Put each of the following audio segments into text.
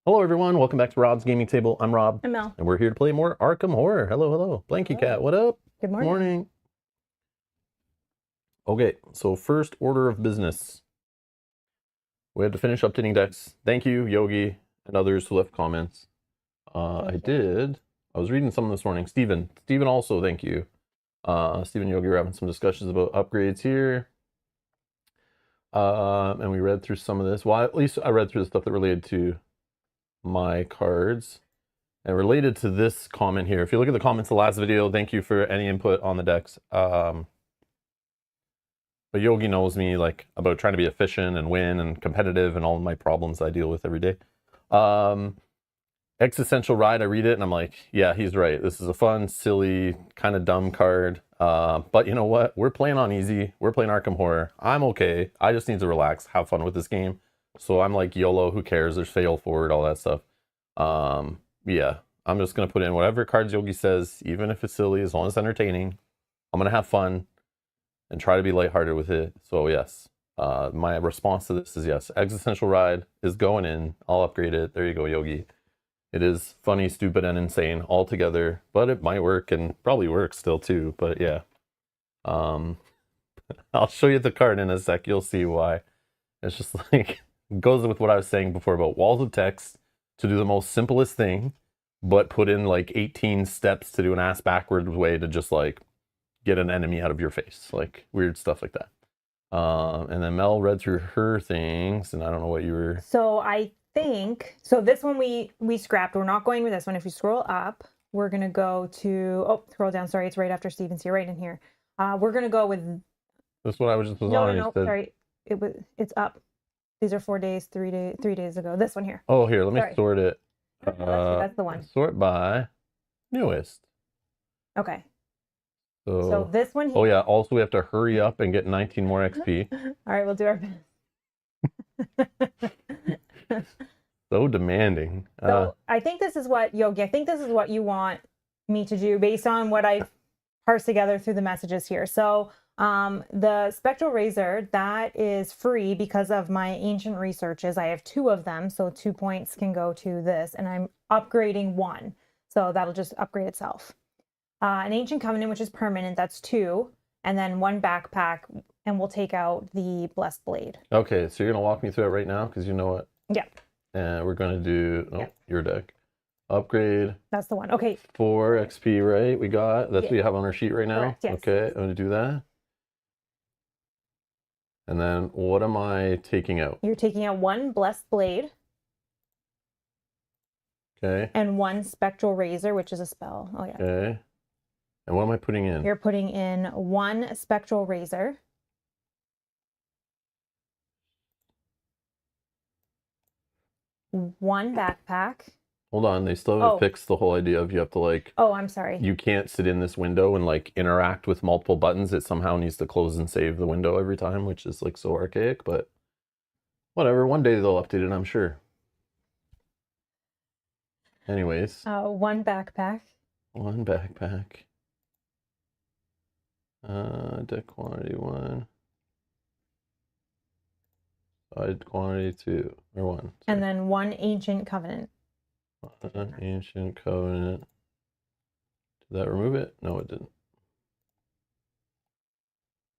Hello everyone, welcome back to Rob's Gaming Table. I'm Rob. I'm Mel. And we're here to play more Arkham Horror. Hello, hello. Blanky Hello. Cat, what up? Good morning. Morning. Okay, so first order of business. We had to finish updating decks. Thank you, Yogi, and others who left comments. I was reading some this morning. Steven also, thank you. Steven Yogi, we're having some discussions about upgrades here. And we read through some of this. Well, at least I read through the stuff that related to my cards. And related to this comment here, if you look at the comments of the last video, thank you for any input on the decks. But Yogi knows me like about trying to be efficient and win and competitive and all of my problems I deal with every day. Existential Ride, I read it and I'm like, yeah, he's right. This is a fun, silly, kind of dumb card. But you know what? We're playing on easy. We're playing Arkham Horror. I'm okay. I just need to relax, have fun with this game. So I'm like, YOLO, who cares? There's fail forward, all that stuff. Yeah, I'm just going to put in whatever cards Yogi says, even if it's silly, as long as it's entertaining. I'm going to have fun and try to be lighthearted with it. So yes, my response to this is yes. Existential Ride is going in. I'll upgrade it. There you go, Yogi. It is funny, stupid, and insane all together, but it might work and probably works still too. But yeah, I'll show you the card in a sec. You'll see why. It's just like, goes with what I was saying before about walls of text to do the most simplest thing, but put in like 18 steps to do an ass backward way to just like get an enemy out of your face, like weird stuff like that. And then Mel read through her things, and I don't know what you were. So I think this one we scrapped. We're not going with this one. If you scroll up, we're gonna go to scroll down. Sorry, it's right after Steven's here, right in here. We're gonna go with this one. I was just no, sorry, it's up. These are 4 days, 3 days ago. This one here. Oh, here, let me sort it. That's the one. Sort by newest. Okay. So this one here. Oh yeah, also we have to hurry up and get 19 more XP. All right, we'll do our best. So demanding. So I think this is what, Yogi, I think this is what you want me to do based on what I've parsed together through the messages here. So the Spectral Razor, that is free because of my ancient researches. I have 2 of them, so 2 points can go to this, and I'm upgrading 1. So that'll just upgrade itself. An Ancient Covenant, which is permanent, that's 2, and then 1 backpack, and we'll take out the Blessed Blade. Okay, so you're going to walk me through it right now, because you know what? Yeah. And we're going to do, your deck. Upgrade. That's the one. Okay. 4 XP, right? We got, that's what you have on our sheet right now? Correct, yes. Okay, I'm going to do that. And then what am I taking out? You're taking out 1 Blessed Blade. Okay. And 1 Spectral Razor, which is a spell. Oh, yeah. Okay. And what am I putting in? You're putting in 1 Spectral Razor. 1 backpack. Hold on, they still haven't fixed the whole idea of you have to like... Oh, I'm sorry. You can't sit in this window and like interact with multiple buttons. It somehow needs to close and save the window every time, which is like so archaic, but whatever. One day they'll update it, I'm sure. Anyways. 1 backpack. 1 backpack. Deck quantity 1. Side quantity 2 or 1. Sorry. And then 1 Ancient Covenant. An Ancient Covenant. Did that remove it? No, it didn't.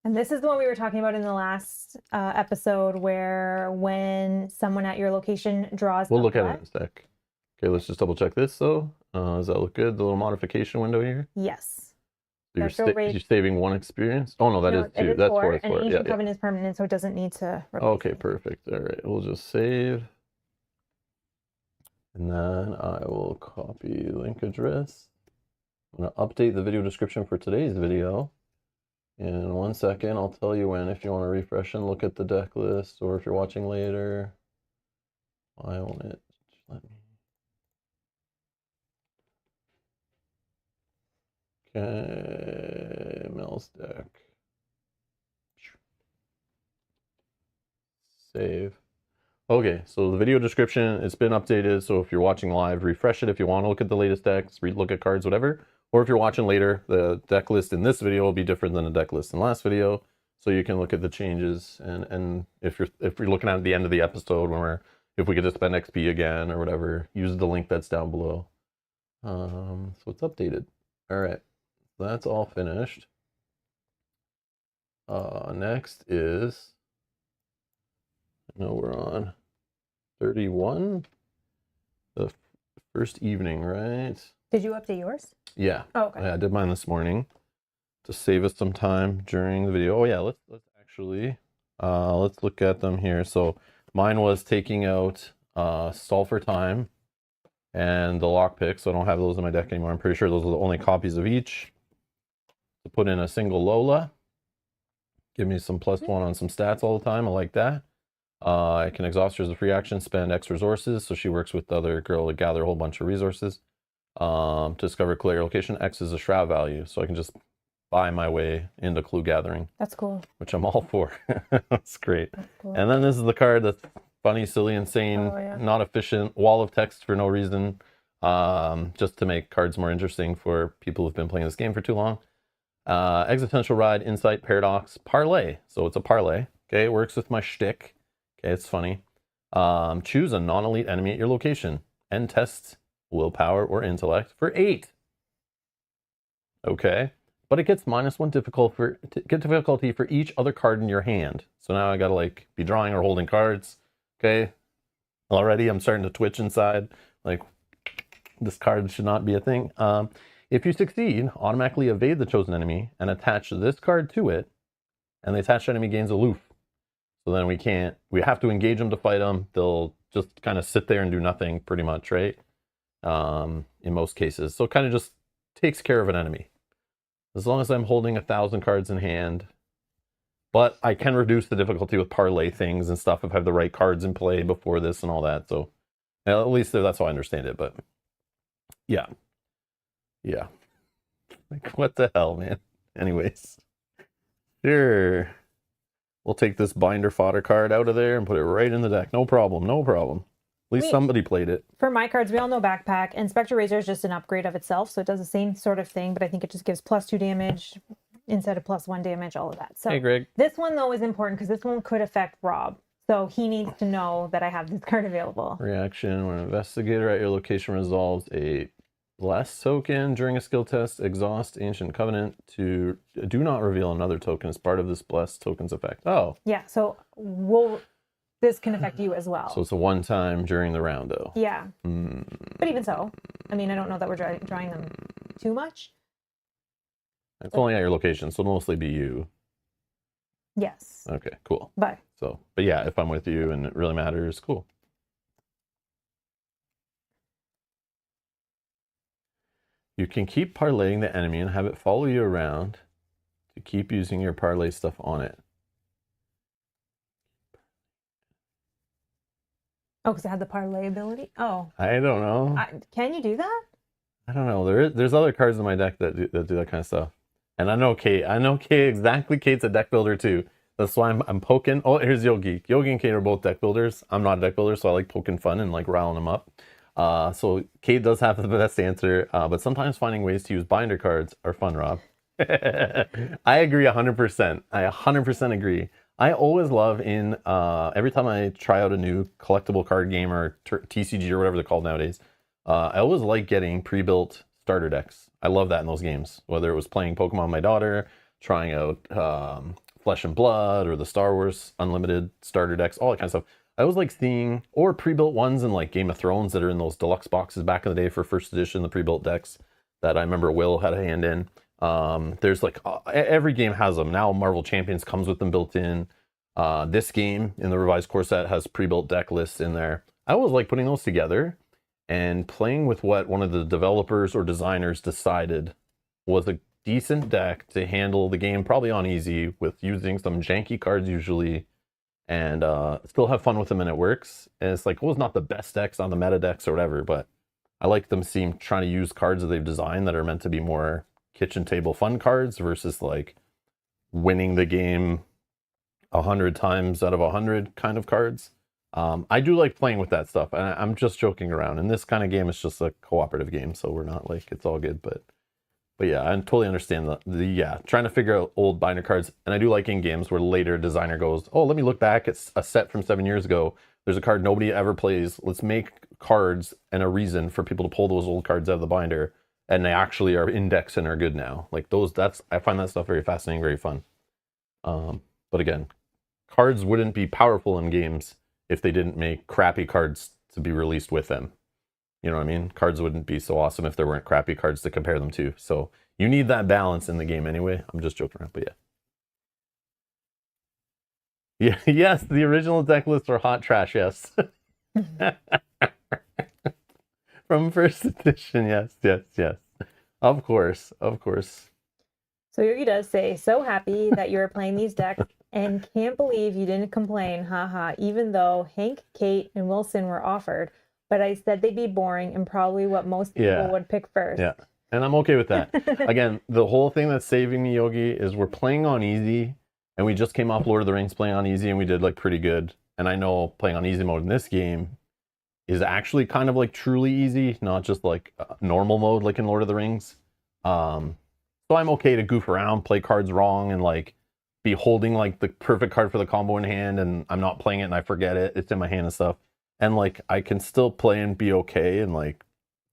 And this is the one we were talking about in the last episode, where when someone at your location draws. We'll look at it in a sec. Okay, let's just double check this though. Does that look good? The little modification window here? Yes. So you're saving 1 experience? Oh no, that is 2. That's 4. That's 4. And Ancient Covenant is permanent, so it doesn't need to replace Okay, it. perfect. All right, we'll just save. And then I will copy link address. I'm going to update the video description for today's video. In 1 second, I'll tell you when, if you want to refresh and look at the deck list, or if you're watching later. Why won't it let me? Okay, Mel's deck. Save. Okay, so the video description, it's been updated, so if you're watching live, refresh it if you want to look at the latest decks, look at cards, whatever. Or if you're watching later, the deck list in this video will be different than the deck list in the last video, so you can look at the changes. And if you're looking at the end of the episode when we're if we get to spend XP again or whatever, use the link that's down below. So it's updated. All right, that's all finished. Next is, I know we're on 31, the first evening, right? Did you update yours? Yeah. Oh, okay. Yeah, I did mine this morning to save us some time during the video. Oh yeah, let's actually let's look at them here. So mine was taking out Stall for Time and the lockpick, so I don't have those in my deck anymore. I'm pretty sure those are the only copies of each. To put in a single Lola, give me some +1 on some stats all the time. I like that. I can exhaust her as a free action, spend X resources, so she works with the other girl to gather a whole bunch of resources. To discover clue location, X is a shroud value, so I can just buy my way into clue gathering. That's cool. Which I'm all for. That's great. That's cool. And then this is the card that's funny, silly, insane, not efficient, wall of text for no reason, just to make cards more interesting for people who've been playing this game for too long. Existential Ride, Insight, Paradox, Parlay. So it's a parlay. Okay, it works with my shtick. Okay, it's funny. Choose a non-elite enemy at your location and test willpower or intellect for 8. Okay, but it gets -1 difficulty for each other card in your hand. So now I gotta like be drawing or holding cards. Okay, already I'm starting to twitch inside. Like, this card should not be a thing. If you succeed, automatically evade the chosen enemy and attach this card to it, and the attached enemy gains aloof. So then we have to engage them to fight them. They'll just kind of sit there and do nothing pretty much, right? In most cases. So it kind of just takes care of an enemy. As long as I'm holding 1,000 cards in hand. But I can reduce the difficulty with parlay things and stuff if I have the right cards in play before this and all that. So at least that's how I understand it. But yeah. Yeah. Like, what the hell, man? Anyways. Sure. We'll take this binder fodder card out of there and put it right in the deck. No problem. No problem. At least somebody played it. For my cards, we all know Backpack, and Spectre Razor is just an upgrade of itself, so it does the same sort of thing, but I think it just gives +2 damage instead of +1 damage, all of that. So hey, Greg. This one, though, is important because this one could affect Rob. So he needs to know that I have this card available. Reaction: when an investigator at your location resolves a bless token during a skill test, exhaust Ancient Covenant to do not reveal another token as part of this bless token's effect. Oh. Yeah, so this can affect you as well. So it's a one-time during the round, though. Yeah. But even so, I mean, I don't know that we're drawing them too much. It's only at your location, so it'll mostly be you. Yes. Okay, cool. But yeah, if I'm with you and it really matters, cool. You can keep parlaying the enemy and have it follow you around to keep using your parlay stuff on it. Oh, because it had the parlay ability? Oh. I don't know. Can you do that? I don't know. There's other cards in my deck that do that kind of stuff. And I know Kate. Exactly. Kate's a deck builder too. That's why I'm poking. Oh, here's Yogi. Yogi and Kate are both deck builders. I'm not a deck builder, so I like poking fun and like riling them up. So Kate does have the best answer, but sometimes finding ways to use binder cards are fun, Rob. I agree 100%. I 100% agree. I always love every time I try out a new collectible card game or TCG or whatever they're called nowadays, I always like getting pre-built starter decks. I love that in those games, whether it was playing Pokemon with my daughter, trying out Flesh and Blood or the Star Wars Unlimited starter decks, all that kind of stuff. I always like seeing, or pre-built ones in like Game of Thrones that are in those deluxe boxes back in the day for first edition, the pre-built decks that I remember Will had a hand in. There's like, every game has them. Now Marvel Champions comes with them built in. This game in the revised core set has pre-built deck lists in there. I always like putting those together and playing with what one of the developers or designers decided was a decent deck to handle the game, probably on easy, with using some janky cards usually, and still have fun with them, and it works. And it's like, well, it's not the best decks on the meta decks or whatever, but I like them trying to use cards that they've designed that are meant to be more kitchen table fun cards versus like winning the game 100 times out of 100 kind of cards. I do like playing with that stuff, and I'm just joking around. In this kind of game, it's just a cooperative game, so we're not like, it's all good, but yeah, I totally understand the trying to figure out old binder cards. And I do like in games where later designer goes, oh, let me look back at a set from 7 years ago there's a card nobody ever plays. Let's make cards and a reason for people to pull those old cards out of the binder, and they actually are indexed and are good now. Like those, I find that stuff very fascinating, very fun. But again, cards wouldn't be powerful in games if they didn't make crappy cards to be released with them. You know what I mean? Cards wouldn't be so awesome if there weren't crappy cards to compare them to. So you need that balance in the game anyway. I'm just joking around, but yeah. Yeah, yes, the original deck lists are hot trash, yes. From first edition, yes. Of course. So Yogi does say, so happy that you were playing these decks and can't believe you didn't complain, haha, even though Hank, Kate, and Wilson were offered, but I said they'd be boring and probably what most people would pick first. Yeah, and I'm okay with that. Again, the whole thing that's saving me, Yogi, is we're playing on easy, and we just came off Lord of the Rings playing on easy, and we did like pretty good. And I know playing on easy mode in this game is actually kind of like truly easy, not just like normal mode like in Lord of the Rings. So I'm okay to goof around, play cards wrong, and like be holding like the perfect card for the combo in hand, and I'm not playing it and I forget it. It's in my hand and stuff. And like I can still play and be okay, and like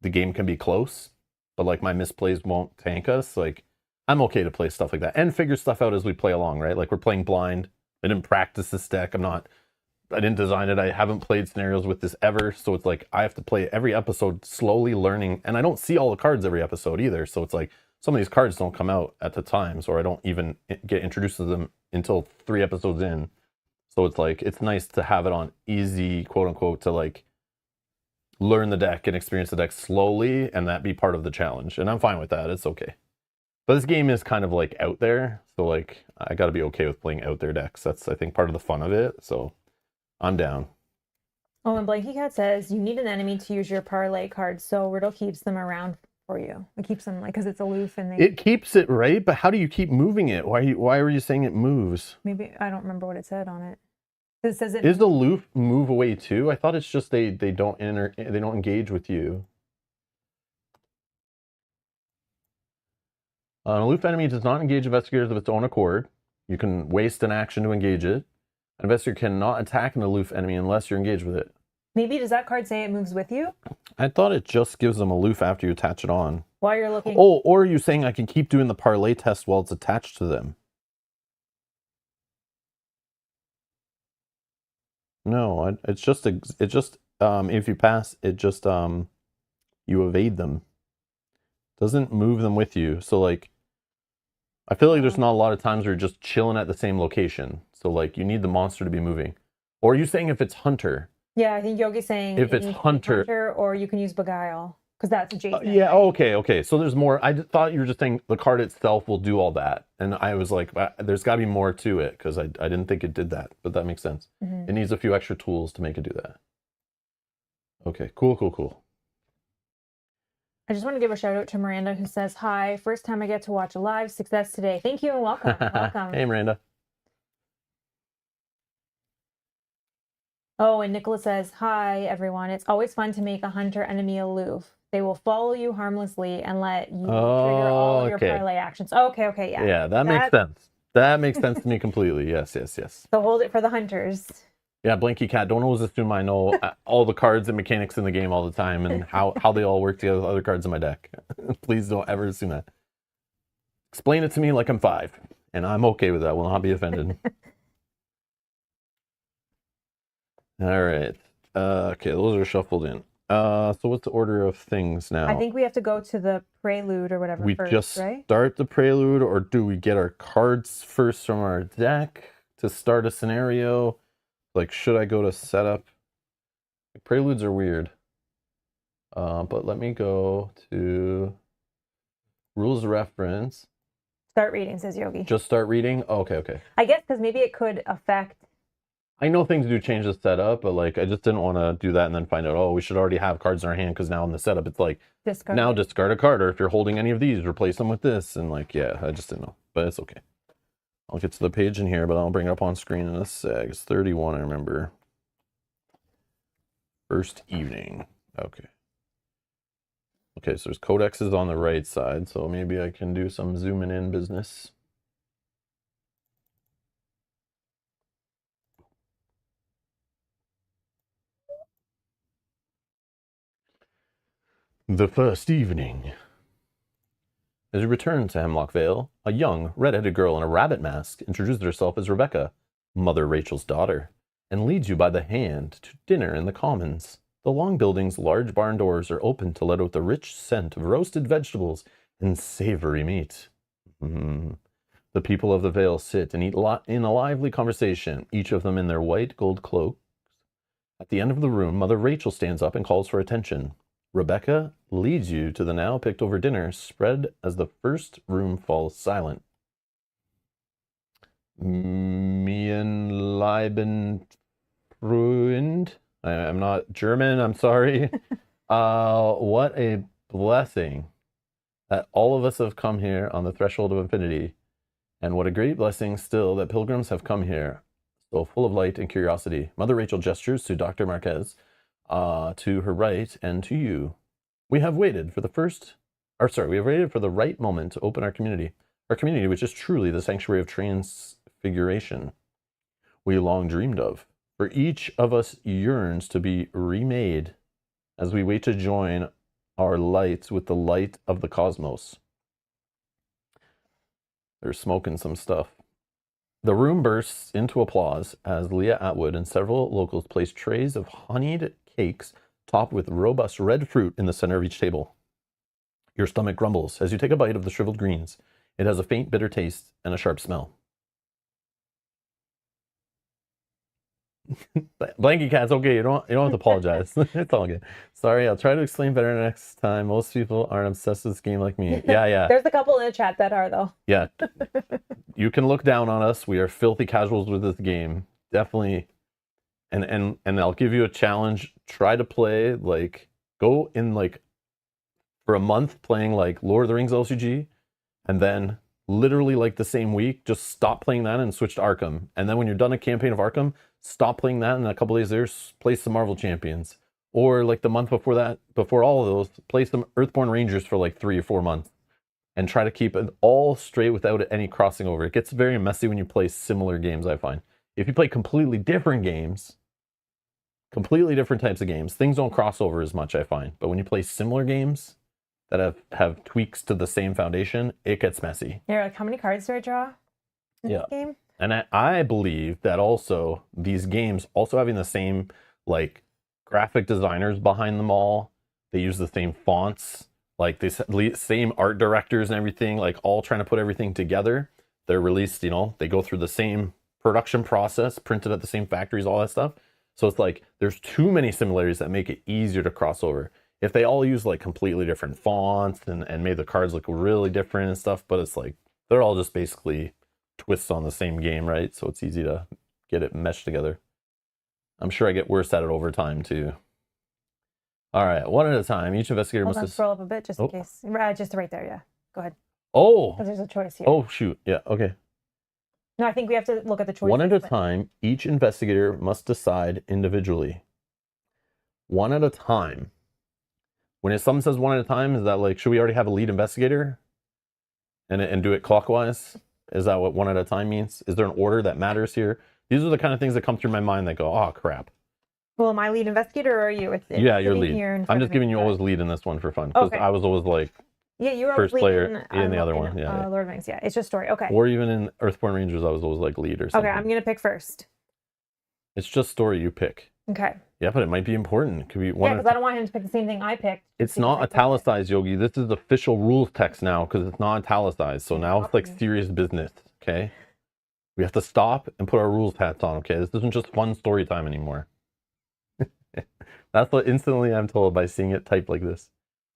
the game can be close, but like my misplays won't tank us. Like I'm okay to play stuff like that and figure stuff out as we play along, right? Like we're playing blind. I didn't practice this deck. I didn't design it. I haven't played scenarios with this ever. So it's like I have to play every episode slowly learning, and I don't see all the cards every episode either. So it's like some of these cards don't come out at the times, or I don't even get introduced to them until 3 episodes in. So it's like, it's nice to have it on easy, quote unquote, to like learn the deck and experience the deck slowly, and that be part of the challenge. And I'm fine with that. It's okay. But this game is kind of like out there. So like, I got to be okay with playing out there decks. That's, I think, part of the fun of it. So I'm down. Oh, and Blanky Cat says, you need an enemy to use your parlay card, so Riddle keeps them around for you. It keeps them like, because it's aloof and it keeps it, right? But how do you keep moving it? Why are you saying it moves? Maybe I don't remember what it said on it. It says it is the aloof move away too? I thought it's just they don't engage with you. An aloof enemy does not engage investigators of its own accord. You can waste an action to engage it. An investigator cannot attack an aloof enemy unless you're engaged with it. Maybe does that card say it moves with you? I thought it just gives them aloof after you attach it on. While you're looking. Oh, or are you saying I can keep doing the parlay test while it's attached to them? No, it's just if you pass, it just you evade them. Doesn't move them with you. So like, I feel like there's not a lot of times where you're just chilling at the same location. So like, you need the monster to be moving. Or are you saying if it's Hunter? Yeah, I think Yogi's saying if it's Hunter, or you can use Beguile because that's adjacent. Yeah, okay. So there's more. I thought you were just saying the card itself will do all that, and I was like, there's got to be more to it because I didn't think it did that, but that makes sense. It needs a few extra tools to make it do that. Okay, cool. I just want to give a shout out to Miranda who says, hi, first time I get to watch a live. Success today. Thank you and welcome. Welcome. Hey, Miranda. Oh, and Nicholas says, hi, everyone. It's always fun to make a hunter enemy aloof. They will follow you harmlessly and let you trigger all of your parlay actions. Okay, yeah. Yeah, that makes sense. That makes sense to me completely. Yes. So hold it for the hunters. Yeah, Blanky Cat, don't always assume I know all the cards and mechanics in the game all the time and how they all work together with other cards in my deck. Please don't ever assume that. Explain it to me like I'm 5, and I'm okay with that. I will not be offended. All right. Okay, those are shuffled in. So what's the order of things now? I think we have to go to the prelude or whatever we first, just right? Start the prelude, or do we get our cards first from our deck to start a scenario? Like, should I go to setup? Preludes are weird. But let me go to rules reference. Start reading, says Yogi. Just start reading? Oh, okay. I guess because maybe it could affect. I know things do change the setup, but like I just didn't want to do that and then find out, oh, we should already have cards in our hand because now in the setup it's like, now discard a card, or if you're holding any of these, replace them with this. And like, yeah, I just didn't know, but it's okay. I'll get to the page in here, but I'll bring it up on screen in a sec. It's 31, I remember. First evening. Okay, so there's codexes on the right side, so maybe I can do some zooming in business. The first evening. As you return to Hemlock Vale, a young, red-headed girl in a rabbit mask introduces herself as Rebecca, Mother Rachel's daughter, and leads you by the hand to dinner in the commons. The long building's large barn doors are open to let out the rich scent of roasted vegetables and savory meat. The people of the Vale sit and eat in a lively conversation, each of them in their white gold cloaks. At the end of the room, Mother Rachel stands up and calls for attention. Rebecca leads you to the now picked over dinner spread as the first room falls silent. Mien Leiben Freund. I'm not German, I'm sorry. What a blessing that all of us have come here on the threshold of infinity. And what a great blessing still that pilgrims have come here, so full of light and curiosity. Mother Rachel gestures to Dr. Marquez, to her right, and to you. We have waited for the right moment to open our community which is truly the sanctuary of transfiguration we long dreamed of. For each of us yearns to be remade as we wait to join our light with the light of the cosmos. They're smoking some stuff. The room bursts into applause as Leah Atwood and several locals place trays of honeyed cakes topped with robust red fruit in the center of each table. Your stomach grumbles as you take a bite of the shriveled greens. It has a faint bitter taste and a sharp smell. Blanky Cat's okay. You don't have to apologize. It's all good. Sorry, I'll try to explain better next time. Most people aren't obsessed with this game like me. Yeah. There's a couple in the chat that are, though. Yeah. You can look down on us. We are filthy casuals with this game. Definitely. And I'll give you a challenge. Try to play, go in, for a month playing, Lord of the Rings LCG. And then, literally, the same week, just stop playing that and switch to Arkham. And then when you're done a campaign of Arkham, stop playing that, and a couple days there, play some Marvel Champions. Or the month before that, before all of those, play some Earthborn Rangers for 3 or 4 months. And try to keep it all straight without any crossing over. It gets very messy when you play similar games, I find. If you play completely different games, completely different types of games, things don't cross over as much, I find. But when you play similar games that have tweaks to the same foundation, it gets messy. You're like, how many cards do I draw in this game? And I believe that also these games also having the same graphic designers behind them all. They use the same fonts, the same art directors and everything, all trying to put everything together. They're released, they go through the same production process, printed at the same factories, all that stuff. So it's there's too many similarities that make it easier to cross over. If they all use completely different fonts and made the cards look really different and stuff, but it's they're all just basically twists on the same game, right? So it's easy to get it meshed together. I'm sure I get worse at it over time too. All right, one at a time. Each investigator must scroll up a bit just in case. Just right there, yeah. Go ahead. Oh. Because there's a choice here. Oh, shoot. Yeah, okay. No, I think we have to look at the choices. One at a time, each investigator must decide individually. One at a time. When someone says one at a time, is that should we already have a lead investigator? And do it clockwise? Is that what one at a time means? Is there an order that matters here? These are the kind of things that come through my mind that go, oh, crap. Well, am I lead investigator or are you? Yeah, you're lead. I'm just giving you always lead in this one for fun. Because I was always yeah, you were first player in the other one. Yeah, Lord of the Rings, yeah. It's just story. Okay. Or even in Earthborn Rangers, I was always lead or something. Okay, I'm going to pick first. It's just story you pick. Okay. Yeah, but it might be important. It could be one. Yeah, because I don't want him to pick the same thing I picked. It's not italicized, Yogi. This is official rules text now because it's not italicized. So now it's serious business, okay? We have to stop and put our rules hats on, okay? This isn't just fun story time anymore. That's what instantly I'm told by seeing it typed like this.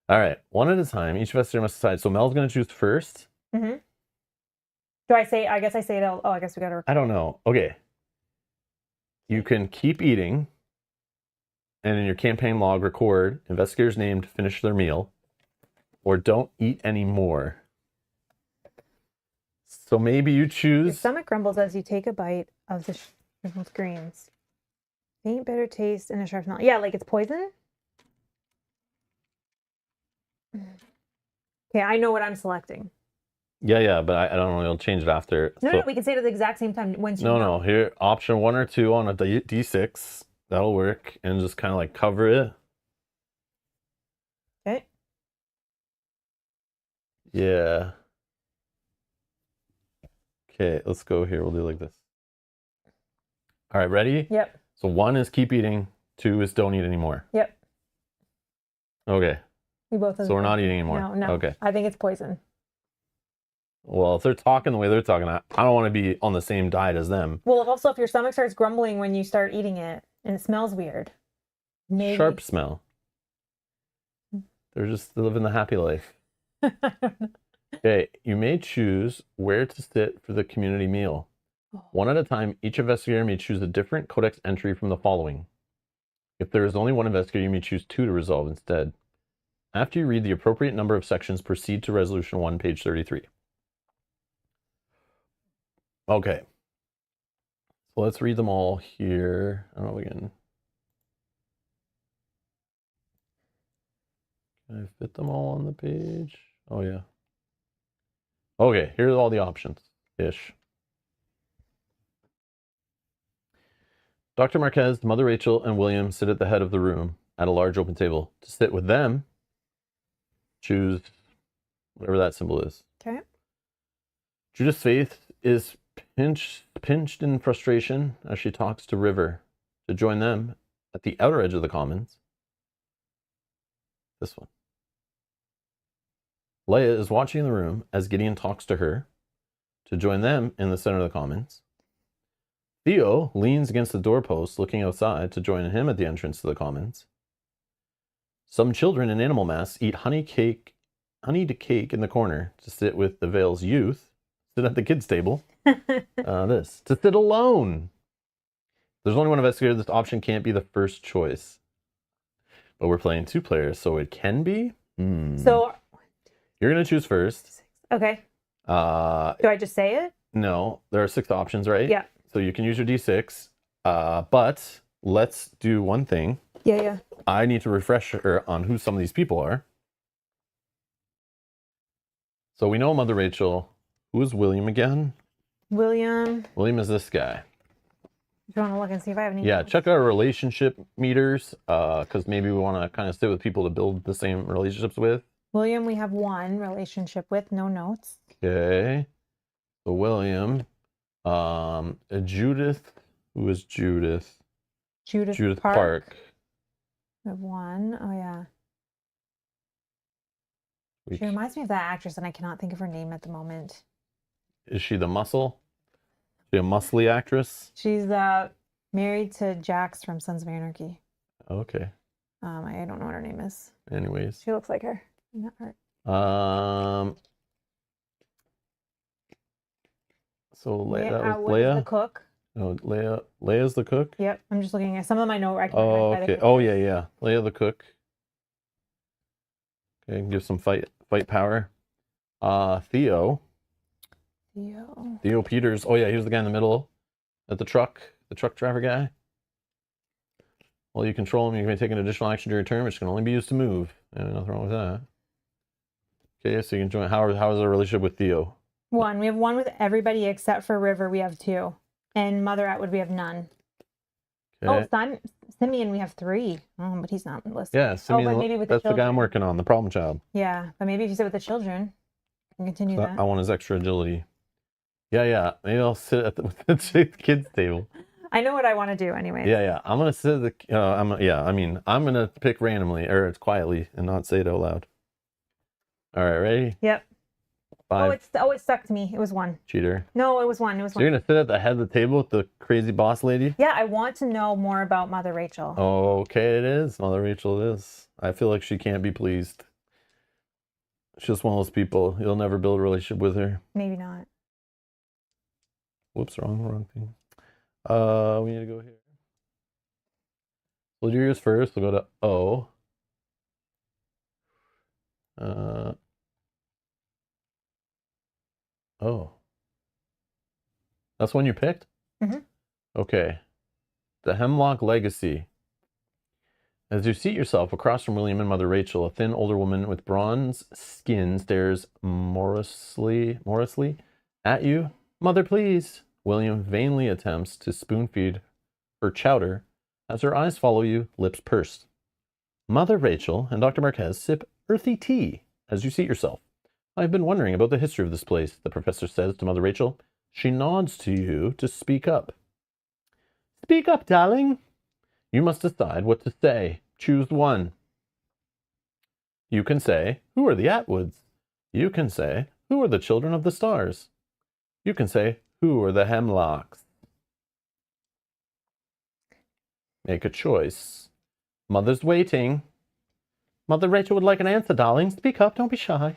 All right, one at a time. Each investigator must decide. So Mel's going to choose first. Mm-hmm. Do I say, I guess I say it all. Oh, I guess we got to. I don't know. Okay. You can keep eating. And in your campaign log, record investigators named finish their meal, or don't eat anymore. So maybe you choose. Your stomach grumbles as you take a bite of the shriveled greens. Faint bitter taste and a sharp smell. Yeah, it's poison. Okay, I know what I'm selecting. Yeah, but I don't know. You'll change it after. No, we can say it at the exact same time. No. Here, option 1 or 2 on a D6. That'll work, and just kind of cover it. Okay. Yeah. Okay, let's go here. We'll do like this. All right, ready? Yep. So 1 is keep eating, 2 is don't eat anymore. Yep. Okay. We both. So we're not eating anymore. No, no. Okay. I think it's poison. Well, if they're talking the way they're talking, I don't want to be on the same diet as them. Well, also, if your stomach starts grumbling when you start eating it and it smells weird, maybe. Sharp smell. They're just living the happy life. Okay, you may choose where to sit for the community meal. One at a time, each investigator may choose a different codex entry from the following. If there is only one investigator, you may choose 2 to resolve instead. After you read the appropriate number of sections, proceed to Resolution 1, page 33. Okay. So let's read them all here. I don't know if we can I fit them all on the page? Oh, yeah. Okay, here's all the options-ish. Dr. Marquez, Mother Rachel, and William sit at the head of the room at a large open table. To sit with them, choose whatever that symbol is. Okay. Judith's Faith is pinched in frustration as she talks to River. To join them at the outer edge of the commons, this one. Leia is watching the room as Gideon talks to her. To join them in the center of the commons. Theo leans against the doorpost looking outside to join him at the entrance to the commons. Some children in animal masks eat honeyed cake in the corner to sit with the Vale's youth. Sit at the kids' table. To sit alone. There's only one investigator. This option can't be the first choice. But we're playing 2 players, so it can be. So You're going to choose first. Okay. Do I just say it? No, there are 6 options, right? Yeah. So you can use your D6, but let's do one thing. Yeah. I need to refresh her on who some of these people are. So we know Mother Rachel. Who is William again? William. William is this guy. Do you want to look and see if I have any? Yeah, check our relationship meters, because maybe we want to kind of sit with people to build the same relationships with. William, we have 1 relationship with, no notes. Okay. So William. Judith. Who is Judith? Judith Park. We have 1. Oh, yeah. We- She reminds me of that actress, and I cannot think of her name at the moment. Is she the muscle? Is she a muscly actress? She's married to Jax from Sons of Anarchy. Okay. I don't know what her name is. Anyways. She looks like her. Not her. So Leia, that was what is Leia. the cook? Oh, Leia's the cook. Yep. I'm just looking at some of them. I know. Oh, okay. Oh, yeah. Leia the cook. Okay, give some fight power. Theo Peters. Oh, yeah, he was the guy in the middle at the truck driver guy. While you control him, you may take an additional action during your turn, which can only be used to move. Nothing wrong with that. Okay, so you can join. How is our relationship with Theo? 1. We have 1 with everybody except for River. We have 2, and Mother Atwood. We have none. Okay. Oh, Simeon. We have 3. Oh, but he's not listed. Yeah, Simeon, but maybe with that's the guy I'm children. working on, the problem child. Yeah, but maybe if you sit with the children, you can continue So that. I want his extra agility. Yeah. Maybe I'll sit at the kids' table. I know what I want to do anyway. Yeah. I'm gonna sit at the. I'm gonna pick randomly or it's quietly and not say it out loud. All right, ready? Yep. 5. It stuck to me. It was 1. Cheater. No, it was 1. It was So 1. you're gonna sit at the head of the table with the crazy boss lady? Yeah, I want to know more about Mother Rachel. Okay, it is. Mother Rachel it is. I feel like she can't be pleased. She's just one of those people. You'll never build a relationship with her. Maybe not. Whoops, wrong thing. We need to go here. We'll do yours first. We'll go to O. Oh. That's one you picked? Mhm. Okay. The Hemlock Legacy. As you seat yourself across from William and Mother Rachel, a thin older woman with bronze skin stares morosely at you. Mother, please. William vainly attempts to spoon feed her chowder as her eyes follow you, lips pursed. Mother Rachel and Dr. Marquez sip earthy tea as you seat yourself. I've been wondering about the history of this place, the professor says to Mother Rachel. She nods to you to speak up. Speak up, darling. You must decide what to say. Choose one. You can say, who are the Atwoods? You can say, who are the children of the stars? You can say, who are the Hemlocks? Make a choice. Mother's waiting. Mother Rachel would like an answer, darling. Speak up, don't be shy.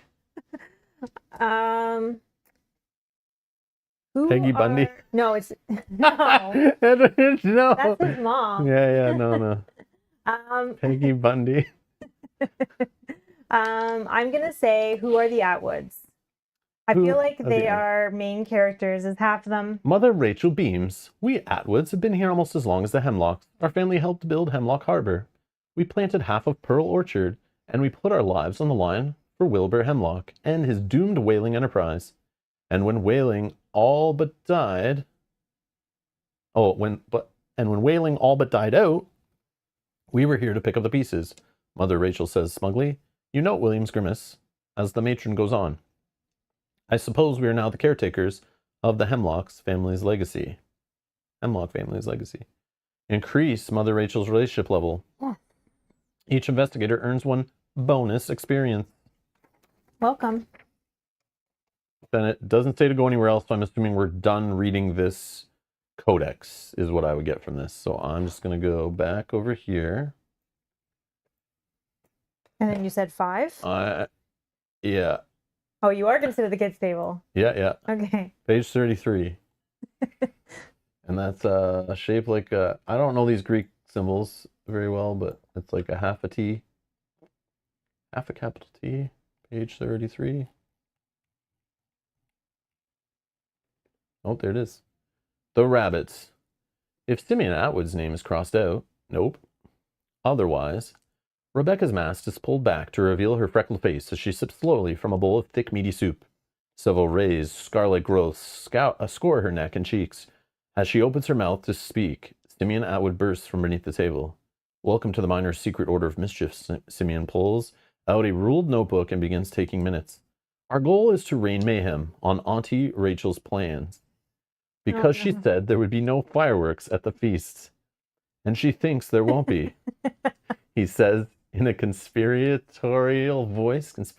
Who Peggy Bundy? No, it's no. No. That's his mom. Yeah, no. Peggy Bundy. I'm gonna say, who are the Atwoods? I feel like they are main characters as half of them. Mother Rachel beams. We Atwoods have been here almost as long as the Hemlocks. Our family helped build Hemlock Harbor. We planted half of Pearl Orchard, and we put our lives on the line for Wilbur Hemlock and his doomed whaling enterprise. And when whaling all but died... when whaling all but died out, we were here to pick up the pieces, Mother Rachel says smugly. You note William's grimace as the matron goes on. I suppose we are now the caretakers of the Hemlock family's legacy. Increase Mother Rachel's relationship level. Yeah. Each investigator earns 1 bonus experience. Welcome. Then it doesn't say to go anywhere else, so I'm assuming we're done reading this codex, is what I would get from this. So I'm just going to go back over here. And then you said 5? Yeah. Oh, you are going to sit at the kids' table. Yeah. Okay. Page 33. And that's shaped like I don't know these Greek symbols very well, but it's like a half a T. Half a capital T. Page 33. Oh, there it is. The rabbits. If Simeon Atwood's name is crossed out, nope. Otherwise, Rebecca's mask is pulled back to reveal her freckled face as she sips slowly from a bowl of thick, meaty soup. Several raised, scar-like growths score her neck and cheeks. As she opens her mouth to speak, Simeon Atwood bursts from beneath the table. Welcome to the Miner's Secret Order of Mischief, Simeon pulls out a ruled notebook and begins taking minutes. Our goal is to rain mayhem on Auntie Rachel's plans. Because she said there would be no fireworks at the feast. And she thinks there won't be. He says in a conspiratorial voice. But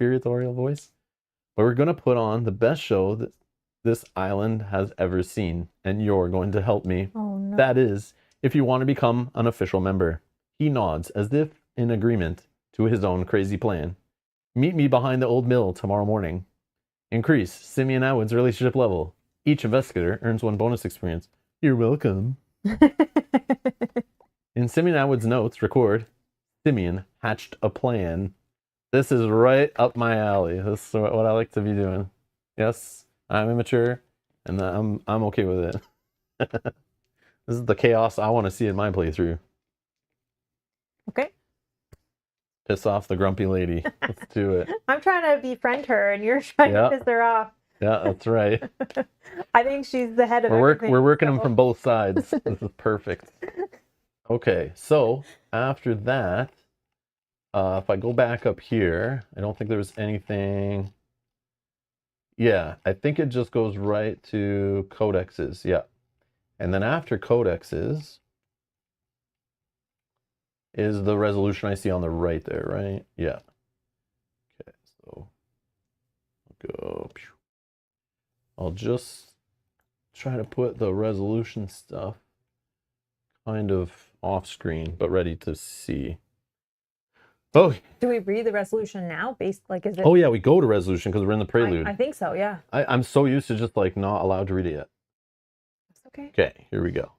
we're going to put on the best show that this island has ever seen. And you're going to help me. Oh, no. That is, if you want to become an official member. He nods as if in agreement to his own crazy plan. Meet me behind the old mill tomorrow morning. Increase Simeon Atwood's relationship level. Each investigator earns 1 bonus experience. You're welcome. In Simeon Atwood's notes, record, Simeon hatched a plan. This is right up my alley. This is what I like to be doing. Yes, I'm immature, and I'm okay with it. This is the chaos I want to see in my playthrough. Okay. Piss off the grumpy lady. Let's do it. I'm trying to befriend her, and you're trying to piss her off. Yeah, that's right. I think she's the head of everything. We're working them from both sides. This is perfect. Okay, so after that, if I go back up here, I don't think there was anything. Yeah, I think it just goes right to codexes. Yeah. And then after codexes is the resolution I see on the right there, right? Yeah. Okay, so I'll go. I'll just try to put the resolution stuff kind of off screen, but ready to see. Oh, do we read the resolution now? Is it? Oh yeah, we go to resolution because we're in the prelude. I think so. Yeah. I'm so used to just like not allowed to read it yet. That's okay. Okay, here we go.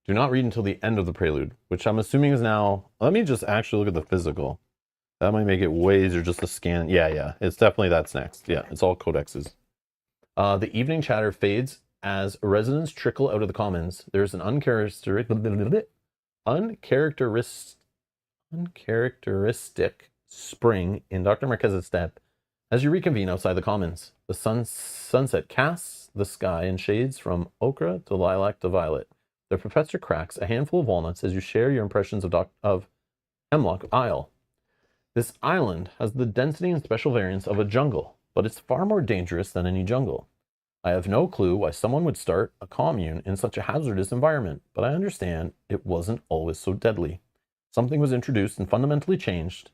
Do not read until the end of the prelude, which I'm assuming is now. Let me just actually look at the physical. That might make it way easier just to scan. Yeah, it's definitely that's next. Yeah, it's all codexes. The evening chatter fades as residents trickle out of the commons. There's an uncharacteristic spring in Dr. Marquez's step as you reconvene outside the commons. The sunset casts the sky in shades from ochre to lilac to violet. The professor cracks a handful of walnuts as you share your impressions of Hemlock Isle. This island has the density and special variance of a jungle. but it's far more dangerous than any jungle. I have no clue why someone would start a commune in such a hazardous environment, but I understand it wasn't always so deadly. Something was introduced and fundamentally changed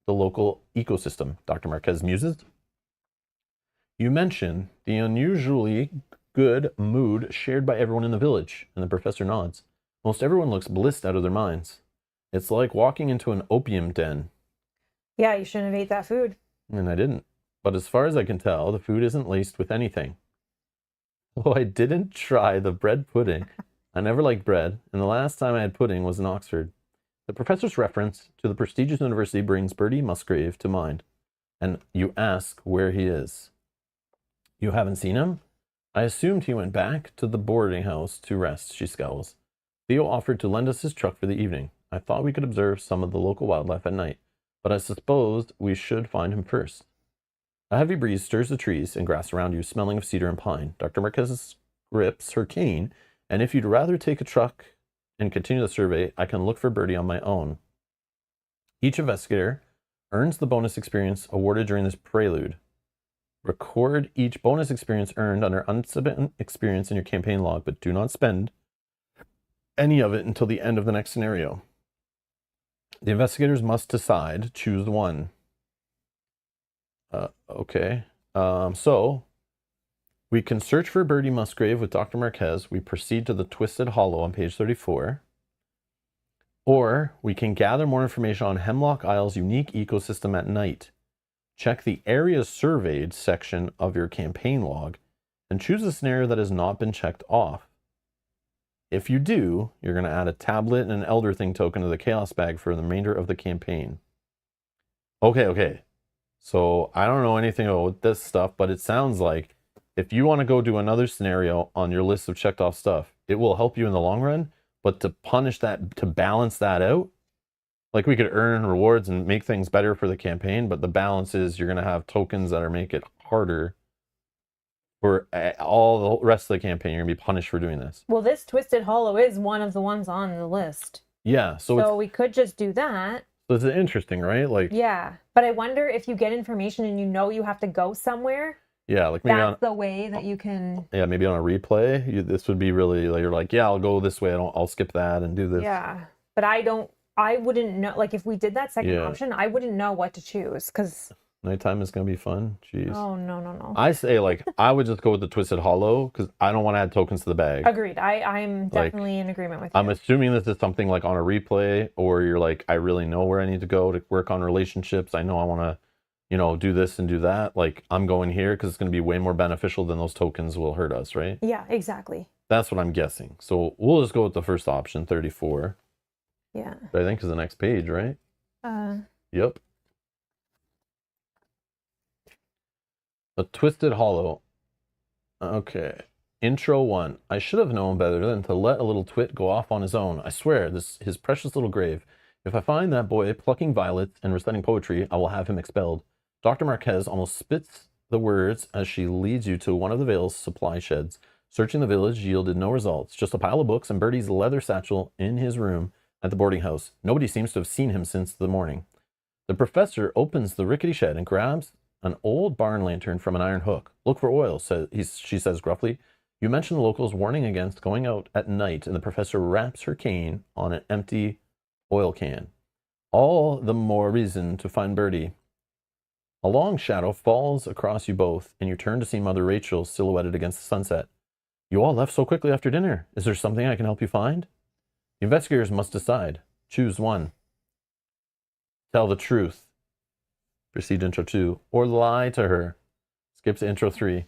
the local ecosystem, Dr. Marquez muses. You mention the unusually good mood shared by everyone in the village, and the professor nods. Most everyone looks blissed out of their minds. It's like walking into an opium den. Yeah, you shouldn't have ate that food. And I didn't. But as far as I can tell, the food isn't laced with anything. Oh, I didn't try the bread pudding. I never liked bread, and the last time I had pudding was in Oxford. The professor's reference to the prestigious university brings Birdie Musgrave to mind, and you ask where he is. You haven't seen him? I assumed he went back to the boarding house to rest, she scowls. Theo offered to lend us his truck for the evening. I thought we could observe some of the local wildlife at night, but I supposed we should find him first. A heavy breeze stirs the trees and grass around you, smelling of cedar and pine. Dr. Marquez grips her cane, and if you'd rather take a truck and continue the survey, I can look for Birdie on my own. Each investigator earns the bonus experience awarded during this prelude. Record each bonus experience earned under unspent experience in your campaign log, but do not spend any of it until the end of the next scenario. The investigators must decide, choose one. Okay. So we can search for Birdie Musgrave with Dr. Marquez. We proceed to the Twisted Hollow on page 34. Or we can gather more information on Hemlock Isle's unique ecosystem at night. Check the areas surveyed section of your campaign log and choose a scenario that has not been checked off. If you do, you're going to add a tablet and an Elder Thing token to the Chaos Bag for the remainder of the campaign. Okay. So I don't know anything about this stuff, but it sounds like if you want to go do another scenario on your list of checked off stuff, it will help you in the long run, but to punish that, to balance that out, like we could earn rewards and make things better for the campaign, but the balance is you're going to have tokens that are make it harder for all the rest of the campaign. You're going to be punished for doing this. Well, this Twisted Hollow is one of the ones on the list. Yeah. So we could just do that. So it's interesting, right? Like, yeah. But I wonder if you get information and you know you have to go somewhere. Yeah, like maybe that's the way that you can. Yeah, maybe on a replay, this would be really like, you're like, yeah, I'll go this way. I'll skip that and do this. Yeah, but I wouldn't know. Like if we did that second option, I wouldn't know what to choose because nighttime is gonna be fun. Jeez. Oh no. I say like I would just go with the Twisted Hollow because I don't want to add tokens to the bag. Agreed. I'm definitely in agreement with you. I'm assuming this is something like on a replay, or you're like, I really know where I need to go to work on relationships. I know I want to, do this and do that. Like I'm going here because it's going to be way more beneficial than those tokens will hurt us, right? Yeah, exactly. That's what I'm guessing. So we'll just go with the first option, 34. Yeah. That I think is the next page, right? Yep. A Twisted Hollow. Okay. Intro 1. I should have known better than to let a little twit go off on his own. I swear, his precious little grave. If I find that boy plucking violets and reciting poetry, I will have him expelled. Dr. Marquez almost spits the words as she leads you to one of the Vale's supply sheds. Searching the village yielded no results, just a pile of books and Birdie's leather satchel in his room at the boarding house. Nobody seems to have seen him since the morning. The professor opens the rickety shed and grabs an old barn lantern from an iron hook. Look for oil, she says gruffly. You mentioned the locals warning against going out at night, and the professor wraps her cane on an empty oil can. All the more reason to find Birdie. A long shadow falls across you both, and you turn to see Mother Rachel silhouetted against the sunset. You all left so quickly after dinner. Is there something I can help you find? The investigators must decide. Choose one. Tell the truth. Proceed to intro 2. Or lie to her. Skip to intro 3.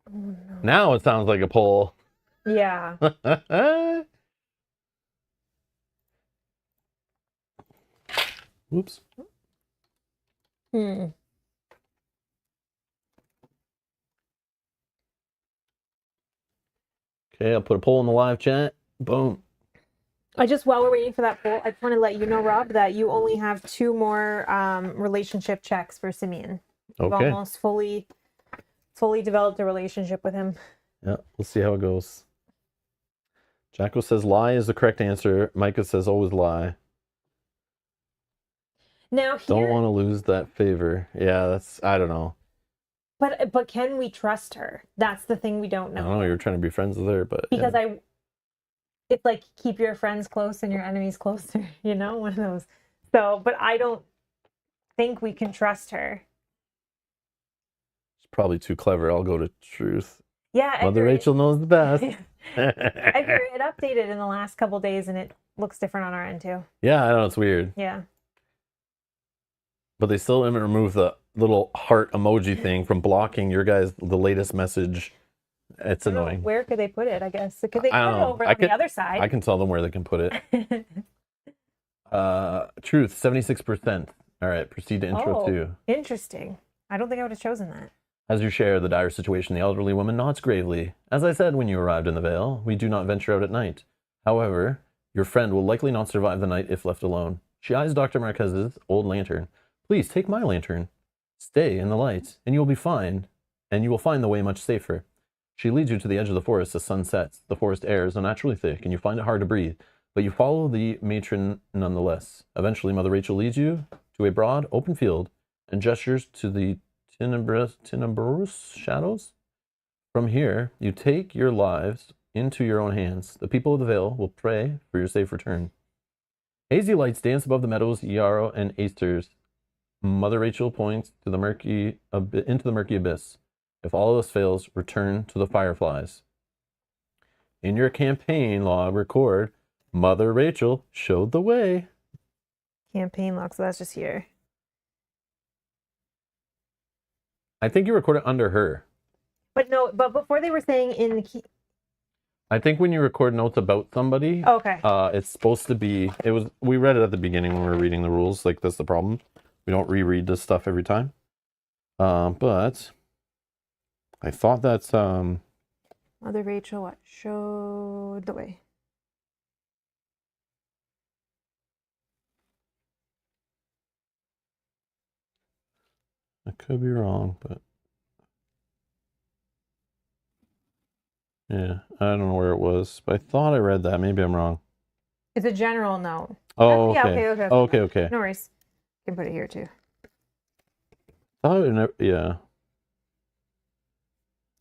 Oh, no. Now it sounds like a poll. Yeah. Whoops. Okay, I'll put a poll in the live chat. Boom. While we're waiting for that poll, I just want to let you know, Rob, that you only have 2 more relationship checks for Simeon. You've almost fully developed a relationship with him. Yeah, we'll see how it goes. Jacko says lie is the correct answer. Micah says always lie. Now don't want to lose that favor. Yeah, I don't know. But can we trust her? That's the thing we don't I know. don't know. You're trying to be friends with her, but Because yeah. it's like keep your friends close and your enemies closer, you know, one of those. So, but I don't think we can trust her. She's probably too clever. I'll go to truth. Yeah, Mother Rachel knows the best. Edgar, it updated in the last couple days and it looks different on our end too. Yeah, I know it's weird. Yeah. But they still haven't removed the little heart emoji thing from blocking your guys' the latest message. It's annoying. Where could they put it? I guess could they put I don't it know. over on the other side? I can tell them where they can put it. Truth 76%. All right, proceed to intro 2. Interesting. I don't think I would have chosen that. As you share the dire situation, the elderly woman nods gravely. As I said when you arrived in the Vale, we do not venture out at night. However, your friend will likely not survive the night if left alone. She eyes Dr. Marquez's old lantern. Please take my lantern. Stay in the light, and you will be fine, and you will find the way much safer. She leads you to the edge of the forest as sun sets. The forest air is unnaturally thick, and you find it hard to breathe, but you follow the matron nonetheless. Eventually, Mother Rachel leads you to a broad, open field and gestures to the tenebrous shadows. From here, you take your lives into your own hands. The people of the Vale will pray for your safe return. Hazy lights dance above the meadows, yarrow, and asters. Mother Rachel points to into the murky abyss. If all else fails, return to the fireflies. In your campaign log, record, Mother Rachel showed the way. Campaign log, so that's just here. I think you record it under her. But no, but before they were saying in the I think when you record notes about somebody, okay. It's supposed to be, we read it at the beginning when we were reading the rules, like that's the problem. We don't reread this stuff every time. But I thought that's, Mother Rachel, what? Showed the way. I could be wrong, but yeah, I don't know where it was, but I thought I read that. Maybe I'm wrong. It's a general note. Oh, okay. Yeah, Okay. No worries. You can put it here too. Oh, yeah.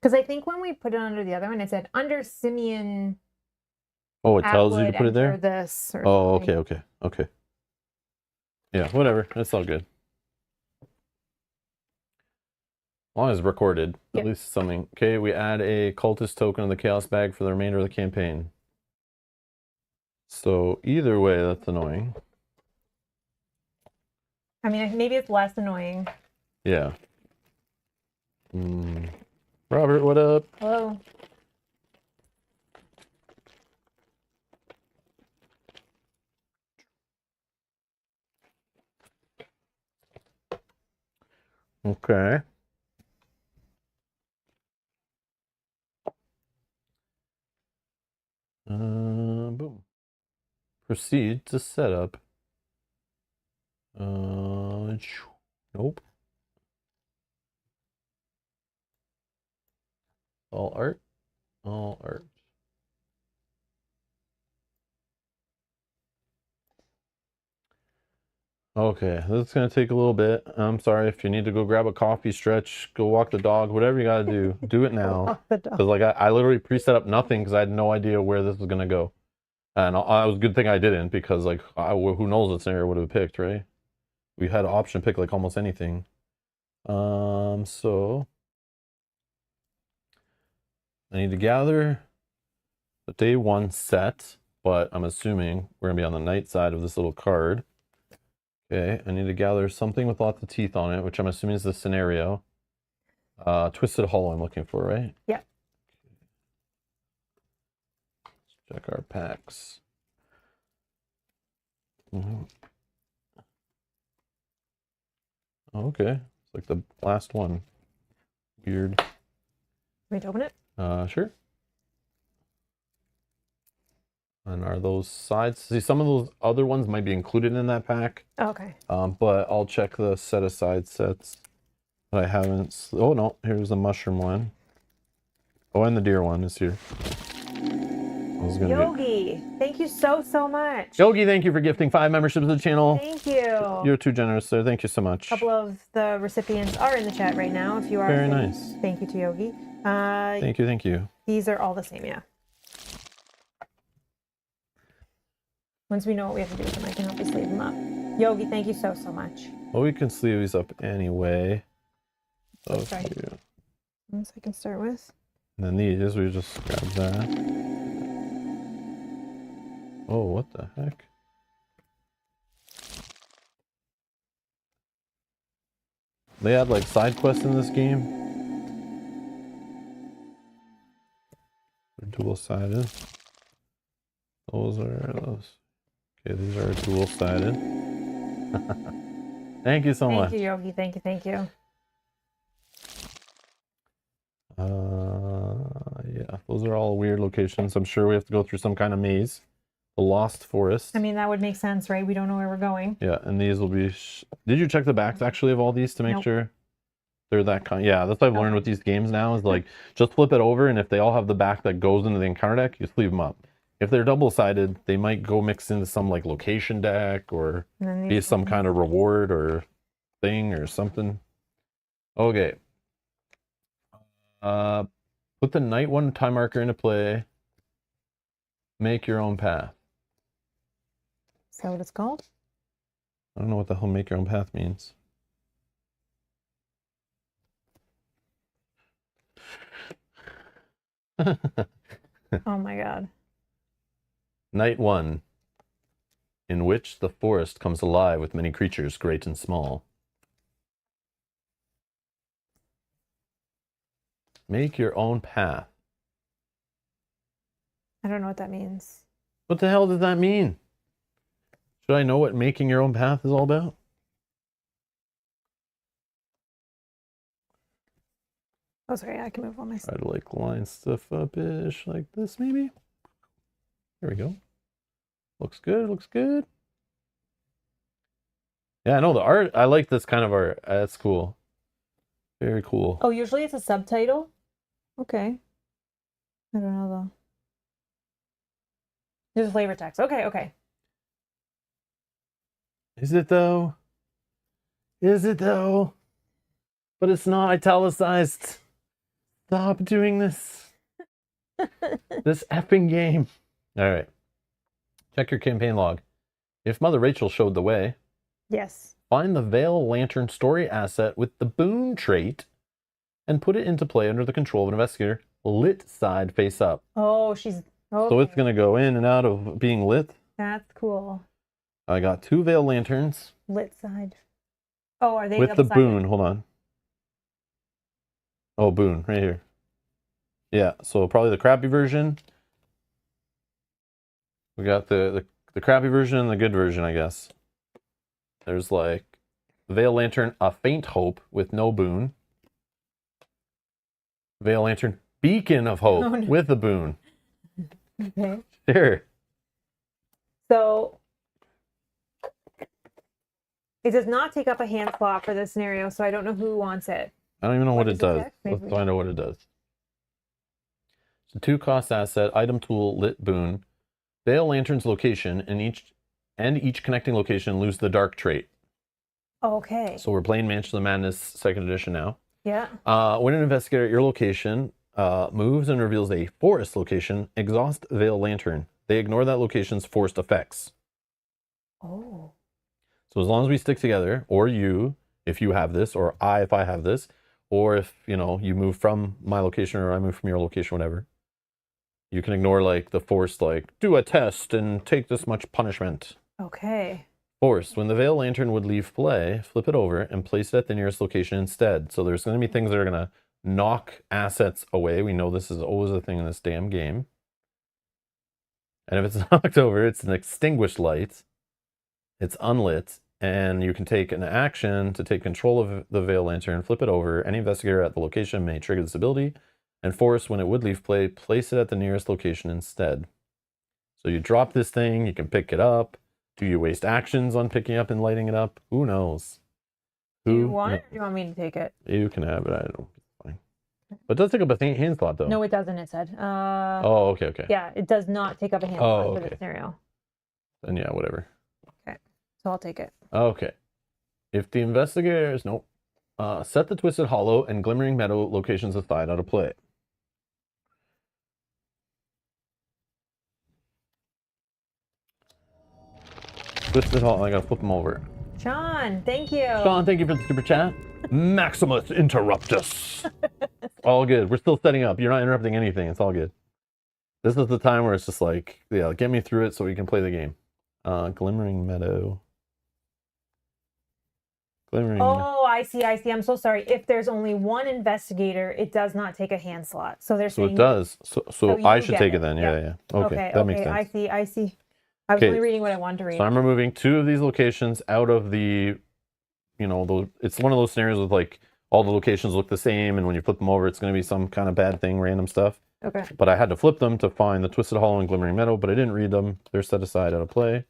Because I think when we put it under the other one, it said under Simeon. Oh, it tells you to put it there? This or oh, something. okay. Yeah, whatever. That's all good. As long as it's recorded, at least something. Okay, we add a cultist token in the chaos bag for the remainder of the campaign. So either way, that's annoying. I mean, maybe it's less annoying. Yeah. Robert, what up? Hello. Okay. Boom. Proceed to setup. Nope. All art. Okay, this is gonna take a little bit. I'm sorry if you need to go grab a coffee, stretch, go walk the dog, whatever you gotta do, do it now. Because like I literally pre-set up nothing because I had no idea where this was gonna go, and it was a good thing I didn't because like who knows what scenario would have picked, right? We had an option to pick like almost anything. So I need to gather the day 1 set, but I'm assuming we're gonna be on the night side of this little card. Okay, I need to gather something with lots of teeth on it, which I'm assuming is the scenario. Twisted Hollow I'm looking for, right? Yeah. Let's check our packs. Oh, okay, it's like the last one. Weird. Want me to open it? Sure. And are those sides? See, some of those other ones might be included in that pack. Oh, okay. But I'll check the set aside sets that I haven't. Oh no, here's the mushroom one. Oh, and the deer one is here. Yogi. Thank you so much. Yogi, thank you for gifting 5 memberships to the channel. Thank you. You're too generous, sir. Thank you so much. A couple of the recipients are in the chat right now. If you are, very nice. Thank you to Yogi. Thank you, thank you. These are all the same, yeah. Once we know what we have to do with them, I can help you sleeve them up. Yogi, thank you so much. Well, we can sleeve these up anyway. Ones I can start with. And then these, we just grab that. Oh, what the heck? They had like side quests in this game. They're dual-sided. Those are those. Okay, these are dual-sided. Thank you so much. Thank you, Yogi. Thank you, thank you. Yeah, those are all weird locations. I'm sure we have to go through some kind of maze. The Lost Forest. I mean, that would make sense, right? We don't know where we're going. Yeah, and these will be... Did you check the backs, actually, of all these to make sure they're that kind? Yeah, that's what I've learned with these games now, is like, just flip it over, and if they all have the back that goes into the encounter deck, you sleeve them up. If they're double-sided, they might go mix into some, like, location deck, or be some kind of reward or thing or something. Okay. Put the night 1 time marker into play. Make your own path. Is that what it's called? I don't know what the hell make your own path means. Oh my god. Night 1, in which the forest comes alive with many creatures, great and small. Make your own path. I don't know what that means. What the hell does that mean? Should I know what making your own path is all about? Oh, sorry, I can move all my stuff. Try to like line stuff up-ish like this, maybe. There we go. Looks good, looks good. Yeah, I know the art. I like this kind of art. That's cool. Very cool. Oh, usually it's a subtitle? Okay. I don't know though. There's a flavor text. Okay, okay. Is it though? Is it though? But it's not italicized. Stop doing this. This effing game. All right. Check your campaign log. If Mother Rachel showed the way, Yes. find the Vale Lantern story asset with the boon trait and put it into play under the control of an investigator, lit side face up. Oh, she's... Okay. So it's going to go in and out of being lit. That's cool. I got 2 Vale Lanterns. Lit side. Oh, are they with the double-sided? boon. Hold on. Oh, boon, right here. Yeah, so probably the crappy version. We got the crappy version and the good version, I guess. There's like Vale Lantern, a faint hope with no boon. Vale Lantern, beacon of hope with a boon. Okay. Sure. So it does not take up a hand slot for this scenario, so I don't know who wants it. I don't even know what it does. text? Let's Maybe. find out what it does. It's a 2-cost asset, item tool, lit boon. Vale Lantern's location and each connecting location lose the dark trait. Okay. So we're playing Mansion of the Madness 2nd edition now. Yeah. When an investigator at your location moves and reveals a forest location, exhaust Vale Lantern. They ignore that location's forced effects. Oh. So as long as we stick together, or you, if you have this, or I, if I have this, or if, you know, you move from my location or I move from your location, whatever, you can ignore like the forced, like, do a test and take this much punishment. Okay. Forced. When the Vale Lantern would leave play, flip it over and place it at the nearest location instead. So there's going to be things that are going to knock assets away. We know this is always a thing in this damn game. And if it's knocked over, it's an extinguished light. It's unlit. And you can take an action to take control of the Vale Lantern, flip it over. Any investigator at the location may trigger this ability. And force, when it would leave play, place it at the nearest location instead. So you drop this thing, you can pick it up. Do you waste actions on picking up and lighting it up? Who knows? Do you want it or do you want me to take it? You can have it. I don't. It's fine. But it does take up a hand slot, though. No, it doesn't, it said. Oh, okay, okay. Yeah, it does not take up a hand slot for this scenario. Then yeah, whatever. Okay, so I'll take it. Okay. If the investigators... Nope. Set the Twisted Hollow and Glimmering Meadow locations aside out of play. Twisted Hollow. I gotta flip them over. Sean, thank you. Sean, thank you for the super chat. Maximus Interruptus. All good. We're still setting up. You're not interrupting anything. It's all good. This is the time where it's just like, yeah, get me through it so we can play the game. Glimmering Meadow. Glimmering. Oh, I see. I'm so sorry. If there's only one investigator, it does not take a hand slot. So they're saying... So it does. So I should take it then. Yeah. Yeah. Okay. That makes sense. I see. I was only reading what I wanted to read. So I'm removing 2 of these locations out of the, it's one of those scenarios with like all the locations look the same, and when you flip them over, it's going to be some kind of bad thing, random stuff. Okay. But I had to flip them to find the Twisted Hollow and Glimmering Meadow, but I didn't read them. They're set aside out of play.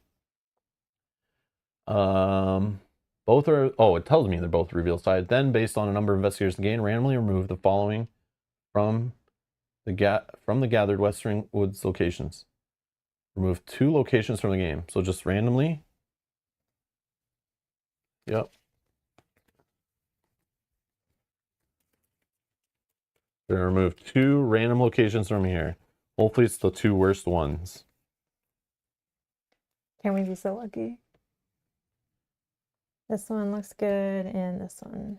Both are, it tells me they're both reveal side. Then, based on a number of investigators gained, randomly remove the following from the gathered Western Woods locations. Remove 2 locations from the game. So just randomly. Yep. We're gonna remove 2 random locations from here. Hopefully it's the 2 worst ones. Can we be so lucky? This one looks good, and this one.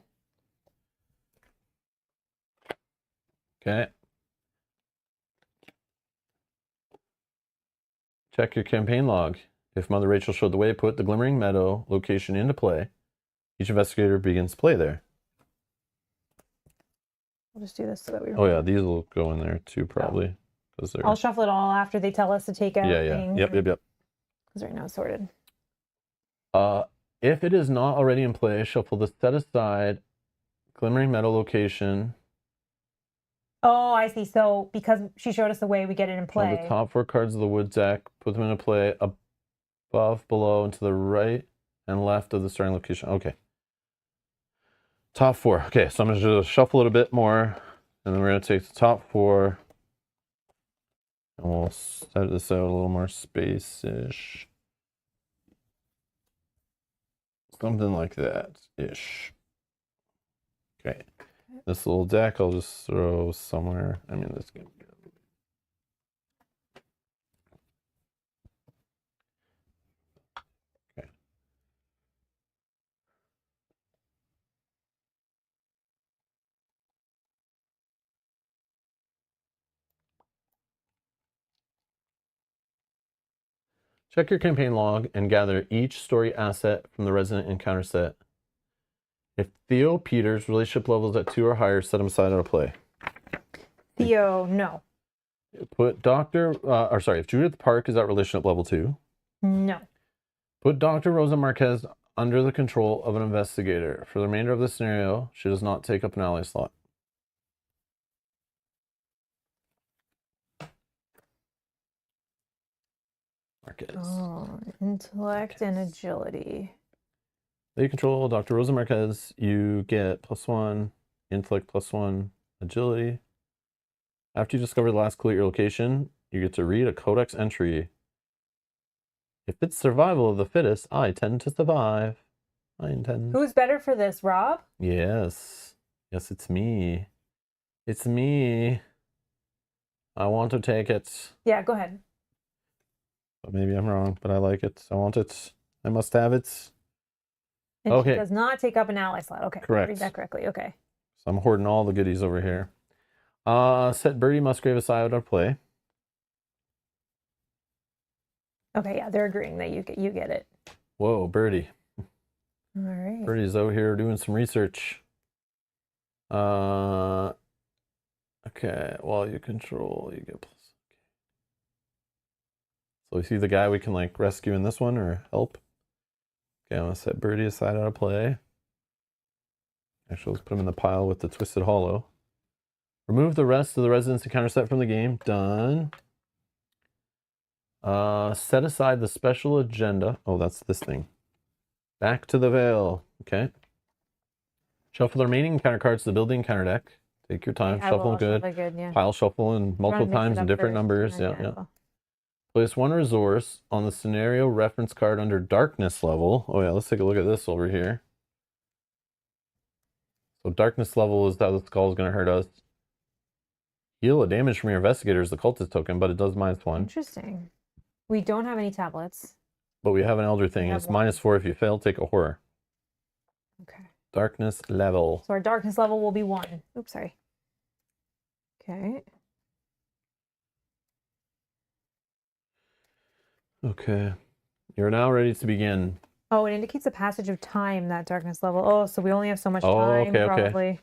Okay. Check your campaign log. If Mother Rachel showed the way, put the Glimmering Meadow location into play. Each investigator begins play there. I'll just do this so that we don't... Oh yeah, these will go in there too, probably. They're... I'll shuffle it all after they tell us to take out things. Yep. Because right now it's sorted. If it is not already in play, shuffle the set aside Glimmering Meadow location. Oh, I see. So because she showed us the way, we get it in play. From the top 4 cards of the wood deck, put them into play above, below, and to the right and left of the starting location. Okay. Top 4. Okay, so I'm going to just shuffle it a bit more, and then we're going to take the top 4, and we'll set this out a little more space-ish. Something like that-ish. Okay. This little deck I'll just throw somewhere. I mean, this game. Okay. Check your campaign log and gather each story asset from the resident encounter set. If Theo Peters' relationship levels at 2 or higher, set him aside out of play. Theo, no. Put if Judith Park is at relationship level 2. No. Put Dr. Rosa Marquez under the control of an investigator. For the remainder of the scenario, she does not take up an ally slot. Marquez. Oh, intellect and agility. You control Dr. Rosa Marquez. You get +1, intellect +1, agility. After you discover the last clue at your location, you get to read a codex entry. If it's survival of the fittest, I tend to survive. I intend. Who's better for this, Rob? Yes. Yes, it's me. It's me. I want to take it. Yeah, go ahead. But maybe I'm wrong, but I like it. I want it. I must have it. And okay. She does not take up an ally slot. Okay. Correct. Read that correctly. Okay. So I'm hoarding all the goodies over here. Set Birdie Musgrave aside out of play. Okay, yeah, they're agreeing that you get it. Whoa, Birdie. All right. Birdie's out here doing some research. Okay, while you control, you get plus. So we see the guy we can like rescue in this one or help. Okay, I'm gonna set Birdie aside out of play. Actually, let's put him in the pile with the Twisted Hollow. Remove the rest of the residents encounter set from the game. Done. Set aside the special agenda. Oh, that's this thing. Back to the Vale. Okay. Shuffle the remaining encounter cards to the building encounter deck. Take your time. I will, Shuffle I'll good. shuffle good, yeah. Pile shuffle in multiple Wanna mix it times in up different first, numbers. and Yeah, then, yeah. well, Place one resource on the scenario reference card under darkness level. Oh yeah, let's take a look at this over here. So darkness level is how the skull is going to hurt us. Heal a damage from your investigator is the cultist token, but it does -1. Interesting. We don't have any tablets. But we have an elder thing. have It's one. -4 if you fail. Take a horror. Okay. Darkness level. So our darkness level will be 1. Oops, sorry. Okay. Okay. You're now ready to begin. Oh, it indicates a passage of time, that darkness level. Oh, so we only have so much Oh, time, okay, okay. probably.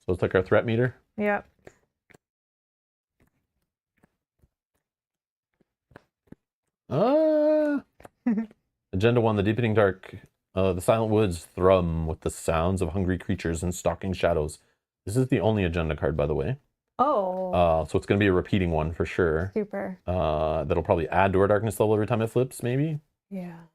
So it's like our threat meter. Yep. Agenda 1, the deepening dark. The silent woods thrum with the sounds of hungry creatures and stalking shadows. This is the only agenda card, by the way. Oh. So it's going to be a repeating one for sure. Super. That'll probably add to our darkness level every time it flips, maybe. Yeah.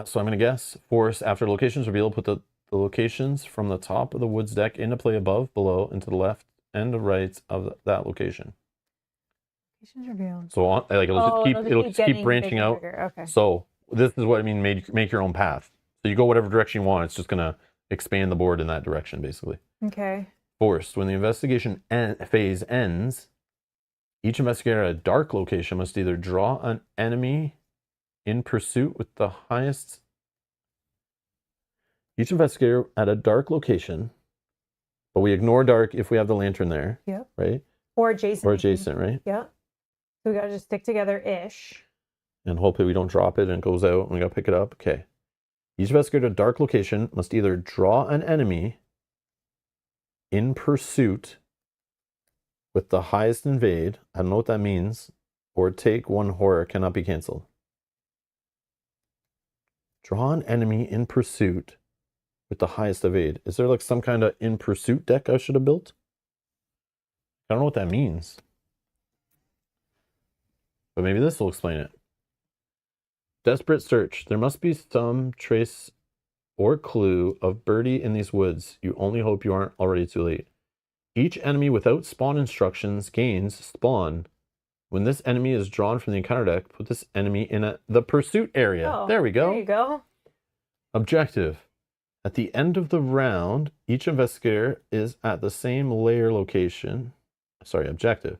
So I'm going to guess. Force after locations reveal, put the locations from the top of the woods deck into play above, below, and to the left and the right of that location. Locations revealed. So on, like it'll just keep branching out. Okay. So this is what I mean. Make your own path. So you go whatever direction you want. It's just gonna expand the board in that direction, basically. Okay. Forced. When the investigation phase ends, each investigator at a dark location must either draw an enemy in pursuit with the highest. Each investigator at a dark location, but we ignore dark if we have the lantern there. Yep. Right. Or adjacent. Or adjacent, right? Yeah. So we gotta just stick together-ish. And hopefully we don't drop it and it goes out and we gotta pick it up. Okay. Each investigator at a dark location must either draw an enemy in pursuit with the highest invade. I don't know what that means. Or take 1 horror, cannot be canceled. Draw an enemy in pursuit with the highest evade. Is there like some kind of in pursuit deck I should have built? I don't know what that means. But maybe this will explain it. Desperate search. There must be some trace or clue of Birdie in these woods. You only hope you aren't already too late. Each enemy without spawn instructions gains spawn. When this enemy is drawn from the encounter deck, put this enemy in the pursuit area. Oh, there we go. There you go. Objective. At the end of the round, each investigator is at the same layer location. Sorry, objective.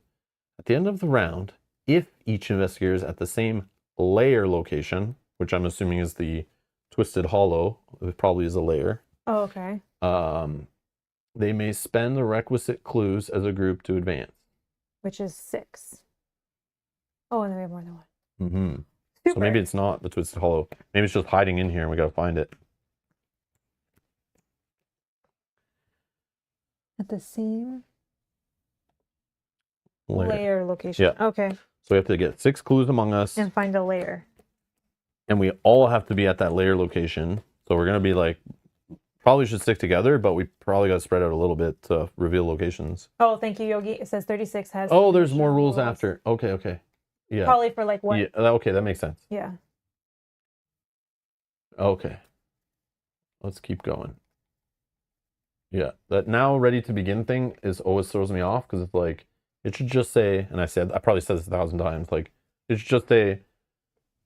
At the end of the round, if each investigator is at the same layer location, which I'm assuming is the Twisted Hollow, it probably is a layer. Oh, okay. They may spend the requisite clues as a group to advance. Which is 6. Oh, and then we have more than 1. Mm-hmm. Super. So maybe it's not the Twisted Hollow. Maybe it's just hiding in here and we gotta find it. At the same Layer. layer location. Yeah. Okay. So we have to get 6 clues among us. And find a layer. And we all have to be at that layer location. So we're gonna be like, probably should stick together, but we probably got to spread out a little bit to reveal locations. Oh, thank you, Yogi. It says 36 has. Oh, there's more rules after. Okay, okay. Yeah. Probably for like what? Yeah, okay, that makes sense. Yeah. Okay. Let's keep going. Yeah, that now ready to begin thing is always throws me off because it's like, it should just say, and I probably said this 1,000 times, like, it should just say,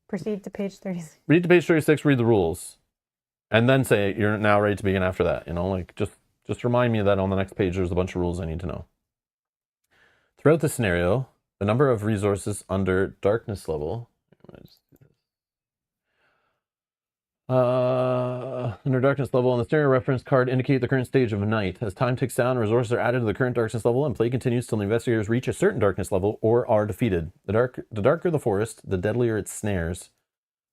proceed to page 36. read to page 36, read the rules. And then say, you're now ready to begin after that. You know, like, just remind me that on the next page, there's a bunch of rules I need to know. Throughout the scenario, the number of resources under darkness level, under darkness level on the scenario reference card indicate the current stage of night. As time ticks down, resources are added to the current darkness level and play continues till the investigators reach a certain darkness level or are defeated. The darker the forest, the deadlier its snares.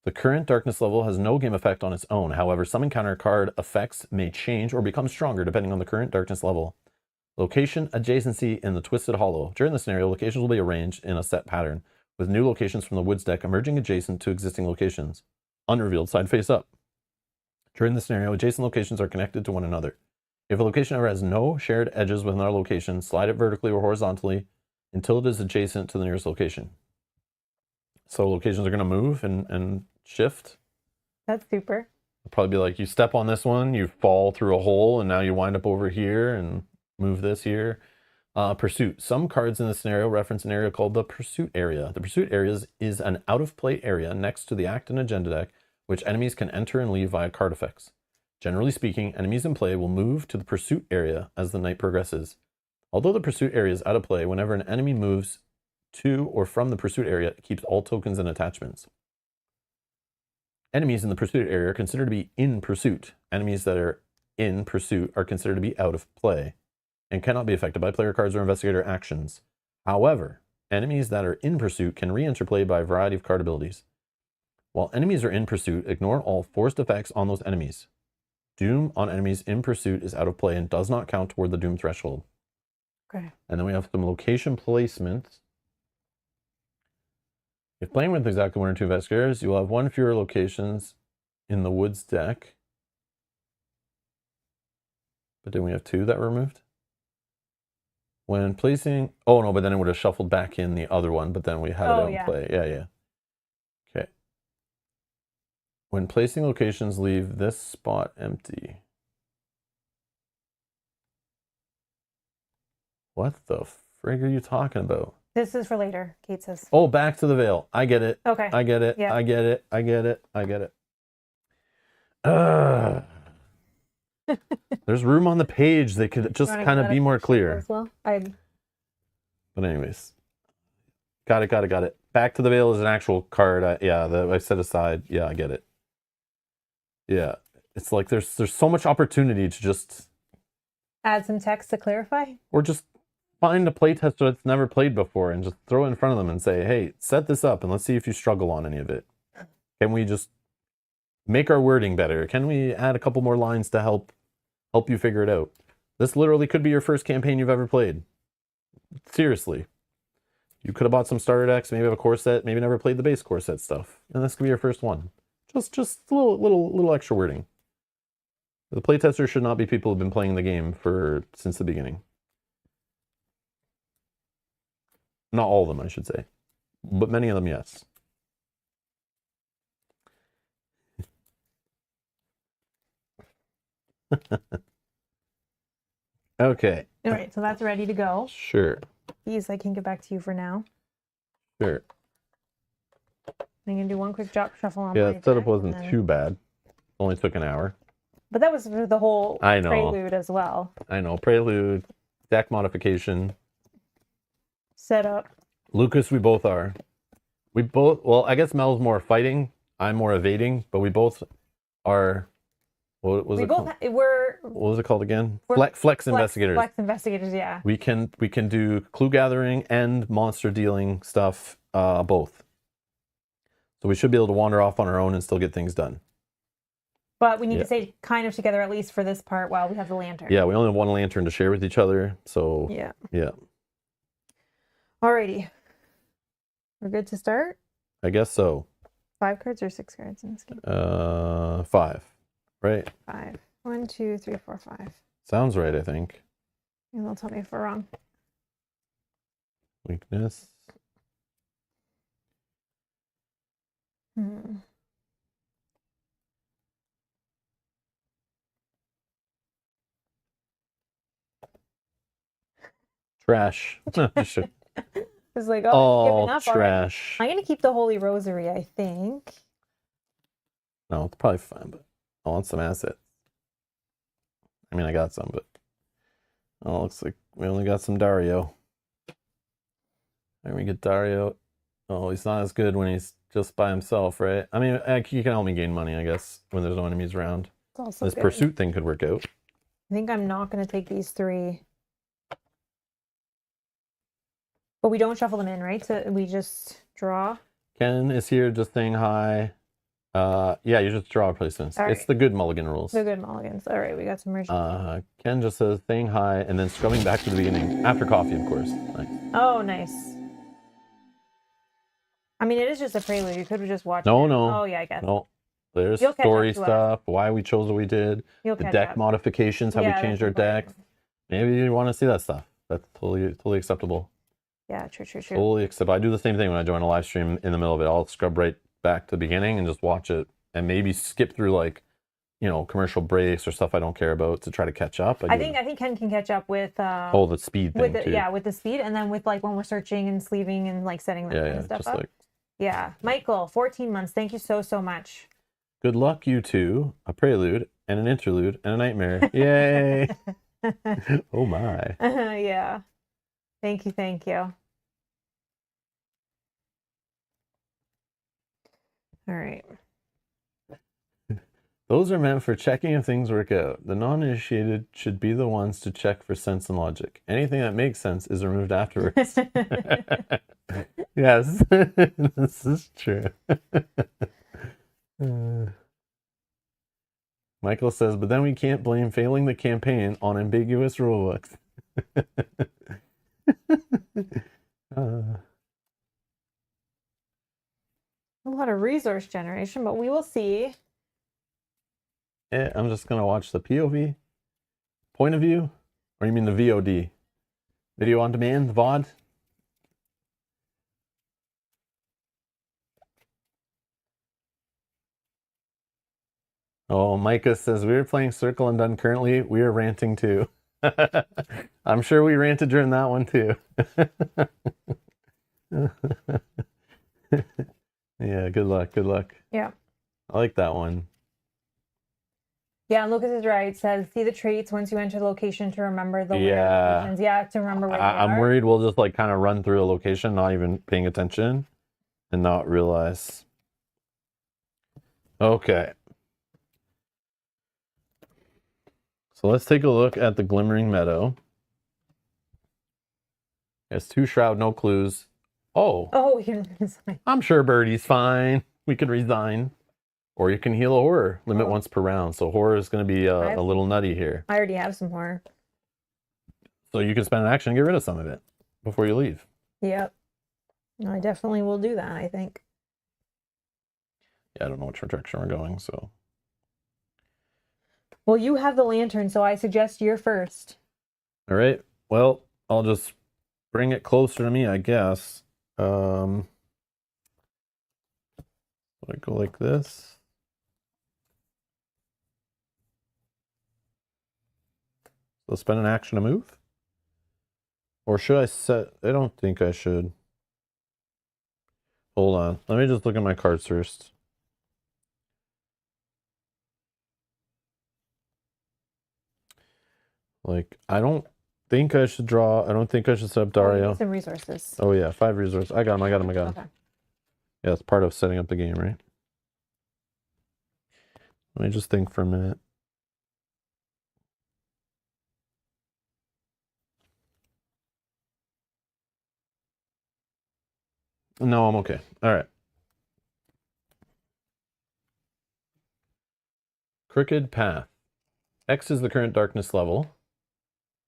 The current darkness level has no game effect on its own. However, some encounter card effects may change or become stronger depending on the current darkness level. Location adjacency in the Twisted Hollow. During the scenario, locations will be arranged in a set pattern, with new locations from the woods deck emerging adjacent to existing locations. Unrevealed side face up. During the scenario, adjacent locations are connected to one another. If a location ever has no shared edges with another location, slide it vertically or horizontally until it is adjacent to the nearest location. So locations are going to move and shift. That's super. It'll probably be like you step on this one, you fall through a hole, and now you wind up over here. And move this here. Pursuit. Some cards in this scenario reference an area called the Pursuit area. The Pursuit area is an out-of-play area next to the Act and Agenda deck, which enemies can enter and leave via card effects. Generally speaking, enemies in play will move to the Pursuit area as the night progresses. Although the Pursuit area is out of play, whenever an enemy moves to or from the Pursuit area, it keeps all tokens and attachments. Enemies in the Pursuit area are considered to be in pursuit. Enemies that are in pursuit are considered to be out of play and cannot be affected by player cards or investigator actions. However, enemies that are in pursuit can re-enter play by a variety of card abilities. While enemies are in pursuit, ignore all forced effects on those enemies. Doom on enemies in pursuit is out of play and does not count toward the Doom threshold. Okay. And then we have some location placements. If playing with exactly 1 or 2 investigators, you will have 1 fewer locations in the woods deck. But then we have 2 that were removed. When placing, oh no, but then it would have shuffled back in the other one, but then we had it out in play. Yeah. Okay. When placing locations, leave this spot empty. What the frig are you talking about? This is for later, Kate says. Oh, back to the Vale. I get it. Okay. I get it. Yeah. I get it. I get it. I get it. There's room on the page. They could just kind of be more clear. As well? But anyways. Got it. Back to the Vale is an actual card. Yeah, that I set aside. Yeah, I get it. Yeah. It's like there's so much opportunity to just Add some text to clarify? Or just find a playtester that's never played before and just throw it in front of them and say, hey, set this up and let's see if you struggle on any of it. Can we just make our wording better? Can we add a couple more lines to help you figure it out? This literally could be your first campaign you've ever played. Seriously. You could have bought some starter decks, maybe have a core set, maybe never played the base core set stuff. And this could be your first one. Just a little extra wording. The playtesters should not be people who've been playing the game since the beginning. Not all of them, I should say. But many of them, yes. Okay. All right, so that's ready to go. Sure. These I can get back to you for now. Sure. I'm going to do one quick drop shuffle on Yeah, my the setup deck, wasn't and then- too bad. Only took an hour. But that was for the whole I know. prelude as well. I know. Prelude, deck modification. Setup. Lucas, we both are. We both, well, I guess Mel's more fighting. I'm more evading, but we both are, what was We it both called? we're What was it called again? We're Flex investigators. Flex investigators, yeah. We can do clue gathering and monster dealing stuff, both. So we should be able to wander off on our own and still get things done. But we need to stay kind of together at least for this part while we have the lantern. Yeah, we only have one lantern to share with each other, so Yeah. yeah. Alrighty. We're good to start? I guess so. 5 cards or 6 cards in this game? 5, right? 5. 1, 2, 3, 4, 5. Sounds right, I think. And they'll tell me if we're wrong. Weakness. Trash. It's like, Oh, giving up trash. already. I'm going to keep the Holy Rosary, I think. No, it's probably fine, but I want some assets. I mean, I got some, but oh, looks like we only got some Dario. And we get Dario. Oh, he's not as good when he's just by himself, right? I mean, you can help me gain money, I guess, when there's no enemies around. It's also This good. pursuit thing could work out. I think I'm not going to take these 3. But we don't shuffle them in, right? So we just draw. Ken is here just saying hi. Yeah, you just draw placements. All It's right. the good mulligan rules. The good mulligans. All right, we got some merchants. Ken just says saying hi and then scrubbing back to the beginning. After coffee, of course. Nice. Oh, nice. I mean, it is just a prelude. You could have just watched No, it. no. Oh, yeah, I guess. No, there's You'll catch story up to us. stuff, why we chose what we did, You'll the catch deck up. modifications, how Yeah, we changed our that's important. decks. Maybe you want to see that stuff. That's totally acceptable. Yeah, true. Totally acceptable. I do the same thing when I join a live stream in the middle of it. I'll scrub right back to the beginning and just watch it and maybe skip through like you know, commercial breaks or stuff I don't care about to try to catch up. I think Ken can catch up with oh, the speed thing too. yeah, with the speed, and then with like when we're searching and sleeving and like setting that kind of stuff just up. like Yeah, Michael, 14 months. Thank you so much. good luck, you two. A prelude and an interlude and a nightmare. Yay! Oh my. Yeah. Thank you. All right. Those are meant for checking if things work out. The non-initiated should be the ones to check for sense and logic. Anything that makes sense is removed afterwards. Yes, this is true. Michael says, but then we can't blame failing the campaign on ambiguous rulebooks. A lot of resource generation, but we will see. I'm just going to watch the POV, point of view, or you mean the VOD? Video on demand, the VOD? Oh, Micah says, we were playing Circle and Done currently. We are ranting too. I'm sure we ranted during that one too. Yeah, good luck. Good luck. Yeah. I like that one. Yeah, and Lucas is right. It says, see the traits once you enter the location to remember the Yeah. locations. Yeah, to remember where they I'm are. worried we'll just like kind of run through a location, not even paying attention, and not realize. Okay. So let's take a look at the Glimmering Meadow. It's 2 shroud, no clues. Oh. Oh, we can resign. I'm sure Birdie's fine. We could resign. Or you can heal a horror. Limit once per round. So horror is going to be a little nutty here. I already have some horror. So you can spend an action and get rid of some of it before you leave. Yep. I definitely will do that, I think. Yeah, I don't know which direction we're going, so. Well, you have the lantern, so I suggest you're first. All right. Well, I'll just bring it closer to me, I guess. I go like this. So spend an action to move? Or should I set... I don't think I should. Hold on. Let me just look at my cards first. Like, I don't think I should draw. I don't think I should set up Dario. Need some resources. Oh, yeah. 5 resources. I got him. Okay. Yeah, it's part of setting up the game, right? Let me just think for a minute. No, I'm okay. All right. Crooked Path. X is the current darkness level,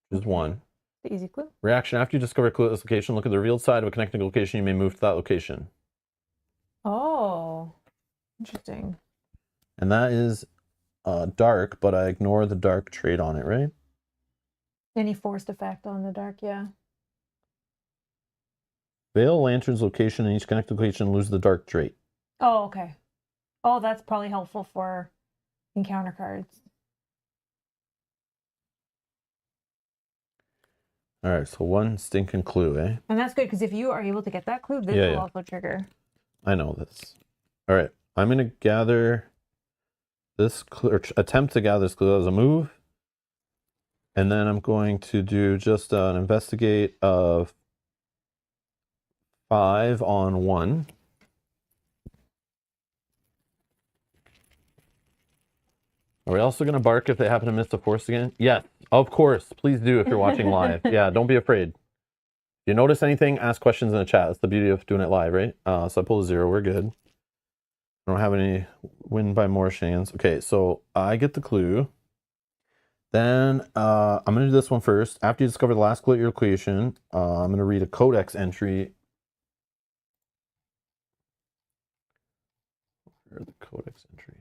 which is 1. The easy clue. Reaction. After you discover a clue at this location, look at the revealed side of a connecting location. You may move to that location. Oh, interesting. And that is dark, but I ignore the dark trait on it, right? Any forced effect on the dark, yeah. Veil lantern's location in each connected location, lose the dark trait. Oh, okay. Oh, that's probably helpful for encounter cards. All right, so 1 stinking clue, eh? And that's good, because if you are able to get that clue, this will also trigger. I know this. All right, I'm going to gather this clue, or attempt to gather this clue as a move. And then I'm going to do just an investigate of 5 on 1. Are we also going to bark if they happen to miss the force again? Yes, of course. Please do if you're watching live. Yeah, don't be afraid. If you notice anything, ask questions in the chat. That's the beauty of doing it live, right? So I pull a 0. We're good. I don't have any win by more shenanigans. Okay, so I get the clue. Then I'm going to do this one first. After you discover the last clue at your location, I'm going to read a codex entry. Where are the codex entries?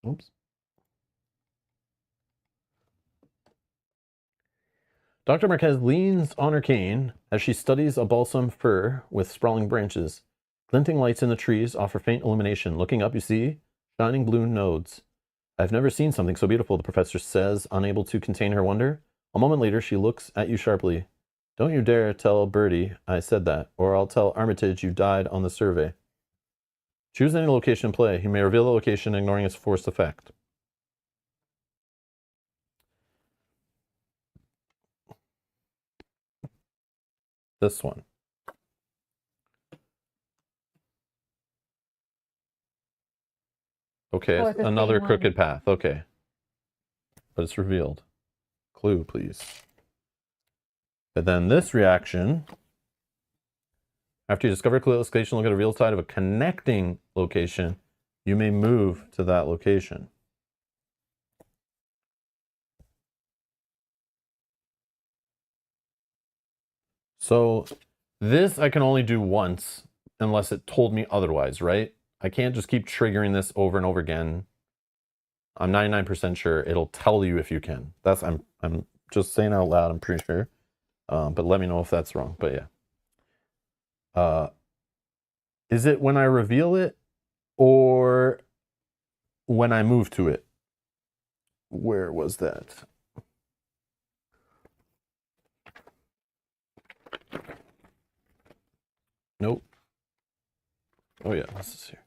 Oops. Dr. Marquez leans on her cane as she studies a balsam fir with sprawling branches. Glinting lights in the trees offer faint illumination. Looking up, you see shining blue nodes. I've never seen something so beautiful, the professor says, unable to contain her wonder. A moment later, she looks at you sharply. Don't you dare tell Birdie I said that, or I'll tell Armitage you died on the survey. Choose any location in play. You may reveal the location, ignoring its forced effect. This one. Okay, Oh, it's the another same crooked one. path. Okay. But it's revealed. Clue, please. But then this reaction, after you discover a clue location, look at a real side of a connecting location, you may move to that location. So this I can only do once unless it told me otherwise, right? I can't just keep triggering this over and over again. I'm 99% sure it'll tell you if you can. That's I'm just saying out loud, I'm pretty sure. But let me know if that's wrong. But yeah. Is it when I reveal it or when I move to it? Where was that? Nope. Oh yeah, this is here.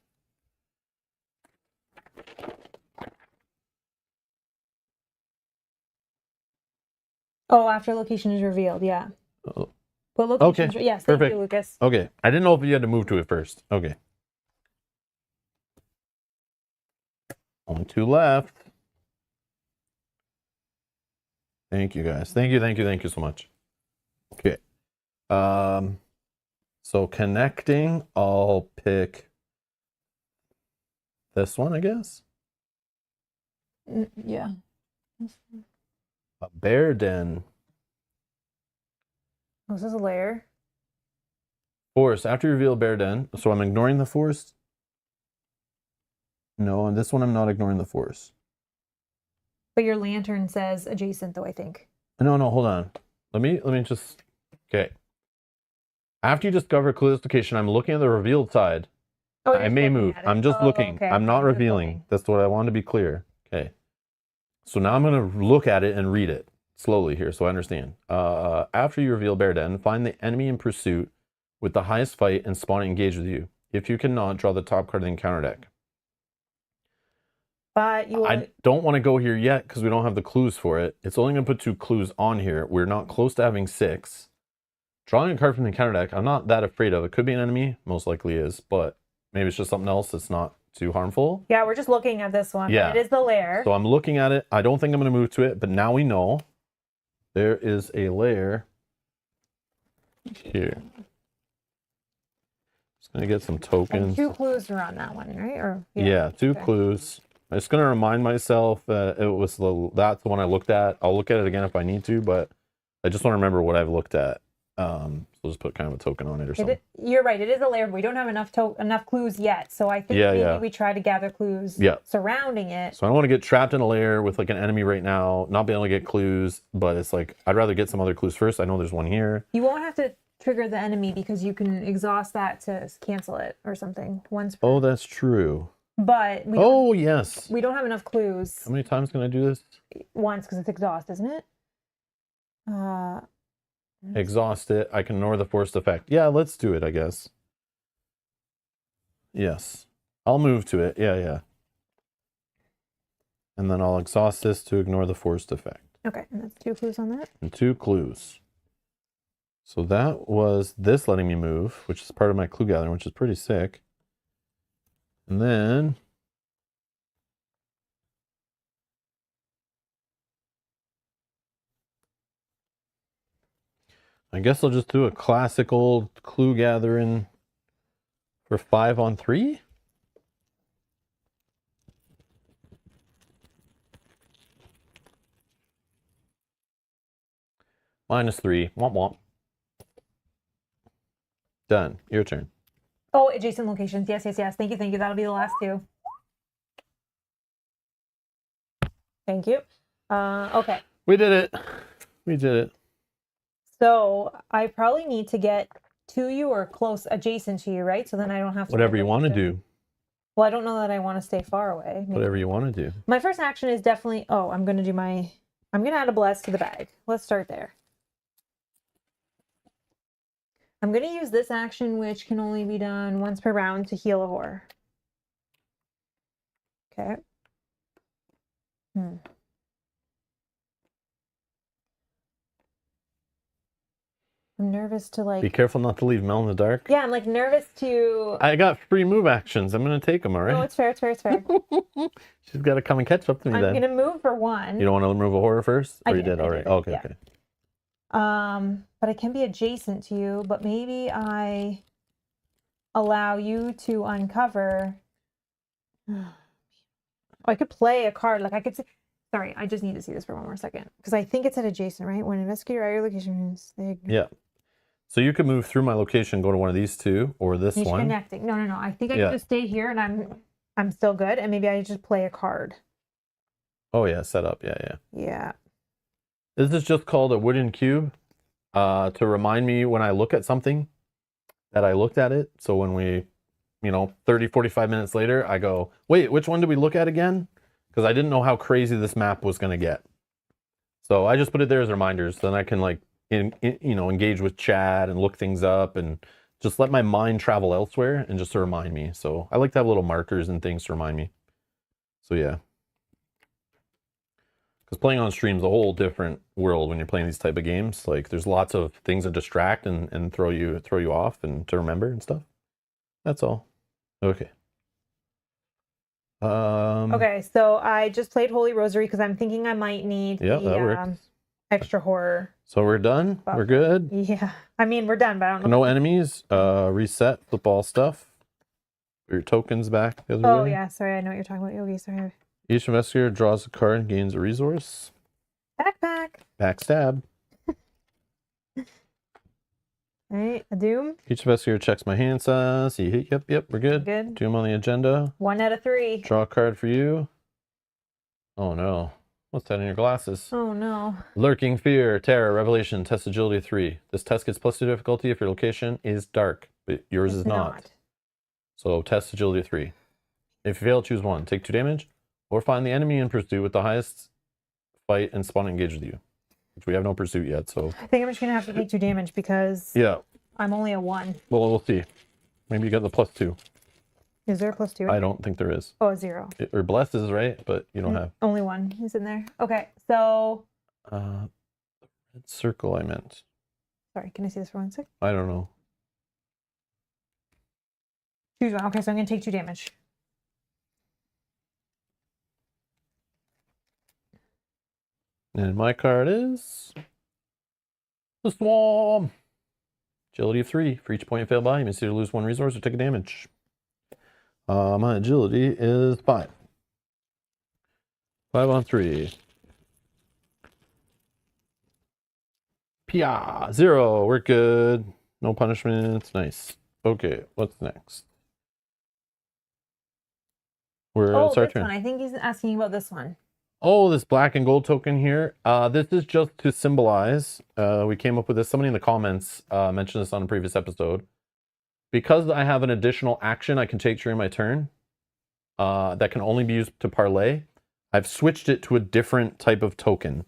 Oh, after location is revealed, yeah. Oh. What location? Okay, Yes, thank perfect. you, Lucas. Okay, I didn't know if you had to move to it first. Okay. Only 2 left. Thank you guys. Thank you so much. Okay. So connecting, I'll pick this one, I guess. Yeah. A bear den. Oh, this is a layer. Forest. After you reveal bear den, so I'm ignoring the forest. No, and this one I'm not ignoring the forest. But your lantern says adjacent, though, I think. No, hold on. Let me just. Okay. After you discover a clueless location, I'm looking at the revealed side. Oh, I may move. I'm just looking. Okay. I'm not revealing. That's what I want to be clear. Okay. So now I'm going to look at it and read it slowly here so I understand. After you reveal bear den, find the enemy in pursuit with the highest fight and spawn engage with you. If you cannot, draw the top card of the encounter deck. But you I don't want to go here yet because we don't have the clues for it. It's only going to put 2 clues on here. We're not close to having 6. Drawing a card from the encounter deck, I'm not that afraid of. It could be an enemy, most likely is, but maybe it's just something else that's not too harmful. Yeah, we're just looking at this one. Yeah. It is the lair. So I'm looking at it. I don't think I'm going to move to it, but now we know there is a layer here. Just going to get some tokens. And 2 clues are on that one, right? Or yeah 2 clues. I'm just going to remind myself that it was that's the one I looked at. I'll look at it again if I need to, but I just want to remember what I've looked at. So just put kind of a token on it or something. You're right. It is a lair. We don't have enough clues yet. So I think maybe we try to gather clues surrounding it. So I don't want to get trapped in a lair with like an enemy right now, not be able to get clues, but it's like, I'd rather get some other clues first. I know there's one here. You won't have to trigger the enemy because you can exhaust that to cancel it or something. Oh, that's true. But yes. We don't have enough clues. How many times can I do this? Once, because it's exhaust, isn't it? Exhaust it. I can ignore the forced effect. Yeah, let's do it, I guess. Yes. I'll move to it. Yeah. And then I'll exhaust this to ignore the forced effect. Okay, and that's 2 clues on that? And 2 clues. So that was this letting me move, which is part of my clue gathering, which is pretty sick. And then I guess I'll just do a classic old clue gathering for 5 on 3. -3. Womp womp. Done. Your turn. Oh, adjacent locations. Yes. Thank you. That'll be the last 2. Thank you. Okay. We did it. So I probably need to get to you or close adjacent to you, right? So then I don't have to. Whatever you want to do. Well, I don't know that I want to stay far away. Maybe. Whatever you want to do. My first action is definitely, I'm going to add a bless to the bag. Let's start there. I'm going to use this action, which can only be done once per round, to heal a horror. Okay. I'm nervous to Be careful not to leave Mel in the dark. Yeah, I'm like nervous to. I got free move actions. I'm going to take them, all right? No, it's fair. It's fair. It's fair. She's got to come and catch up to me then. I'm going to move for one. You don't want to remove a horror first? Or you did? All right. Okay, yeah. okay. But I can be adjacent to you, but maybe I allow you to uncover. I could play a card. Like I could say, sorry, I just need to see this for one more second. Because I think it's at adjacent, right? When investigator at your location is yeah. So you could move through my location, go to one of these two, or this one. Connecting. No. I think I can just stay here and I'm still good. And maybe I just play a card. Oh yeah, set up. Yeah. Yeah. This is just called a wooden cube to remind me when I look at something that I looked at it. So when we, 30, 45 minutes later, I go, wait, which one did we look at again? Because I didn't know how crazy this map was going to get. So I just put it there as reminders. Then I can engage with chat and look things up and just let my mind travel elsewhere and just to remind me. So I like to have little markers and things to remind me. So yeah. Because playing on stream is a whole different world when you're playing these type of games. Like there's lots of things that distract and throw you off and to remember and stuff. That's all. Okay. Okay, so I just played Holy Rosary because I'm thinking I might need the extra horror. So we're done? Buff. We're good? Yeah. I mean, we're done, but I don't know. No enemies. Reset, flip all stuff. Your tokens back the other way. Oh, yeah. Sorry, I know what you're talking about, Yogi. Sorry. Each investigator draws a card and gains a resource. Backpack. Backstab. All right, a doom. Each investigator checks my hand size. Yep, we're good. Good. Doom on the agenda. 1 out of 3. Draw a card for you. Oh no. What's that in your glasses? Oh no. Lurking Fear, Terror, Revelation, Test Agility 3. This test gets +2 difficulty if your location is dark, but yours is not. So Test Agility 3. If you fail, choose 1. Take 2 damage, or find the enemy in pursuit with the highest fight and spawn engage with you. Which we have no pursuit yet, so. I think I'm just going to have to take 2 damage because I'm only a 1. Well, we'll see. Maybe you get the +2. Is there a +2? I don't think there is. Oh, 0. Or blessed is right, but you don't have. Only 1 is in there. Okay, so. Red circle I meant. Sorry, can I see this for 1 sec? I don't know. Choose 1. Okay, so I'm going to take 2 damage. And my card is the Swarm. Agility of 3. For each point you fail by, you may either lose 1 resource or take a damage. My agility is 5. 5 on 3. Pia 0. We're good. No punishments. Nice. Okay, what's next? It's our turn. One. I think he's asking about this one. Oh, this black and gold token here. This is just to symbolize. We came up with this. Somebody in the comments mentioned this on a previous episode. Because I have an additional action I can take during my turn that can only be used to parlay, I've switched it to a different type of token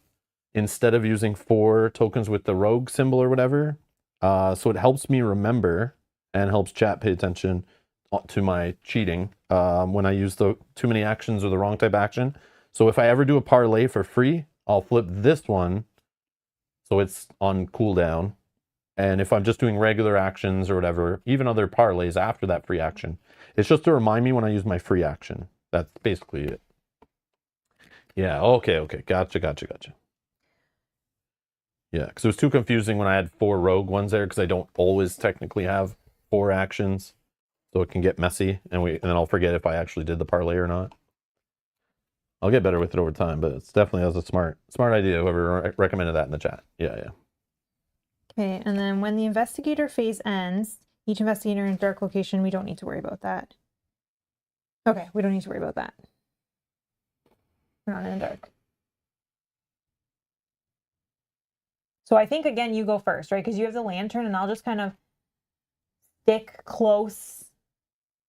instead of using 4 tokens with the rogue symbol or whatever. So it helps me remember and helps chat pay attention to my cheating when I use the too many actions or the wrong type action. So if I ever do a parlay for free, I'll flip this one so it's on cooldown. And if I'm just doing regular actions or whatever, even other parlays after that free action, it's just to remind me when I use my free action. That's basically it. Yeah, okay. Gotcha. Yeah, because it was too confusing when I had 4 rogue ones there because I don't always technically have 4 actions. So it can get messy and then I'll forget if I actually did the parlay or not. I'll get better with it over time, but it's definitely a smart idea, whoever recommended that in the chat. Yeah. Okay, and then when the investigator phase ends, each investigator in a dark location, we don't need to worry about that. Okay, we don't need to worry about that. We're not in the dark. So I think, again, you go first, right? Because you have the lantern, and I'll just kind of stick close,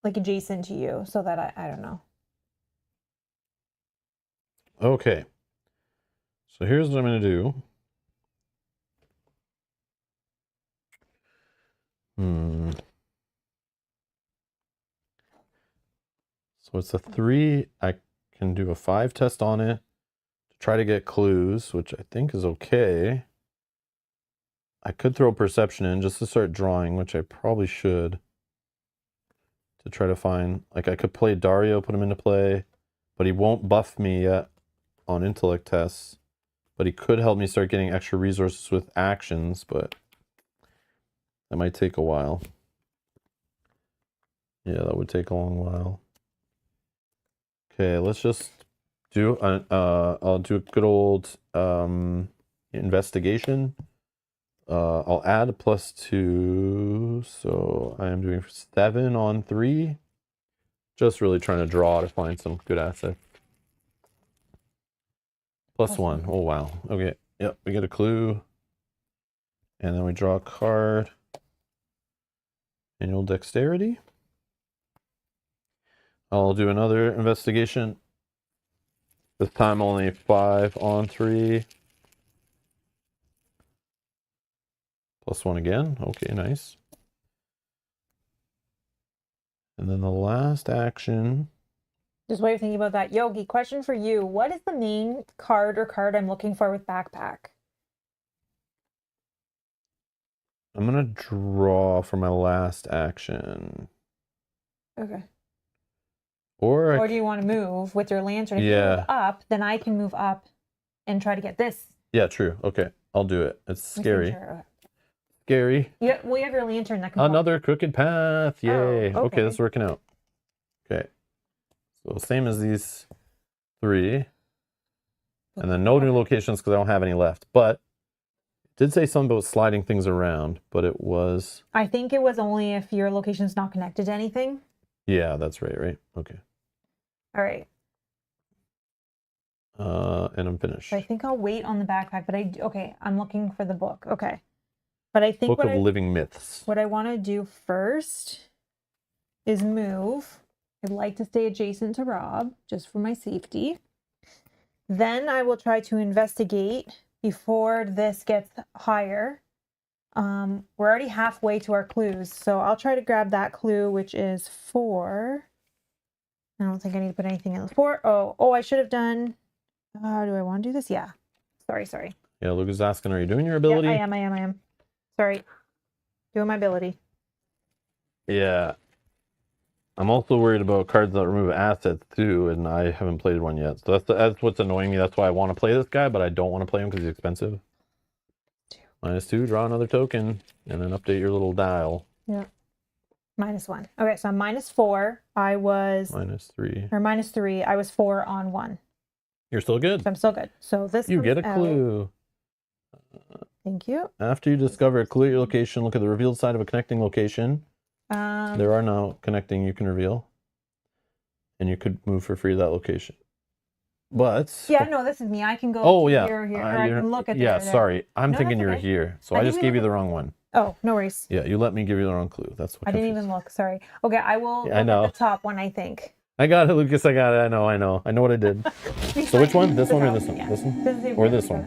like adjacent to you, so that I don't know. Okay. So here's what I'm going to do. So it's a 3. I can do a 5 test on it to try to get clues, which I think is okay. I could throw perception in just to start drawing, which I probably should, to try to find, like I could play Dario, put him into play, but he won't buff me yet on intellect tests, but he could help me start getting extra resources with actions, but that might take a while. Yeah, that would take a long while. Okay, let's just do, I'll do a good old investigation. I'll add a +2, so I am doing 7 on 3. Just really trying to draw to find some good assets. +1. Oh, wow. Okay. Yep, we get a clue. And then we draw a card. Annual dexterity. I'll do another investigation. This time only 5 on 3. +1 again. Okay, nice. And then the last action. Just while you're thinking about that, Yogi, question for you. What is the main card I'm looking for with backpack? I'm going to draw for my last action. Okay. Or do you want to move with your lantern? If you Yeah. move up, then I can move up and try to get this. Yeah, true. Okay, I'll do it. It's scary. Sure. Scary. Yeah, we have your lantern that can Another crooked path. Yay. Oh, Okay, this is working out. Okay. So same as these 3. And then no new locations because I don't have any left. But it did say something about sliding things around, but it was... I think it was only if your location's not connected to anything. Yeah, that's right? Okay. All right. And I'm finished. So I think I'll wait on the backpack, but okay, I'm looking for the book. Okay. But I think Book of Living Myths. What I want to do first is move. I'd like to stay adjacent to Rob, just for my safety. Then I will try to investigate before this gets higher. We're already halfway to our clues, so I'll try to grab that clue, which is 4. I don't think I need to put anything in the 4. Oh, I should have done... do I want to do this? Yeah. Sorry. Yeah, Luke is asking, are you doing your ability? Yeah, I am. Sorry. Doing my ability. Yeah. I'm also worried about cards that remove assets too, and I haven't played one yet. So that's what's annoying me. That's why I want to play this guy, but I don't want to play him because he's expensive. 2. -2, draw another token, and then update your little dial. Yeah. -1. Okay, so I'm -4. I was... -3. Or -3. I was 4 on 1. You're still good. So I'm still good. So this You get a clue. Thank you. After you discover a clue at your location, look at the revealed side of a connecting location. There are no connecting you can reveal. And you could move for free to that location. But... Yeah, no, this is me. I can go here. Or I can look at Yeah, there. sorry. I'm thinking that's you're okay. here. So I just gave you the wrong one. Oh, no worries. Yeah, you let me give you the wrong clue. That's what I didn't even look. Sorry. Okay, I will look at the top one, I think. I got it, Lucas. I got it. I know. I know what I did. So which one? This one or this one? Yeah. This one? Or this one?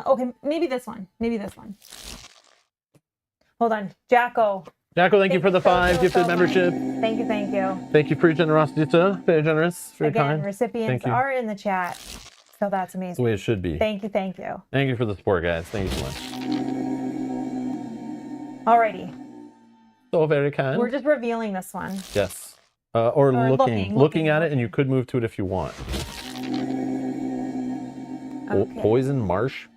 Okay, maybe this one. Hold on. Jacko, thank you for the 5 gifted membership. Thank you. Thank you for your generosity, sir. Very generous. Very kind. Recipients are in the chat. So that's amazing. That's the way it should be. Thank you. Thank you for the support, guys. Thank you so much. Alrighty. So very kind. We're just revealing this one. Yes. Or looking at it, and you could move to it if you want. Okay. Poison Marsh.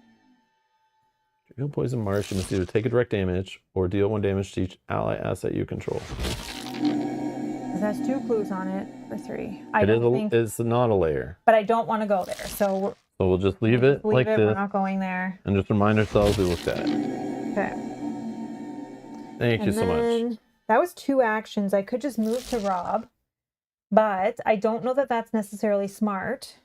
Reveal Poison Marsh. You must either take a direct damage or deal 1 damage to each ally asset you control. It has 2 clues on it for 3. It's not a layer. But I don't want to go there, so we'll just leave it like this. We're not going there. And just remind ourselves we looked at it. Okay. Thank you so much. That was 2 actions. I could just move to Rob, but I don't know that that's necessarily smart.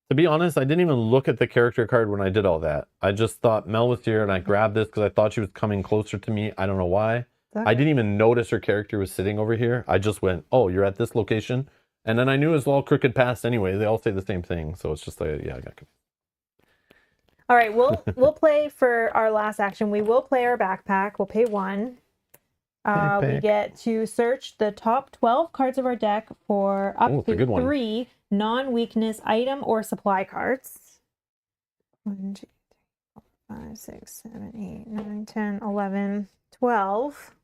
To be honest, I didn't even look at the character card when I did all that. I just thought Mel was here and I grabbed this because I thought she was coming closer to me. I don't know why. Okay. I didn't even notice her character was sitting over here. I just went, oh, you're at this location. And then I knew it was all crooked paths anyway. They all say the same thing. So it's just like, yeah, I got confused. All right, we'll play for our last action. We will play our backpack. We'll pay 1. We get to search the top 12 cards of our deck for up to 3 non-weakness item or supply cards. 1, 2, 3, 4, 5, 6, 7, 8, 9, 10, 11, 12.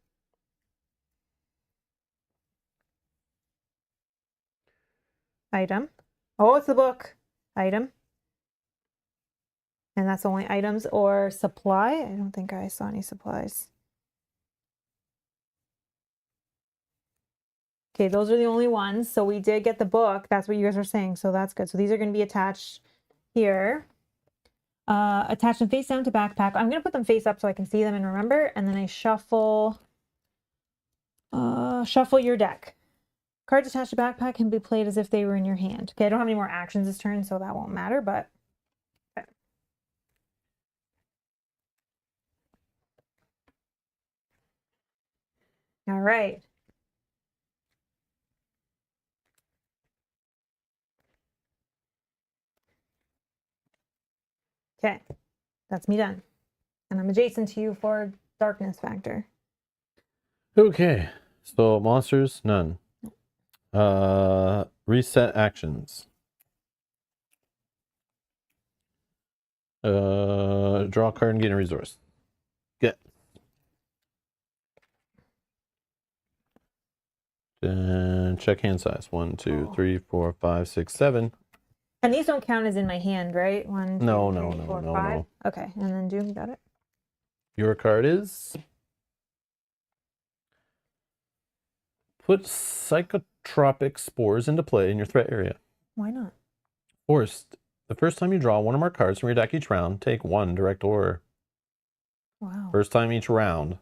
Item. Oh, it's the book. Item. And that's only items or supply. I don't think I saw any supplies. Okay, those are the only ones. So we did get the book. That's what you guys are saying. So that's good. So these are going to be attached here. Attach them face down to backpack. I'm going to put them face up so I can see them and remember. And then I shuffle your deck. Cards attached to backpack can be played as if they were in your hand. Okay, I don't have any more actions this turn, so that won't matter, but... Okay. All right. Okay, that's me done. And I'm adjacent to you for darkness factor. Okay, so monsters, none. Reset actions. Draw a card and gain a resource. Get. Then check hand size. 1, 2, 3, 4, 5, 6, 7. And these don't count as in my hand, right? 1, 2, No, 3, 4, 5. Okay, and then Doom, got it. Your card is... Put psychotropic spores into play in your threat area. Why not? Forced. The first time you draw one or more cards from your deck each round, take 1 direct horror. Wow. First time each round.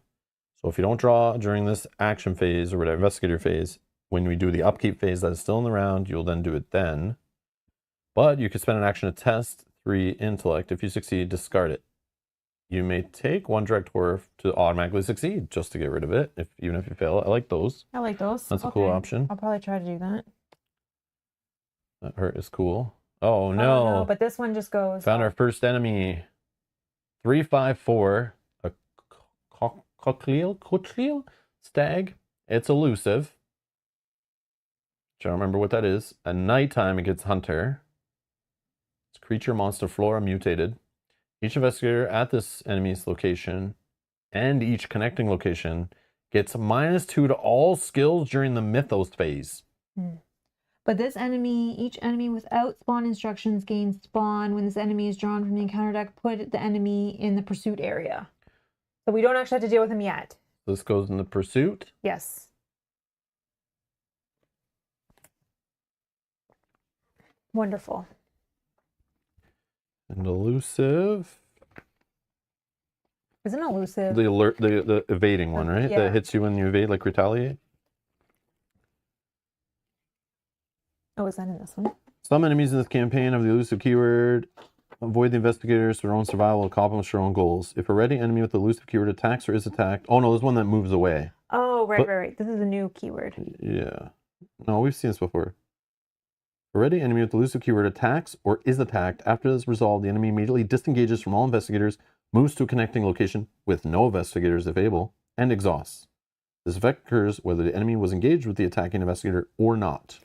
So if you don't draw during this action phase or whatever, investigator phase, when we do the upkeep phase that is still in the round, you'll then do it then. But you could spend an action to test 3 intellect. If you succeed, discard it. You may take 1 direct horror to automatically succeed, just to get rid of it, even if you fail. I like those. I like those. That's a cool option. I'll probably try to do that. That hurt is cool. Oh no. Oh, no, but this one just goes. Found our first enemy. 3/5/4. A cochleal stag. It's elusive. I don't remember what that is. At nighttime, it gets hunter. It's creature, monster, flora, mutated. Each investigator at this enemy's location and each connecting location gets -2 to all skills during the mythos phase. But this enemy, each enemy without spawn instructions gains spawn. When this enemy is drawn from the encounter deck, put the enemy in the pursuit area. So we don't actually have to deal with him yet. This goes in the pursuit. Yes. Wonderful. And elusive. Isn't elusive? The alert, the evading one, right? Yeah. That hits you when you evade, like retaliate. Oh, is that in this one? Some enemies in this campaign have the elusive keyword. Avoid the investigators for their own survival, accomplish their own goals. If a ready enemy with the elusive keyword attacks or is attacked... Oh, no, there's one that moves away. Oh, right. This is a new keyword. Yeah. No, we've seen this before. A ready enemy with the elusive keyword attacks or is attacked. After this is resolved, the enemy immediately disengages from all investigators, moves to a connecting location with no investigators if able, and exhausts. This effect occurs whether the enemy was engaged with the attacking investigator or not.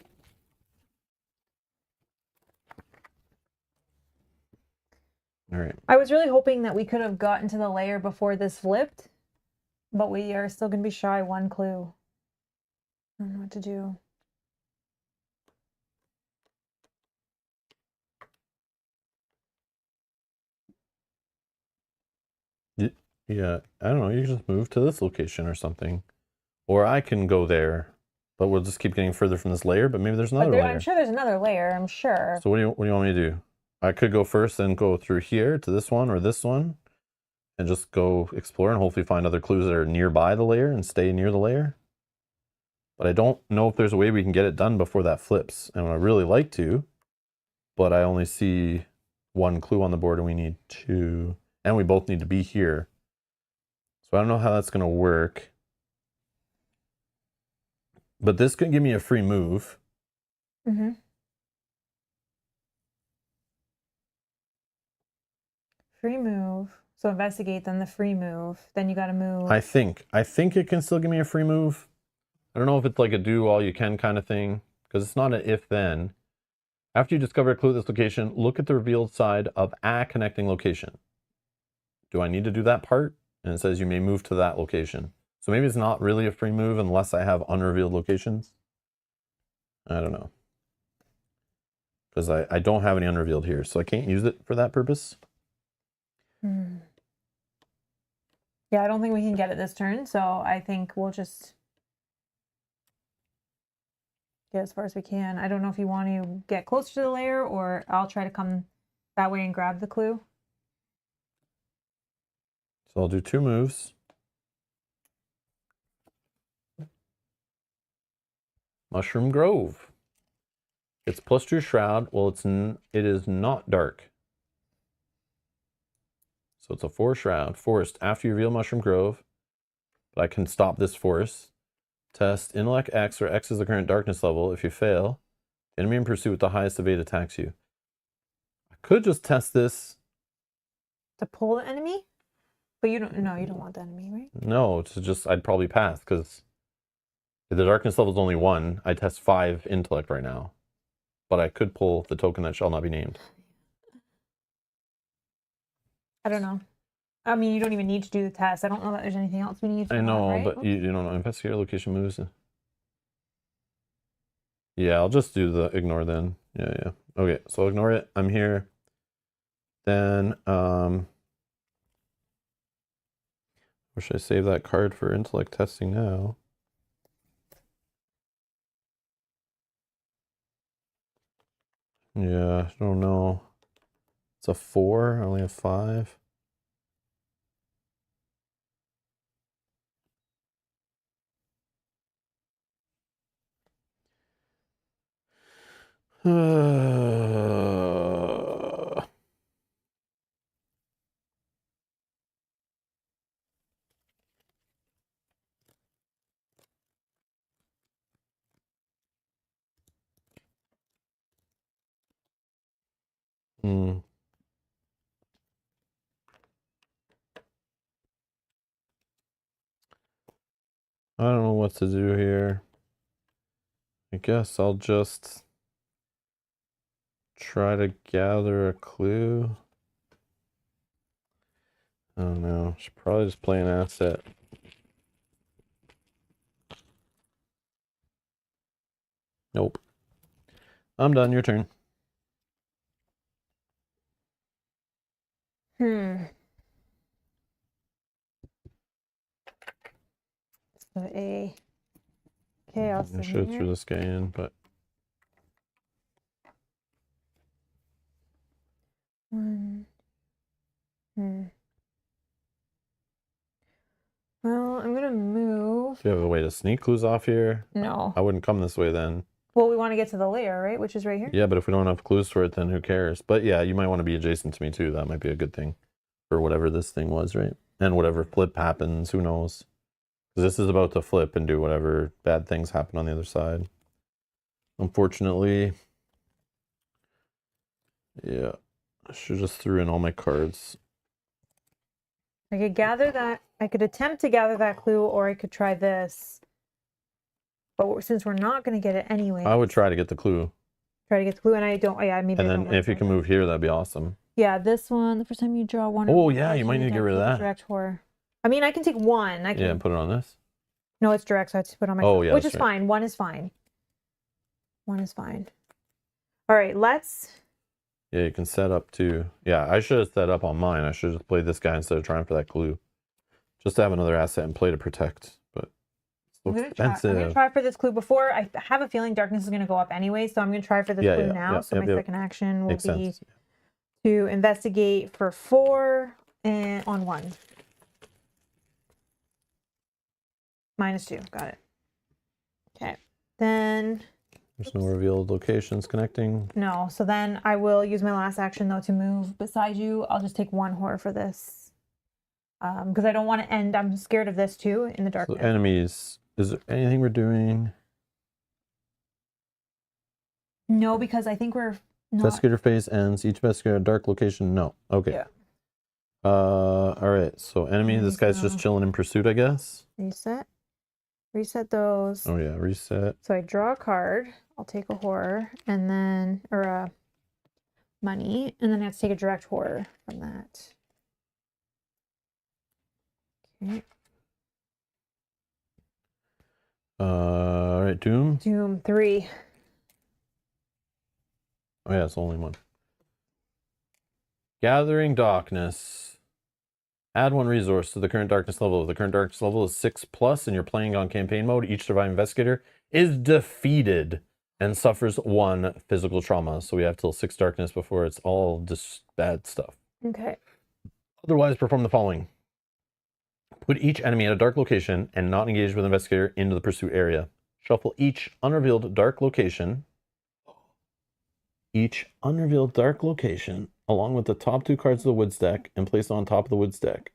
All right. I was really hoping that we could have gotten to the layer before this flipped, but we are still going to be shy 1 clue. I don't know what to do. Yeah, I don't know. You can just move to this location or something. Or I can go there, but we'll just keep getting further from this layer, but maybe there's another layer. I'm sure there's another layer, I'm sure. So what do you want me to do? I could go first and go through here to this one or this one and just go explore and hopefully find other clues that are nearby the layer and stay near the layer. But I don't know if there's a way we can get it done before that flips. And what I really like to but I only see one clue on the board and we need two. And we both need to be here. So I don't know how that's going to work. But this could give me a free move. Mm-hmm. Free move. So investigate, then the free move. Then you got to move. I think it can still give me a free move. I don't know if it's like a do all you can kind of thing, because it's not an if then. After you discover a clue at this location, look at the revealed side of a connecting location. Do I need to do that part? And it says you may move to that location. So maybe it's not really a free move unless I have unrevealed locations. I don't know. Because I don't have any unrevealed here, so I can't use it for that purpose. Yeah, I don't think we can get it this turn, so I think we'll just get as far as we can. I don't know if you want to get closer to the lair, or I'll try to come that way and grab the clue. So I'll do 2 moves. Mushroom Grove. It's +2 shroud. Well, it is not dark. So it's a 4 shroud. Forest. After you reveal Mushroom Grove, but I can stop this force. Test intellect X, where X is the current darkness level. If you fail, the enemy in pursuit with the highest evade attacks you. I could just test this. To pull the enemy? But you don't want the enemy, right? No, I'd probably pass, because if the darkness level is only 1, I test 5 intellect right now. But I could pull the token that shall not be named. I don't know. I mean, you don't even need to do the test. I don't know that there's anything else we need. I know, right? but you don't know. Investigate location moves. Yeah, I'll just do the ignore then. Yeah. Okay, so I'll ignore it. I'm here. Then, or should I save that card for intellect testing now? Yeah, I don't know. It's a 4. I only have 5. I don't know what to do here. I guess I'll just try to gather a clue. I don't know. Should probably just play an asset. Nope. I'm done. Your turn. So a chaos. I should have threw this guy in, but 1. Well, I'm gonna move. do you have a way to sneak clues off here? No. I wouldn't come this way then. Well, we want to get to the lair, right? Which is right here. Yeah, but if we don't have clues for it, then who cares? But yeah, you might want to be adjacent to me too. That might be a good thing for whatever this thing was, right? And whatever flip happens, who knows? Because this is about to flip and do whatever bad things happen on the other side. Unfortunately, yeah, I should just threw in all my cards. I could gather that. I could attempt to gather that clue, or I could try this. But since we're not going to get it anyway, I would try to get the clue. Try to get the clue, and I don't. Yeah, maybe. And then if you can move here, that'd be awesome. Yeah, this one. The first time you draw one. Oh yeah, you might need to get rid of that. Direct horror. I mean, I can take one. I can. Yeah, and put it on this. No, it's direct, so I have to put it on my. Oh yeah, which is fine. One is fine. One is fine. All right, let's. Yeah, you can set up too. Yeah, I should have set up on mine. I should have just played this guy instead of trying for that clue. Just to have another asset and play to protect. But it's so expensive. I'm gonna try for this clue before. I have a feeling darkness is gonna go up anyway, so I'm gonna try for this clue now. So my second action will be to investigate for 4 and on 1. -2. Got it. Okay. Then There's no revealed locations connecting. No, so then I will use my last action though to move beside you. I'll just take 1 horror for this. Because I don't want to end, I'm scared of this too, in the So darkness. enemies, is there anything we're doing? No, because I think we're not. Investigator phase ends. Each investigator at a dark location. No. Okay. Yeah. All right. So enemy, this guy's just chilling in pursuit, I guess. Reset. Reset those. Oh yeah, reset. So I draw a card. I'll take a horror and then, or a money, and then I have to take a direct horror from that. Okay. All right, Doom. Doom 3. Oh yeah, it's only 1. Gathering Darkness. Add 1 resource to the current darkness level. The current darkness level is 6+, and you're playing on campaign mode. Each surviving investigator is defeated and suffers 1 physical trauma. So we have till 6 darkness before it's all just bad stuff. Okay. Otherwise, perform the following. Put each enemy at a dark location and not engage with investigator into the pursuit area. Shuffle each unrevealed dark location. Along with the top 2 cards of the woods deck and place on top of the woods deck.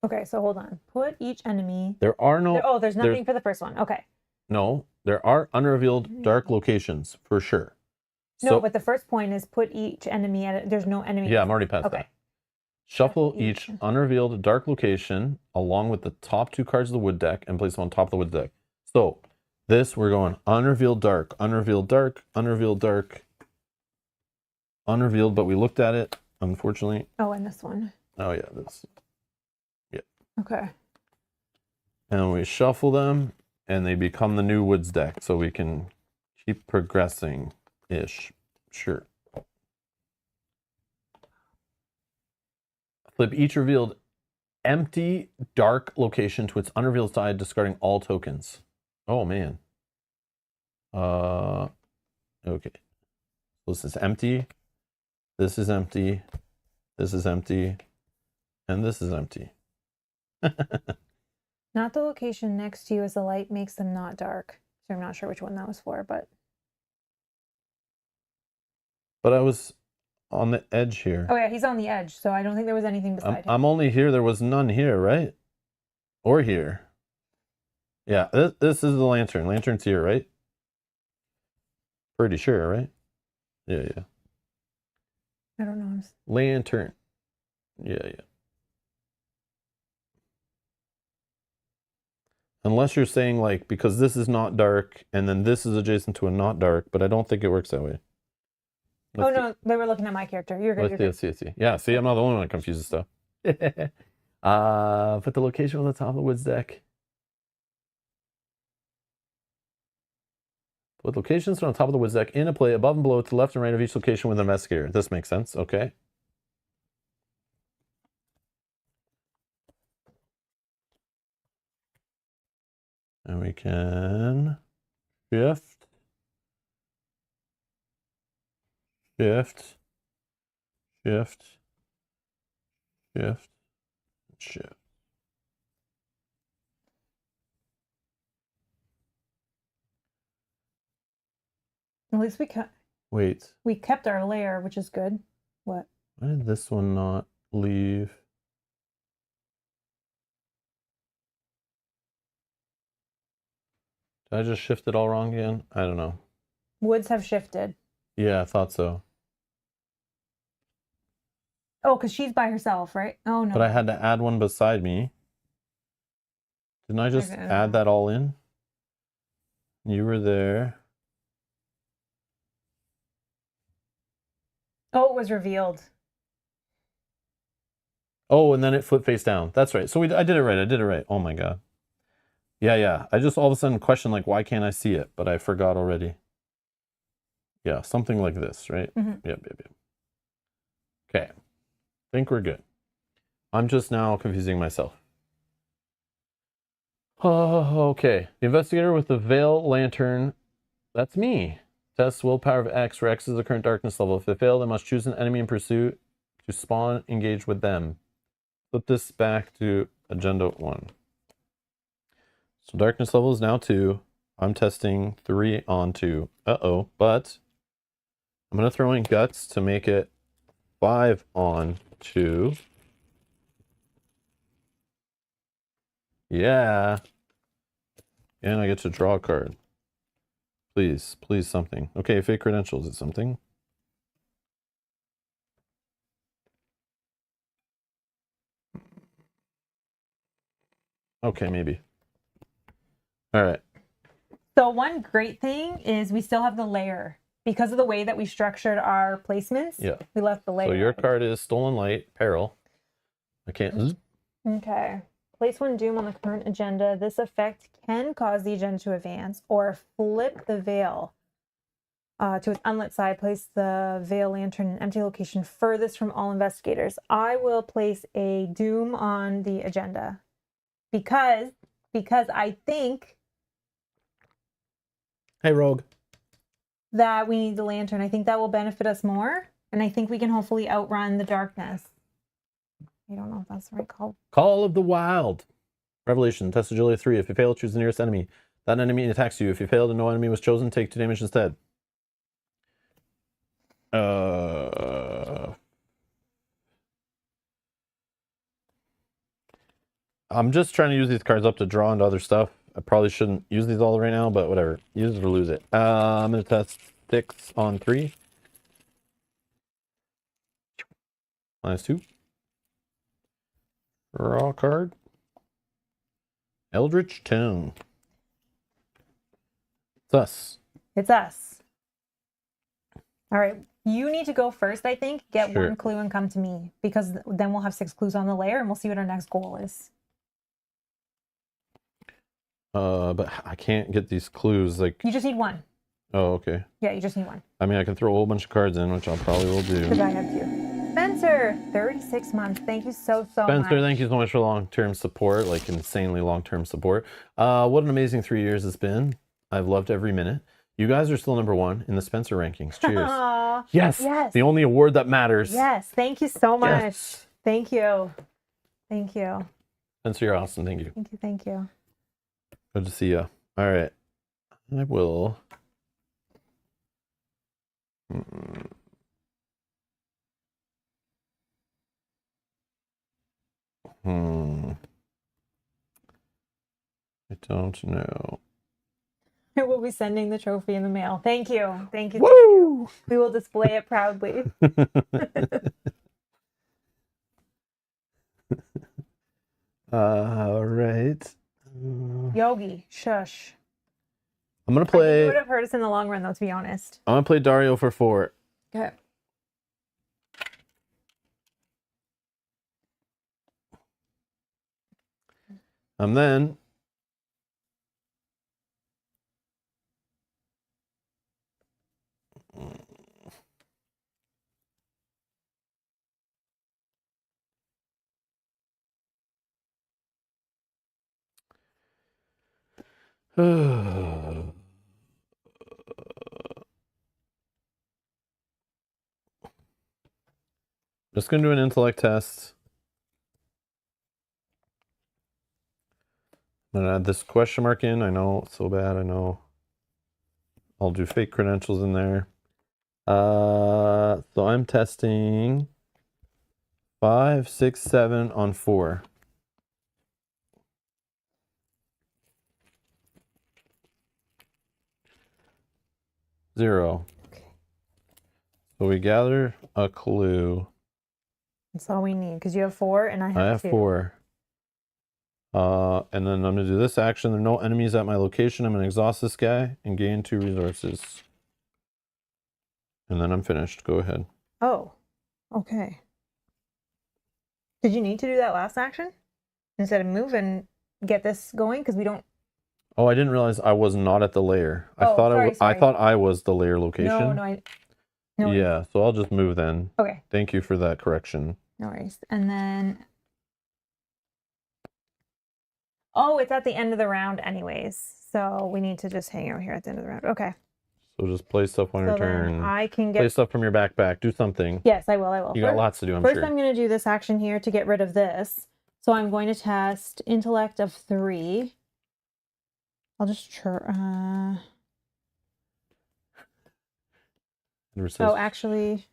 Okay, so hold on. Put each enemy. There are no. There's nothing for the first one. Okay. No, there are unrevealed dark locations for sure. No, but the first point is put each enemy at. There's no enemy. Yeah, I'm already past Okay. that. Shuffle each unrevealed dark location along with the top 2 cards of the wood deck and place them on top of the wood deck. So this, we're going unrevealed dark, unrevealed dark, unrevealed dark, unrevealed, but we looked at it, unfortunately. Oh, and this one. Oh yeah, this. Yeah. Okay. And we shuffle them and they become the new woods deck, so we can keep progressing-ish. Sure. Flip each revealed empty dark location to its unrevealed side, discarding all tokens. Oh man. Okay. This is empty. This is empty. This is empty. And this is empty. Not the location next to you as the light makes them not dark. So I'm not sure which one that was for, but. But I was on the edge here. Oh yeah, he's on the edge, so I don't think there was anything beside him. I'm only here. There was none here, right? Or here. Yeah, this is the lantern. Lantern's here, right? Pretty sure, right? Yeah. I don't know. Lantern. Yeah. Unless you're saying, like, because this is not dark, and then this is adjacent to a not dark, but I don't think it works that way. No, they were looking at my character. You're good. Let's see. Yeah, see, I'm not the only one that confuses stuff. Put the location on the top of the woods deck. Put locations on top of the woods deck in a play above and below to the left and right of each location with an investigator. This makes sense. Okay. And we can shift. At least we kept our layer, which is good. What? Why did this one not leave? Did I just shift it all wrong again? I don't know. Woods have shifted. Yeah, I thought so. Oh, because she's by herself, right? Oh, no. But I had to add one beside me. Didn't I just add that all in? You were there. Oh, it was revealed. Oh, and then it flipped face down. That's right. So I did it right. Oh my God. Yeah. I just all of a sudden questioned, like, why can't I see it? But I forgot already. Yeah, something like this, right? Mm-hmm. Yep. Okay. Think we're good. I'm just now confusing myself. Oh, okay. The investigator with the veil lantern, that's me. Test willpower of X, where X is the current darkness level. If they fail, they must choose an enemy in pursuit to spawn, engage with them. Flip this back to agenda 1. So darkness level is now 2. I'm testing 3 on 2. Uh-oh, but I'm going to throw in guts to make it 5 on 2. Yeah. And I get to draw a card. Please, please something. Okay, fake credentials. Is it something? Okay, maybe. All right. So one great thing is we still have the layer. Because of the way that we structured our placements, Yeah. we left the layer. So your out. card is Stolen Light, Peril. I can't... Okay. Place one doom on the current agenda. This effect can cause the agenda to advance or flip the veil to its unlit side. Place the veil lantern in an empty location furthest from all investigators. I will place a doom on the agenda because I think Hey, Rogue. that we need the lantern. I think that will benefit us more, and I think we can hopefully outrun the darkness. I don't know if that's the right call. Call of the Wild. Revelation. Test agility 3. If you fail, choose the nearest enemy. That enemy attacks you. If you failed and no enemy was chosen, take 2 damage instead. I'm just trying to use these cards up to draw into other stuff. I probably shouldn't use these all right now, but whatever. Use it or lose it. I'm going to test 6 on 3. -2. Draw card. Eldritch Tone. It's us. It's us. All right. You need to go first, I think. Get Sure. one clue and come to me, because then we'll have 6 clues on the layer and we'll see what our next goal is. But I can't get these clues. Like, You just need one. oh, okay. Yeah, you just need one. I mean, I can throw a whole bunch of cards in, which I probably will do. Because I have 2. Spencer, 36 months. Thank you so much. Spencer, thank you so much for long-term support, like insanely long-term support. What an amazing 3 years it's been. I've loved every minute. You guys are still number 1 in the Spencer rankings. Cheers. Yes. Yes. The only award that matters. Yes. Thank you so much. Yes. Thank you. Thank you. Spencer, you're awesome. Thank you. Thank you. Thank you. Good to see you. All right. I will. I don't know. We'll be sending the trophy in the mail. Thank you. Thank you. Woo! We will display it proudly. All right. Yogi, shush. I'm gonna I think play. it would have hurt us in the long run, though, to be honest. I'm gonna play Dario for 4. Okay. And then just gonna do an intellect test. I'm gonna add this question mark in. I know it's so bad. I know. I'll do fake credentials in there. So I'm testing 5, 6, 7 on 4. Zero. Okay. So we gather a clue. That's all we need, because you have 4 and I have 2. 4. And then I'm going to do this action. There are no enemies at my location. I'm going to exhaust this guy and gain 2 resources. And then I'm finished. Go ahead. Oh, okay. Did you need to do that last action instead of move and get this going? Because we don't. Oh, I didn't realize I was not at the layer. I Oh, thought sorry. I thought I was the layer location. No. Yeah, so I'll just move then. Okay. Thank you for that correction. No worries. And then. Oh, it's at the end of the round, anyways. So we need to just hang out here at the end of the round. Okay. So just play stuff on your So then turn. I can Play get. stuff from your backpack. Do something. Yes, I will. You got lots to do, I'm First, sure. I'm going to do this action here to get rid of this. So I'm going to test intellect of 3. I'll just try. Edward says, Oh, actually,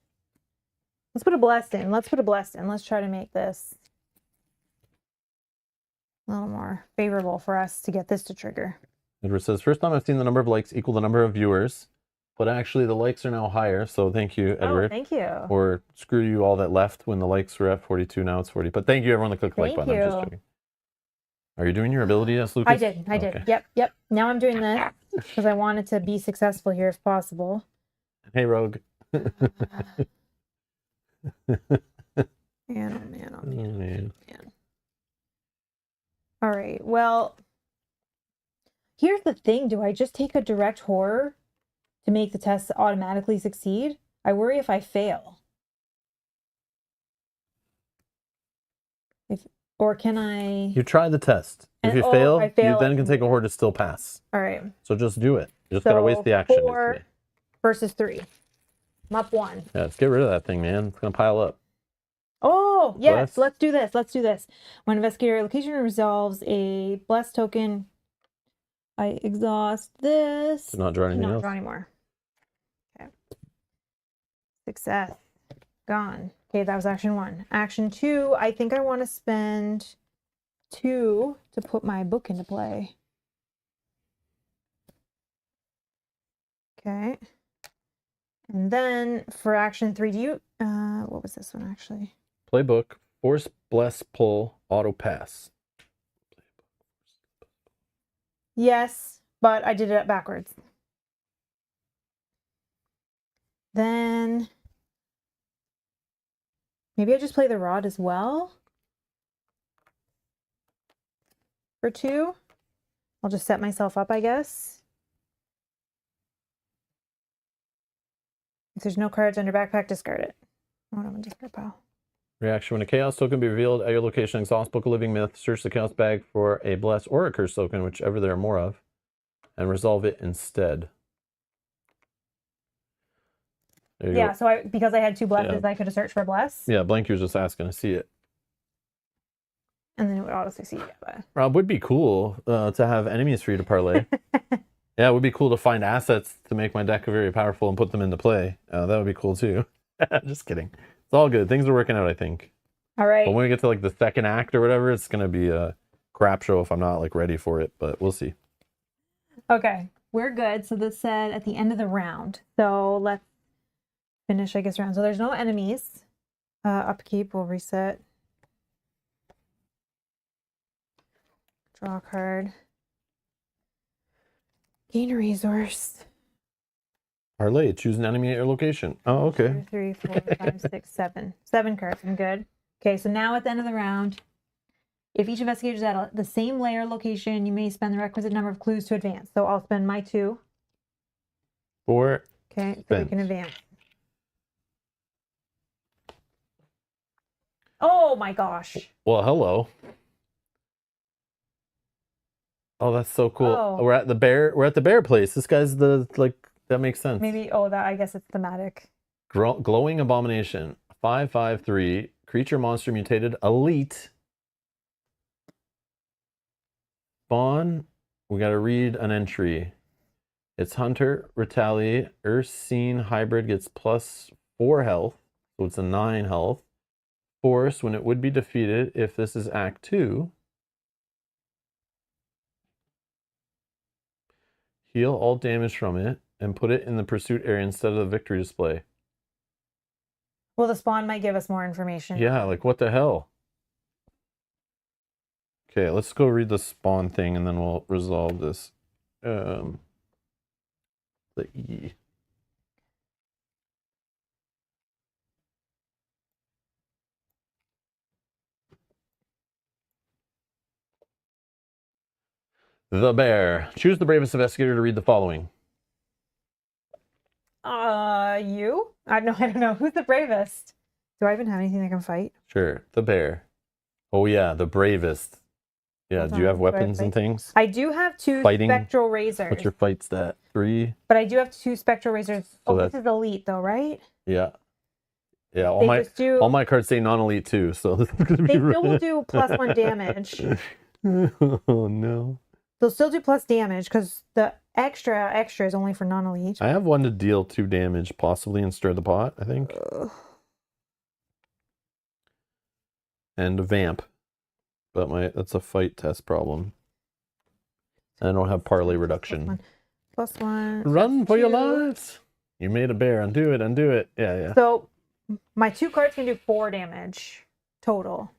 let's put a blessed in. Let's put a blessed in. Let's try to make this a little more favorable for us to get this to trigger. Edward says, first time I've seen the number of likes equal the number of viewers, but actually the likes are now higher. So thank you, Edward. Oh, thank you. Or screw you all that left when the likes were at 42. Now it's 40. But thank you everyone that clicked the like button. I'm just joking. Are you doing your ability, yes, Lucas? I did. Okay. Yep. Now I'm doing this because I wanted to be successful here if possible. Hey, Rogue. Man. All right. Well, here's the thing. Do I just take a direct horror to make the test automatically succeed? I worry if I fail. Or can I... You try the test. If you fail, you then can take a horror to still pass. All right. So just do it. You just got to waste the action. 4 versus 3. I'm up 1. Yeah, let's get rid of that thing, man. It's going to pile up. Oh, yes. Let's do this. When investigator location resolves a blessed token, I exhaust this. Did not draw anything else. Not draw anymore. Okay. Success. Gone. Okay, that was action 1. Action 2, I think I want to spend 2 to put my book into play. Okay. And then for action 3, do you, what was this one actually? Playbook, force, bless, pull, auto pass. Yes, but I did it backwards. Then maybe I just play the rod as well. For 2. I'll just set myself up, I guess. If there's no cards under backpack, discard it. Oh, I'm gonna discard pile. Reaction: when a chaos token be revealed at your location, exhaust Book of Living Myth, search the chaos bag for a bless or a curse token, whichever there are more of, and resolve it instead. Yeah, so because I had 2 blesses, I could have searched for a bless. Yeah, Blanky was just asking to see it. And then it would auto succeed. Yeah, but... Rob, would be cool to have enemies for you to parlay. Yeah, it would be cool to find assets to make my deck very powerful and put them into play. That would be cool too. Just kidding. It's all good. Things are working out, I think. All right. But when we get to like the second act or whatever, it's going to be a crap show if I'm not like ready for it, but we'll see. Okay, we're good. So this said at the end of the round. So let's finish, I guess, round. So there's no enemies. Upkeep will reset. Draw a card. Gain a resource. Parlay, choose an enemy at your location. Oh, okay. 2, 3, 4, 5, 6, 7. 7 cards. I'm good. Okay, so now at the end of the round, if each investigator is at the same layer location, you may spend the requisite number of clues to advance. So I'll spend my 2. 4. Okay, so we can advance. Oh my gosh. Well, hello. Oh, that's so cool. Oh. We're at the bear place. This guy's that makes sense. Maybe, that I guess it's thematic. Glowing Abomination. 5/5/3. Creature monster mutated. Elite. Spawn. We got to read an entry. It's Hunter, Retaliate, Ursine hybrid gets +4 health. So it's a 9 health. Force when it would be defeated if this is Act 2. Heal all damage from it and put it in the pursuit area instead of the victory display. Well, the spawn might give us more information. Yeah, like what the hell? Okay, let's go read the spawn thing and then we'll resolve this. The E. The bear. Choose the bravest investigator to read the following. You? I don't know. Who's the bravest? Do I even have anything that can fight? Sure, the bear. Oh yeah, the bravest. Yeah, do you have weapons and things? I do have 2 Fighting? spectral razors. What's your fight stat? 3? But I do have 2 spectral razors. So this is elite though, right? Yeah. Yeah, all my cards say non-elite too, so this is gonna be They still will do +1 damage. Oh no. They'll still do plus damage because the extra is only for non-elite. I have one to deal 2 damage, possibly, and stir the pot, I think. And a vamp. But that's a fight test problem. I don't have parlay reduction. Plus one. Run for your lives! You made a bear. Undo it, undo it. Yeah. So my 2 cards can do 4 damage total.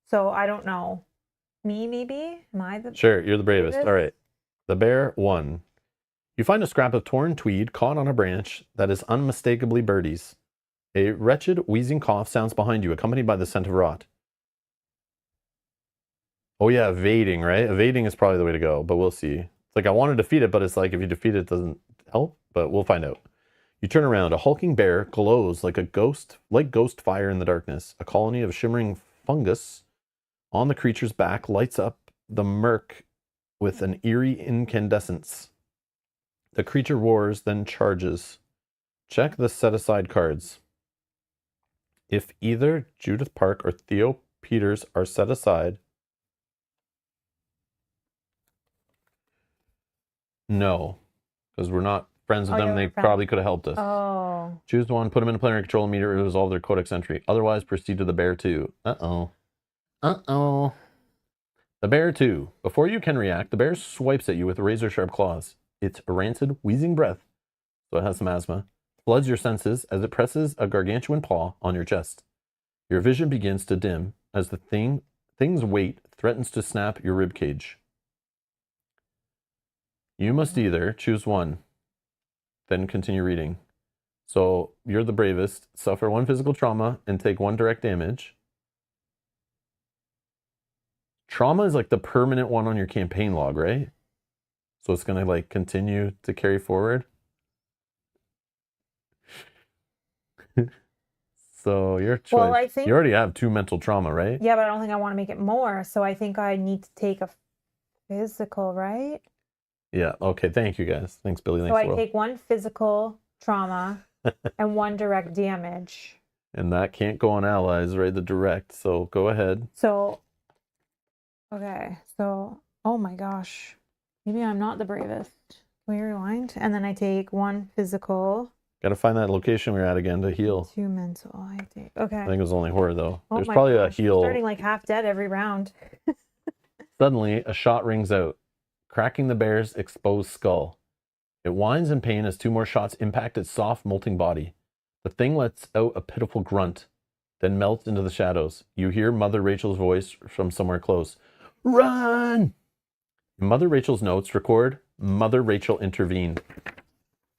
So I don't know. Me, maybe? Am I the... Sure, you're the bravest. All right. The bear 1. You find a scrap of torn tweed caught on a branch that is unmistakably Birdie's. A wretched, wheezing cough sounds behind you, accompanied by the scent of rot. Oh yeah, evading, right? Evading is probably the way to go, but we'll see. It's like I want to defeat it, but it's like if you defeat it, it doesn't help, but we'll find out. You turn around. A hulking bear glows like ghost fire in the darkness. A colony of shimmering fungus on the creature's back lights up the murk with an eerie incandescence. The creature roars, then charges. Check the set-aside cards. If either Judith Park or Theo Peters are set aside... No, because we're not friends with them. They probably could have helped us. Oh. Choose one, put them in a plenary control, immediately resolve their codex entry. Otherwise, proceed to the bear 2. Uh-oh. Uh-oh. The bear 2. Before you can react, the bear swipes at you with razor-sharp claws. Its rancid, wheezing breath, so it has some asthma, floods your senses as it presses a gargantuan paw on your chest. Your vision begins to dim as the thing's weight threatens to snap your rib cage. You must either choose one, then continue reading. So you're the bravest. Suffer 1 physical trauma and take 1 direct damage. Trauma is like the permanent one on your campaign log, right? So it's going to like continue to carry forward. So your choice. Well, I think... You already have 2 mental trauma, right? Yeah, but I don't think I want to make it more. So I think I need to take a physical, right? Yeah. Okay. Thank you, guys. Thanks, Billy. So I take 1 physical trauma and 1 direct damage. And that can't go on allies, right? The direct. So go ahead. So, okay. So, oh my gosh. Maybe I'm not the bravest. Can we rewind? And then I take 1 physical. Got to find that location we're at again to heal. 2 mental. I take. Okay. I think it was only horror, though. Oh There's probably gosh, a heal. I'm starting like half dead every round. Suddenly, a shot rings out, cracking the bear's exposed skull. It whines in pain as 2 more shots impact its soft, molting body. The thing lets out a pitiful grunt, then melts into the shadows. You hear Mother Rachel's voice from somewhere close. Run! Mother Rachel's notes record, Mother Rachel intervened.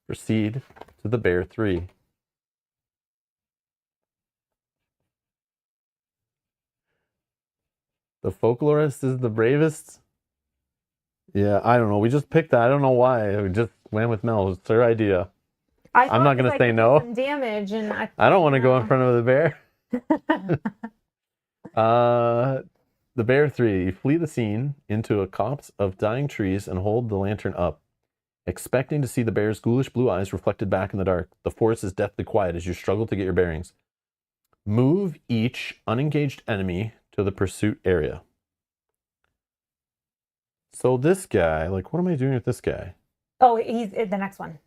Proceed to the bear 3. The folklorist is the bravest? Yeah, I don't know. We just picked that. I don't know why. We just went with Mel. It's her idea. I'm not going to say no. Damage and I don't want to go in front of the bear. The bear 3. You flee the scene into a copse of dying trees and hold the lantern up, expecting to see the bear's ghoulish blue eyes reflected back in the dark. The forest is deathly quiet as you struggle to get your bearings. Move each unengaged enemy to the pursuit area. So this guy, like, what am I doing with this guy? Oh, he's the next one.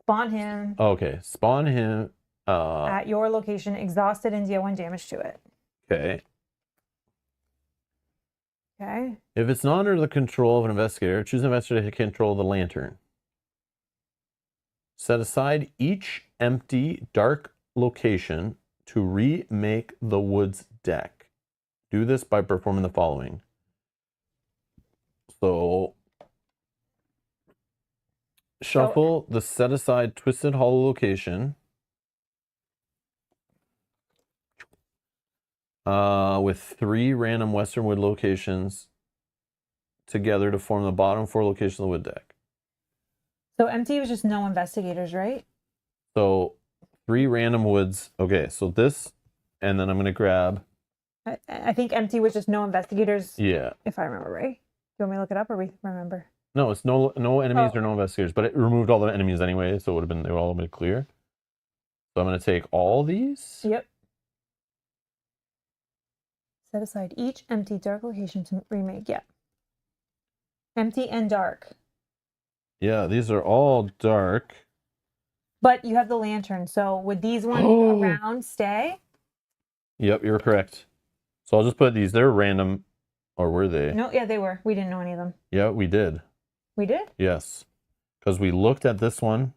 Spawn him. Okay, spawn him. At your location, exhausted and deal 1 damage to it. Okay. Okay. If it's not under the control of an investigator, choose an investigator to control the lantern. Set aside each empty, dark location to remake the woods deck. Do this by performing the following. So, shuffle the set-aside Twisted Hollow location with 3 random Western Wood locations together to form the bottom 4 locations of the wood deck. So empty was just no investigators, right? So 3 random woods. Okay, so this, and then I'm going to grab... I think empty was just no investigators. Yeah. If I remember right. Do you want me to look it up or remember? No, it's no enemies or no investigators, but it removed all the enemies anyway, so it would have been, they would all been clear. So I'm going to take all these. Yep. Set aside each empty dark location to remake. Yeah. Empty and dark. Yeah, these are all dark. But you have the lantern, so would these ones around stay? Yep, you're correct. So I'll just put these. They're random. Or were they? No, yeah, they were. We didn't know any of them. Yeah, we did. We did? Yes. Because we looked at this one,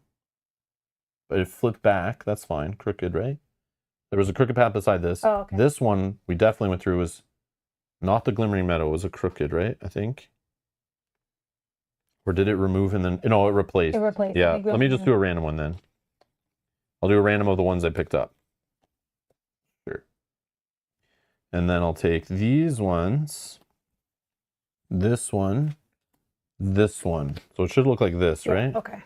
but it flipped back. That's fine. Crooked, right? There was a crooked path beside this. Oh, okay. This one we definitely went through was not the Glimmering Meadow. It was a crooked, right? I think. Or did it remove and then... No, it replaced. It replaced. Yeah, let me just do a random one then. I'll do a random of the ones I picked up. Sure. And then I'll take these ones, this one, this one. So it should look like this, right? Okay.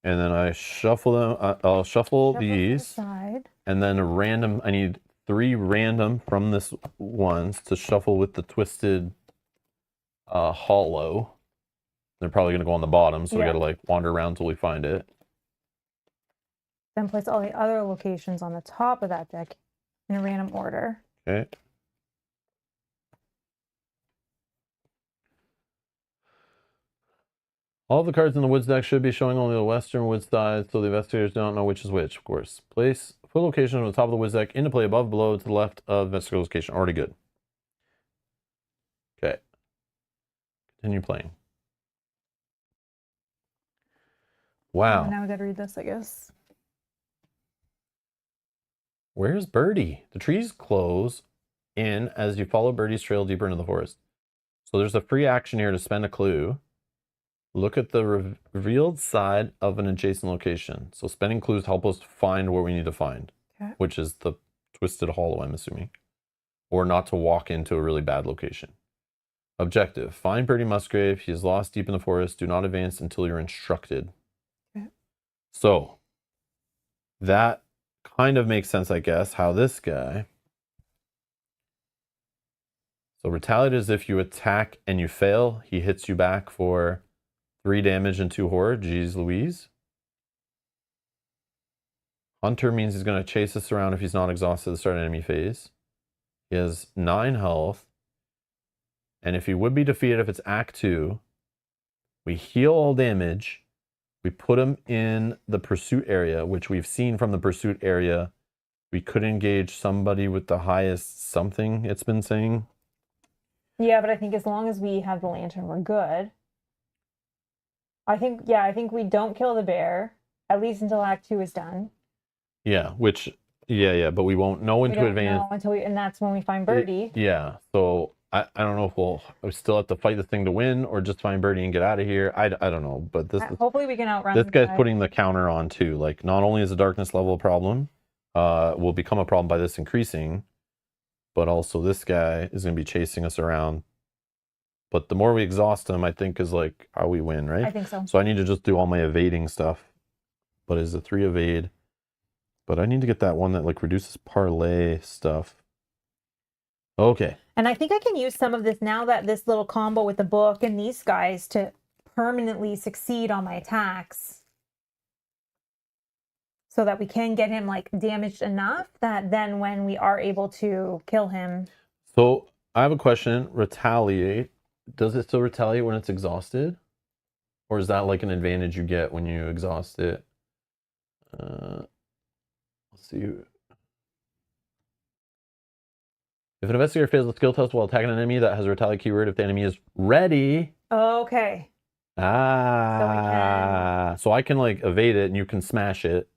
And then I shuffle them. I'll shuffle these. Side. And then a random, I need 3 random from this ones to shuffle with the twisted hollow. They're probably going to go on the bottom, so we got to like wander around till we find it. Then place all the other locations on the top of that deck in a random order. Okay. All the cards in the woods deck should be showing only the western woods side, so the investigators don't know which is which, of course. Put location on the top of the woods deck into play above, below, to the left of investigator's location. Already good. Okay. Continue playing. Wow. Now we gotta read this, I guess. Where's Birdie? The trees close in as you follow Birdie's trail deeper into the forest. So there's a free action here to spend a clue. Look at the revealed side of an adjacent location. So spending clues help us find what we need to find, which is the twisted hollow, I'm assuming. Or not to walk into a really bad location. Objective: find Birdie Musgrave. He is lost deep in the forest. Do not advance until you're instructed. So that kind of makes sense, I guess, how this guy... So retaliate is if you attack and you fail, he hits you back for 3 damage and 2 horror. Jeez Louise. Hunter means he's going to chase us around if he's not exhausted at the start of enemy phase. He has 9 health. And if he would be defeated if it's Act 2, we heal all damage. We put him in the pursuit area, which we've seen from the pursuit area. We could engage somebody with the highest something, it's been saying. Yeah, but I think as long as we have the lantern, we're good. I think we don't kill the bear, at least until Act 2 is done. Yeah, which, but we won't know into advance. And that's when we find Birdie. So I don't know if we still have to fight this thing to win or just find Birdie and get out of here. I don't know, but hopefully we can outrun this guy's putting the counter on too. Like, not only is the darkness level a problem, will become a problem by this increasing, but also this guy is going to be chasing us around. But the more we exhaust him, I think is like how we win, right? I think so. So I need to just do all my evading stuff. But is a 3 evade? But I need to get that one that like reduces parlay stuff. Okay. And I think I can use some of this now that this little combo with the book and these guys to permanently succeed on my attacks. So that we can get him like damaged enough that then when we are able to kill him. So I have a question. Retaliate. Does it still retaliate when it's exhausted? Or is that like an advantage you get when you exhaust it? Let's see. If an investigator fails a skill test while attacking an enemy that has a retaliate keyword, if the enemy is ready. Okay. So I can like evade it and you can smash it.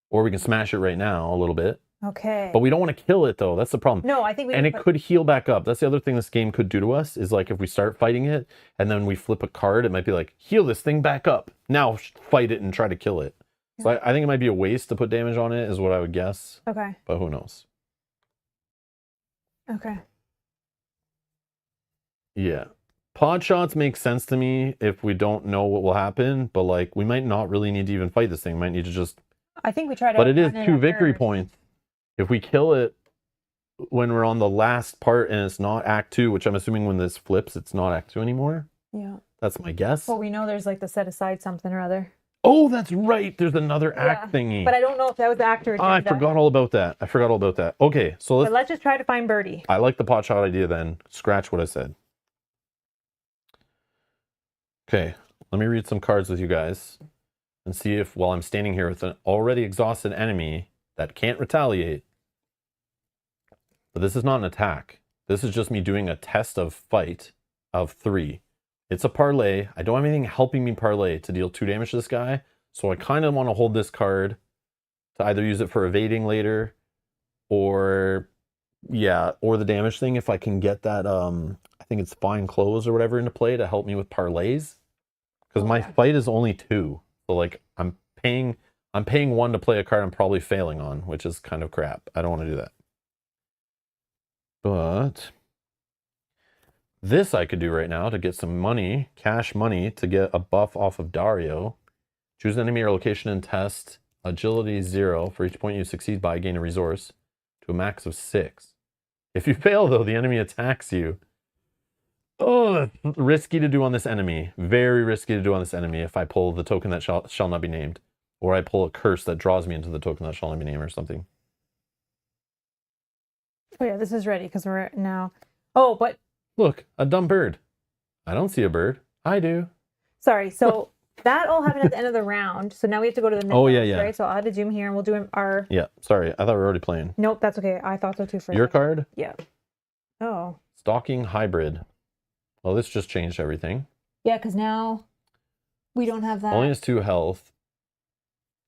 Or we can smash it right now a little bit. Okay. But we don't want to kill it though. That's the problem. No, I think and it could heal back up. That's the other thing this game could do to us is like if we start fighting it and then we flip a card, it might be like, heal this thing back up. Now fight it and try to kill it. So I think it might be a waste to put damage on it is what I would guess. Okay. But who knows? Okay. Yeah. Pod shots make sense to me if we don't know what will happen, but like we might not really need to even fight this thing. We might need to just... I think we try to... But it is 2 victory points. If we kill it when we're on the last part and it's not Act 2, which I'm assuming when this flips, it's not Act 2 anymore. Yeah. That's my guess. Well, we know there's like the set aside something or other. Oh, that's right. There's another act thingy. But I don't know if that was Act or agenda. I forgot all about that. Okay, so let's just try to find Birdie. I like the pot shot idea then. Scratch what I said. Okay, let me read some cards with you guys and see if, while I'm standing here with an already exhausted enemy that can't retaliate, but this is not an attack. This is just me doing a test of fight of 3. It's a parlay. I don't have anything helping me parlay to deal 2 damage to this guy, so I kind of want to hold this card to either use it for evading later or, yeah, or the damage thing if I can get that, I think it's fine clothes or whatever into play to help me with parlays. Because my fight is only 2. So, like, I'm paying 1 to play a card I'm probably failing on, which is kind of crap. I don't want to do that. But this I could do right now to get some money, cash money, to get a buff off of Dario. Choose an enemy or location and test agility 0. For each point you succeed by, gain a resource to a max of 6. If you fail, though, the enemy attacks you. Oh, risky to do on this enemy. Very risky to do on this enemy if I pull the token that shall not be named. Or I pull a curse that draws me into the token that shall not be named or something. Oh yeah, this is ready because we're now. Oh, but Look, a dumb bird. I don't see a bird. I do. sorry. So that all happened at the end of the round. So now we have to go to the next. Oh, yeah, yeah. Right. So I'll add a zoom here, and we'll do our. Yeah, sorry. I thought we were already playing. Nope, that's okay. I thought so too. For Your card? Yeah. Oh. Stalking Hybrid. Well, this just changed everything. Yeah, because now we don't have that. Only has 2 health.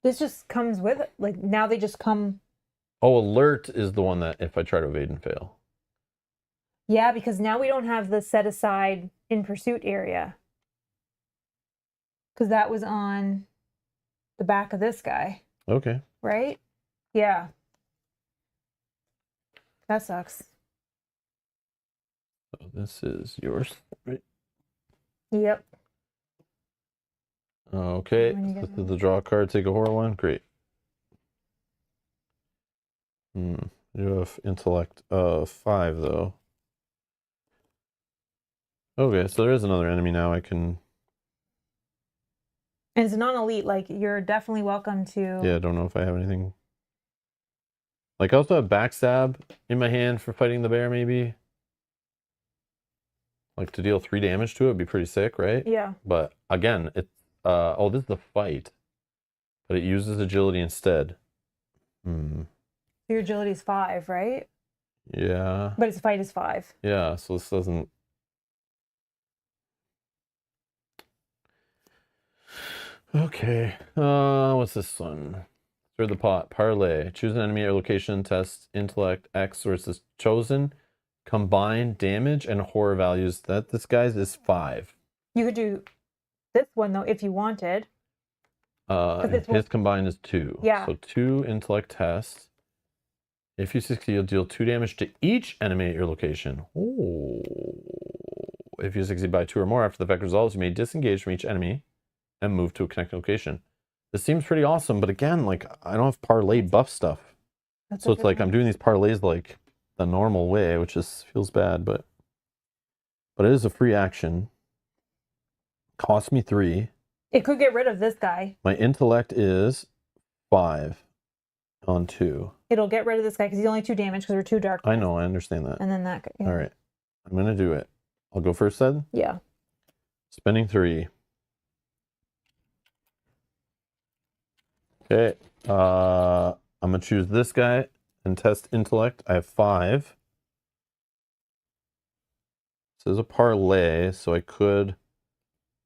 This just comes with it. Like now they just come. Oh, alert is the one that if I try to evade and fail. Yeah, because now we don't have the set aside in pursuit area. Because that was on the back of this guy, Okay. right? Yeah. That sucks. So this is yours, right? Yep. Okay. When you get This is the draw card. Take a horror one. Great. You have intellect 5 though. Okay, so there is another enemy now I can. And it's non-elite. Like you're definitely welcome to. Yeah, I don't know if I have anything. Like I also have backstab in my hand for fighting the bear, maybe. Like to deal 3 damage to it would be pretty sick, right? Yeah. But again, it's oh, this is the fight, but it uses agility instead. Your agility is 5, right? Yeah. But its fight is 5. Yeah. So this doesn't. Okay. What's this one? Stir the pot. Parlay. Choose an enemy or location. Test intellect X, or it says chosen. Combine damage and horror values. That this guy's is 5. You could do this one though if you wanted. His combined is 2. Yeah. So 2 intellect tests. If you succeed, you'll deal 2 damage to each enemy at your location. Oh. If you succeed by 2 or more after the effect resolves, you may disengage from each enemy and move to a connected location. This seems pretty awesome, but again, like I don't have parlay buff stuff. That's So it's like I'm doing these parlays like the normal way, which is feels bad, but it is a free action. Cost me 3. It could get rid of this guy. My intellect is 5 on 2. It'll get rid of this guy because he's only 2 damage because we're 2 dark. I know, I understand that. And then that guy. Yeah. All right. I'm going to do it. I'll go first then. Yeah. Spending 3. Okay. I'm going to choose this guy and test intellect. I have 5. This is a parlay, so I could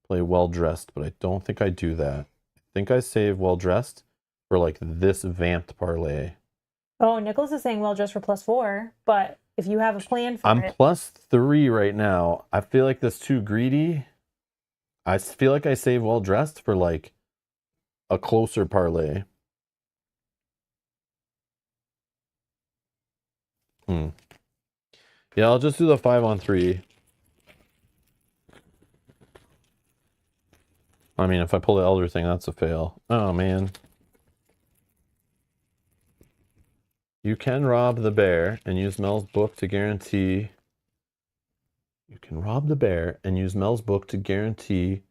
play well-dressed, but I don't think I do that. I think I save well-dressed for like this vamped parlay. Oh, Nicholas is saying well dressed for +4, but if you have a plan for I'm it. +3 right now. I feel like that's too greedy. I feel like I save well-dressed for like a closer parlay. Yeah, I'll just do the 5 on 3. I mean, if I pull the elder thing, that's a fail. Oh, man. You can rob the bear and use Mel's book to guarantee... You can rob the bear and use Mel's book to guarantee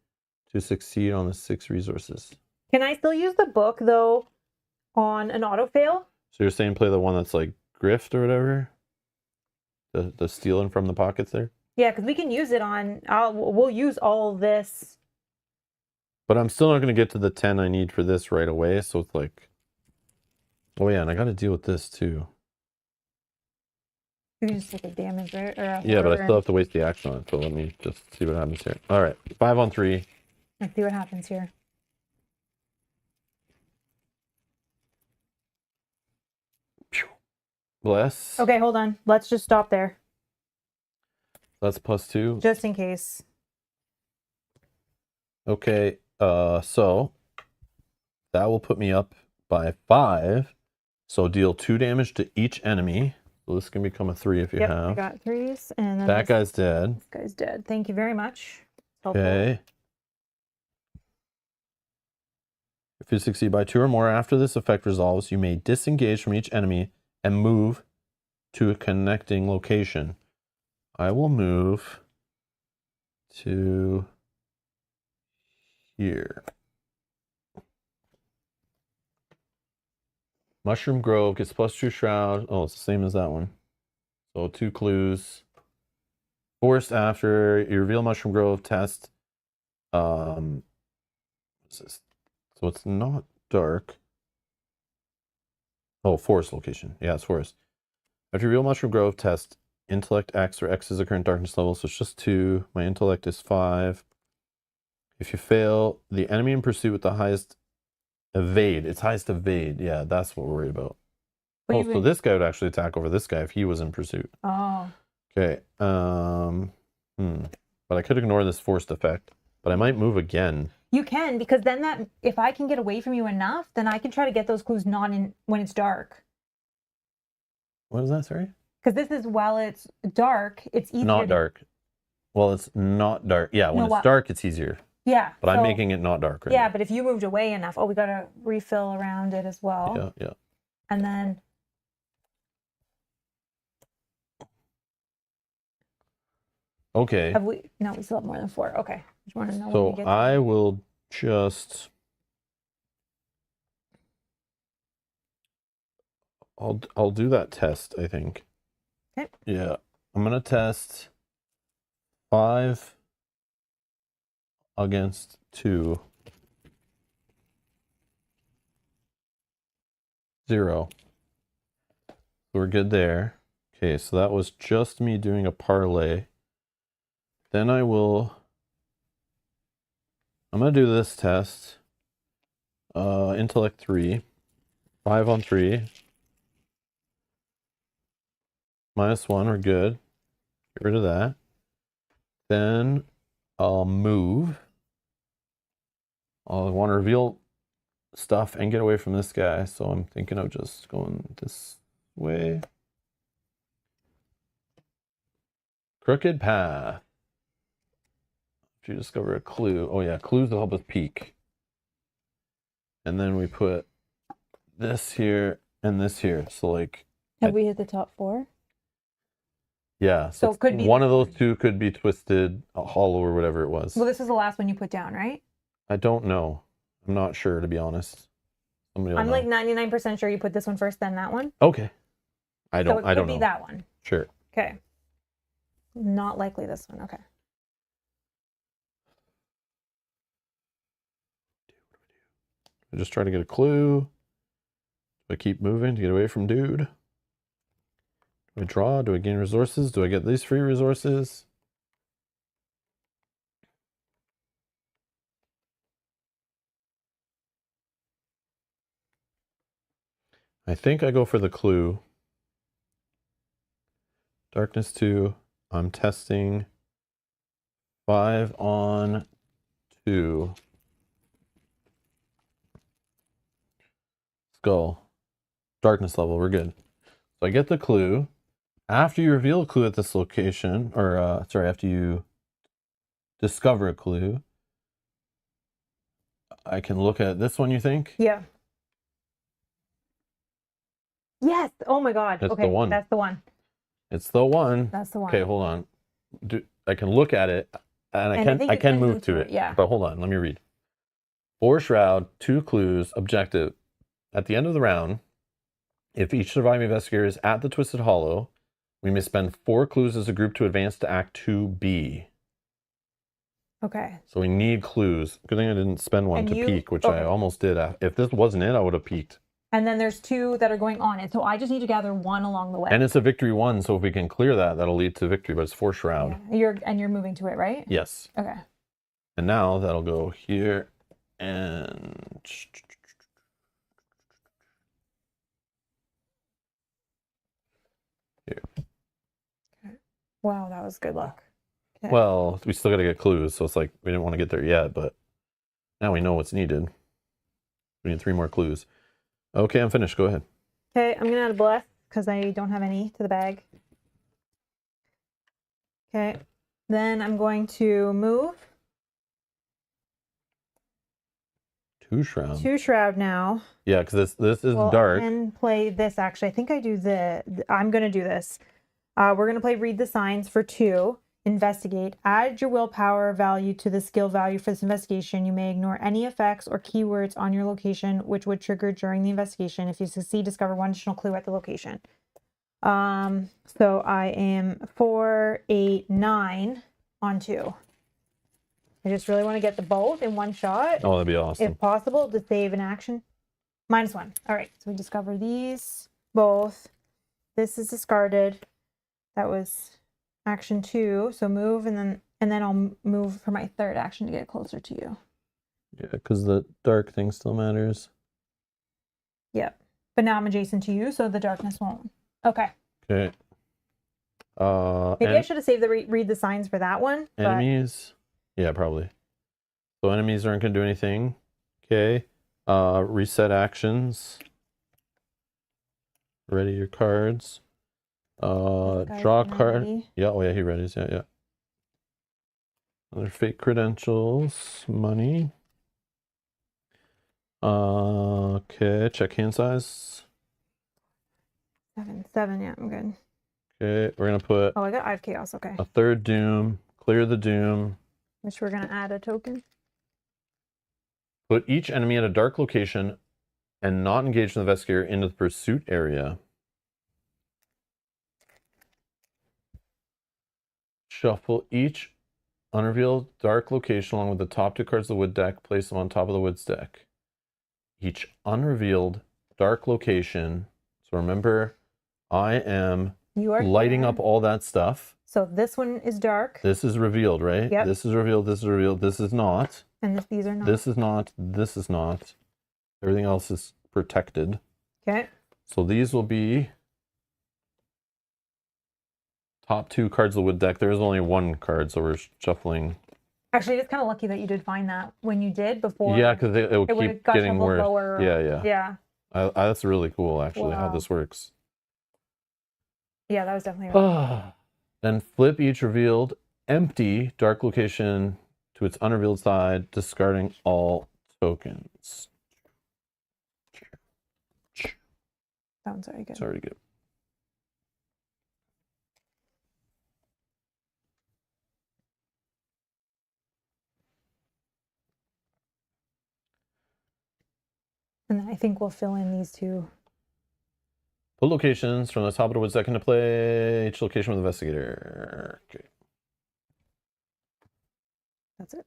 to succeed on the 6 resources. Can I still use the book, though, on an auto-fail? So you're saying play the one that's like grift or whatever? The stealing from the pockets there? Yeah, because we can use it on... we'll use all this But I'm still not going to get to the 10 I need for this right away. So it's like, oh yeah, and I got to deal with this too. You can just take a damage, right? Or a Yeah, but I horror still have to waste the action on it. So let me just see what happens here. All right, 5 on 3. Let's see what happens here. Bless. Okay, hold on. Let's just stop there, That's +2. just in case. Okay, so that will put me up by 5. So deal 2 damage to each enemy. So this can become a 3 if you Yep, have. I got 3s, and then That guy's dead. this guy's dead. Thank you very much. Helpful. Okay. If you succeed by 2 or more after this effect resolves, you may disengage from each enemy and move to a connecting location. I will move to here. Mushroom Grove gets +2 shroud. Oh, it's the same as that one. So 2 clues. Forced after you reveal Mushroom Grove test. What's this? So it's not dark. Oh, forest location. Yeah, it's forest. After you reveal Mushroom Grove test, intellect X, or X is the current darkness level, so it's just 2. My intellect is 5. If you fail, the enemy in pursuit with the highest evade. It's highest evade. Yeah, that's what we're worried about. But Oh, so this guy would actually attack over this guy if he was in pursuit. Oh. Okay. But I could ignore this forced effect. But I might move again. You can, because then that if I can get away from you enough, then I can try to get those clues not in when it's dark. What is that, sorry? Because this is while it's dark, it's easier. Not dark. Well, it's not dark. Yeah, when it's dark, it's easier. Yeah. But I'm making it not dark right Yeah, now. but if you moved away enough, we got to refill around it as well. Yeah, yeah. And then Okay. have we? No, we still have more than 4. Okay. Just want to know. So when we get I will just. I'll do that test, I think. Okay. Yeah. I'm gonna test 5 against 2. 0. We're good there. Okay, so that was just me doing a parlay. Then I'm gonna do this test. Intellect 3. 5 on 3. -1, we're good. Get rid of that. Then I'll move. I'll want to reveal stuff and get away from this guy. So I'm thinking of just going this way. Crooked path. If you discover a clue. Oh yeah, clues will help us peek. And then we put this here and this here. So like. Have we hit the top 4? Yeah, so it could be one of those 2 could be twisted, hollow, or whatever it was. Well, this is the last one you put down, right? I don't know. I'm not sure, to be honest. Somebody will I'm know. like 99% sure you put this one first, then that one. Okay. I So it don't could be know. that one. Sure. Okay. Not likely this one. Okay. I just try to get a clue. Do I keep moving to get away from dude? Do I draw? Do I gain resources? Do I get these free resources? I think I go for the clue. Darkness 2. I'm testing 5 on 2. Skull. Darkness level, we're good. So I get the clue. After you reveal a clue at this location, or after you discover a clue, I can look at this one, you think? Yeah. Yes. Oh my God. That's okay. the one. That's the one. It's the one. That's the one. Okay, hold on. I can look at it, and I can move to it. Yeah. But hold on, let me read. 4 shroud, 2 clues, objective. At the end of the round, if each surviving investigator is at the Twisted Hollow, we may spend 4 clues as a group to advance to Act 2B. Okay. So we need clues. Good thing I didn't spend one And to you- peek, which I okay. almost did. If this wasn't it, I would have peeked. And then there's 2 that are going on it. So I just need to gather 1 along the way. And it's a victory 1, so if we can clear that, that'll lead to victory, but it's 4 shroud. Yeah. You're moving to it, right? Yes. Okay. And now that'll go here and... here. Okay. Wow, that was good luck. Okay. Well, we still got to get clues, so it's like we didn't want to get there yet, but now we know what's needed. We need 3 more clues. Okay, I'm finished. Go ahead. Okay, I'm gonna add a bless because I don't have any to the bag. Okay, then I'm going to move 2 shroud. 2 shroud now. Yeah, because this is dark. And play this actually. I think I do I'm gonna do this. We're gonna play read the signs for 2. Investigate. Add your willpower value to the skill value for this investigation. You may ignore any effects or keywords on your location which would trigger during the investigation. If you succeed, discover 1 additional clue at the location. So I am 4, 8, 9 on 2. I just really want to get the both in one shot. Oh, that'd be awesome. If possible, to save an action. -1. All right, so we discover these both. This is discarded. That was action 2. So move, and then I'll move for my 3rd action to get closer to you. Yeah, because the dark thing still matters. Yep. But now I'm adjacent to you, so the darkness won't. Okay. Okay. Maybe I should have saved the read the signs for that one. Enemies. Yeah, probably. So enemies aren't going to do anything. Okay. Reset actions. Ready your cards. Draw a card. Ready. Yeah, oh yeah, he readies. Yeah, yeah. Other fake credentials. Money. Okay, check hand size. 7, yeah, I'm good. Okay, we're going to put Oh, I have chaos, okay. a 3rd doom. Clear the doom. Which we're going to add a token. Put each enemy at a dark location and not engage the investigator into the pursuit area. Shuffle each unrevealed dark location along with the top 2 cards of the wood deck. Place them on top of the woods deck. Each unrevealed dark location. So remember, I am lighting up all that stuff. So this one is dark. This is revealed, right? Yep. This is revealed. This is revealed. This is not. And these are not. This is not. This is not. Everything else is protected. Okay. So these will be top 2 cards of the wood deck. There is only 1 card, so we're shuffling. Actually, it's kind of lucky that you did find that when you did before. Yeah, because it will keep getting worse. Lower. Yeah. Yeah. That's really cool, actually, how this works. Yeah, that was definitely. Then flip each revealed empty dark location to its unrevealed side, discarding all tokens. Sounds very good. It's already good. And then I think we'll fill in these 2. Put locations from the top of the woods deck into play. Each location with investigator. Okay. That's it.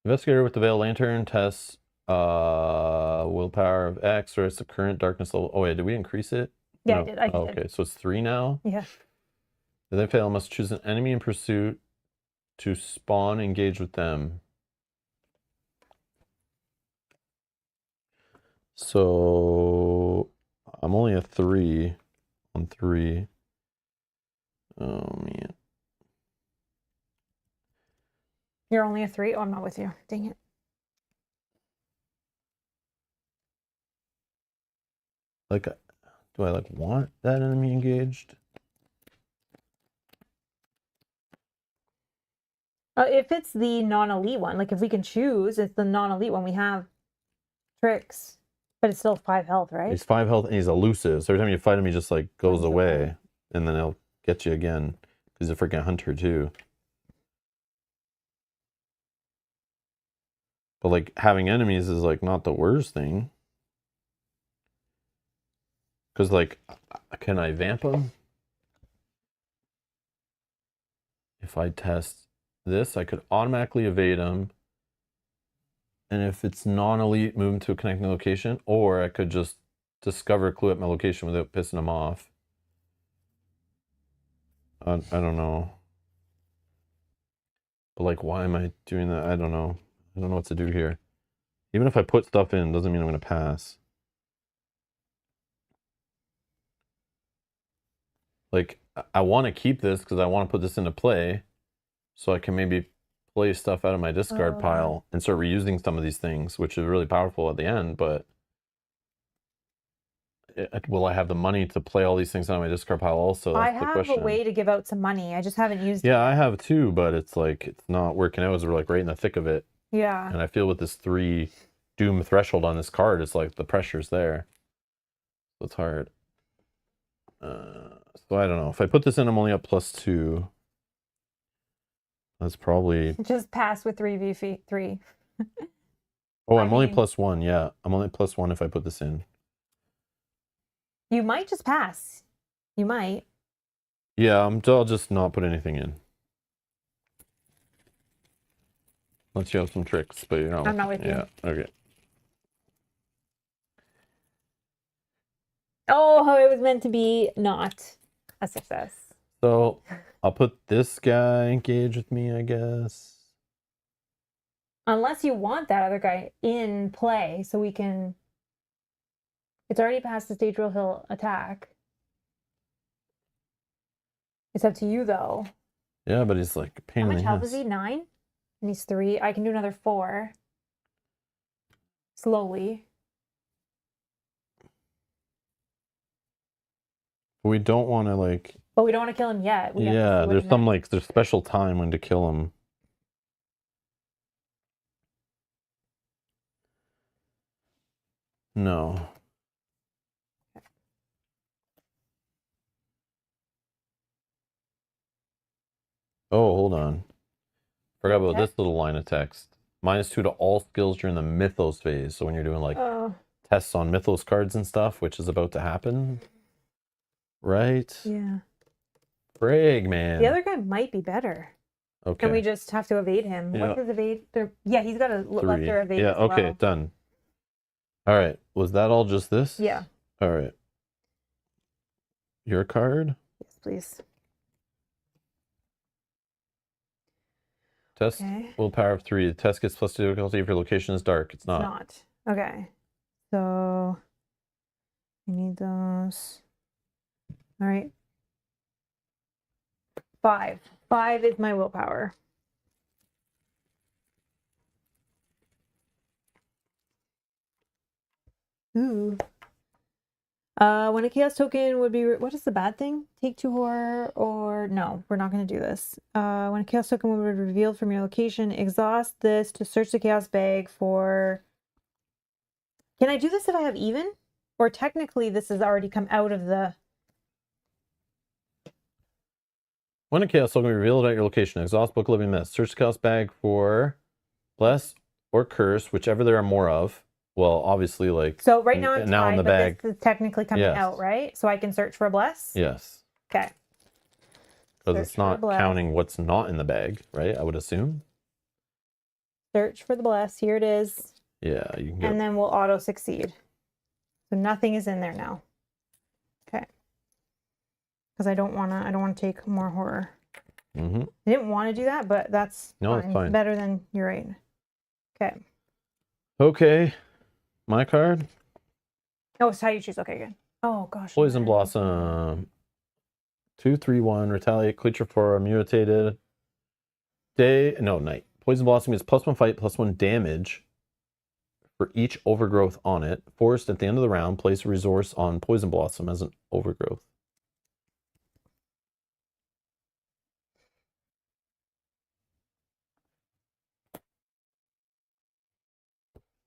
Investigator with the Veil Lantern tests willpower of X, or it's the current darkness level. Oh wait, did we increase it? Yeah, No. I did. I did. Okay, so it's 3 now. Yeah. If they fail, must choose an enemy in pursuit to spawn, engage with them. So I'm only a 3 on 3. Oh man. You're only a 3? Oh, I'm not with you. Dang it. Like, do I like want that enemy engaged? If it's the non-elite one, like if we can choose, it's the non-elite one. We have tricks, but it's still 5 health, right? He's 5 health and he's elusive. So every time you fight him, he just like goes away, and then he'll get you again because he's a freaking hunter too. But like having enemies is like not the worst thing. Because like, can I vamp him? if I test this, I could automatically evade him. And if it's non-elite, move him to a connecting location, or I could just discover a clue at my location without pissing him off. I don't know. But like, why am I doing that? I don't know. I don't know what to do here. Even if I put stuff in, doesn't mean I'm going to pass. Like, I want to keep this because I want to put this into play so I can maybe play stuff out of my discard pile and start reusing some of these things, which is really powerful at the end, but will I have the money to play all these things out of my discard pile also? That's the question. I have a way to give out some money. I just haven't used it. Yeah, I have too, but it's like, it's not working out as we're like right in the thick of it. Yeah. And I feel with this 3 doom threshold on this card, it's like the pressure's there. So it's hard. So I don't know. If I put this in, I'm only up +2. That's probably... Just pass with 3v3. Oh, I'm only +1. Yeah, I'm only +1 if I put this in. You might just pass. You might. Yeah, I'll just not put anything in. Unless you have some tricks, but you know. I'm not with you. Yeah, okay. Oh, it was meant to be not a success. So I'll put this guy engage with me, I guess. Unless you want that other guy in play so we can... It's already past the stage where he'll attack. It's up to you, though. Yeah, but he's like a pain in the ass. How much health is he? 9? And he's 3. I can do another 4. Slowly. We don't want to like... But we don't want to kill him yet. Yeah, there's some like, there's special time when to kill him. No. Oh, hold on. Forgot about this little line of text. -2 to all skills during the Mythos phase. So when you're doing like tests on Mythos cards and stuff, which is about to happen. Right? Yeah. Frig, man. The other guy might be better. Okay. And we just have to evade him. Yeah. What's his evade? Yeah, he's got a lesser evade. Yeah, as okay, well. done. All right. Was that all just this? Yeah. All right. Your card? Yes, please. Test willpower of 3. The test gets +2 difficulty if your location is dark. It's not. It's not. Okay. So I need those. All right. 5. 5 is my willpower. Ooh. When a chaos token would be... What is the bad thing? Take 2 horror or... No, we're not going to do this. When a chaos token would be revealed from your location, exhaust this to search the chaos bag for... Can I do this if I have even? Or technically this has already come out of the... When a chaos token will be revealed at your location, exhaust Book of Living Mist. Search the chaos bag for bless or curse, whichever there are more of. Well, obviously, like... So right now I'm now tied, in the but bag. this is technically coming out, right? So I can search for a bless? Yes. Okay. Because it's not counting what's not in the bag, right? I would assume. Search for the bless. Here it is. Yeah, you can get... And then we'll auto succeed. So nothing is in there now. Okay. Because I don't want to take more horror. Mm-hmm. I didn't want to do that, but that's no, it's fine. Better than... You're right. Okay. Okay. My card? Oh, it's how you choose. Okay, good. Oh, gosh. Poison Blossom. 2/3/1. Retaliate. Creature for a mutated night. Poison Blossom is +1 fight, +1 damage for each overgrowth on it. Forced at the end of the round, place a resource on Poison Blossom as an overgrowth.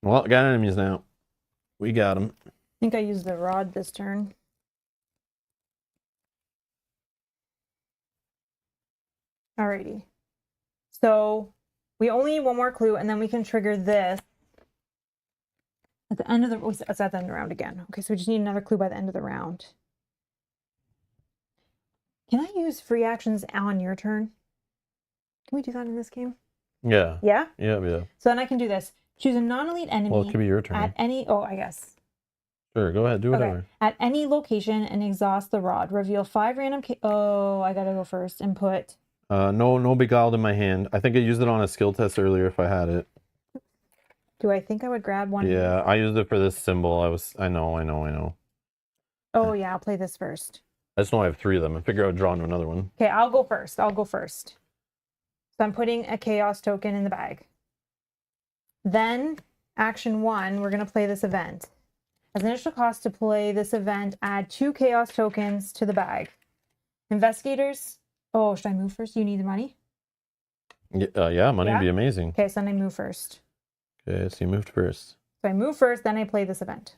Well, got enemies now. We got them. I think I used the rod this turn. Alrighty. So we only need one more clue, and then we can trigger this at the end of the... It's at the end of the round again. Okay, so we just need another clue by the end of the round. Can I use free actions on your turn? Can we do that in this game? Yeah. Yeah? Yeah, yeah. So then I can do this. Choose a non-elite enemy Well, it could be your turn. at any... Oh, I guess. Sure, go ahead. Do whatever. Okay. At any location and exhaust the rod. Reveal 5 random... Oh, I gotta go first and put... No beguiled in my hand. I think I used it on a skill test earlier if I had it. Do I think I would grab one? Yeah, I used it for this symbol. I know. Oh, yeah, I'll play this first. I just know I have 3 of them. I figure I would draw into another one. Okay, I'll go first. So I'm putting a chaos token in the bag. Then, action 1, we're going to play this event. As an initial cost to play this event, add 2 chaos tokens to the bag. Investigators. Oh, should I move first? You need the money? Yeah, money would be amazing. Okay, so then I move first. Okay, so you moved first. So I move first, then I play this event.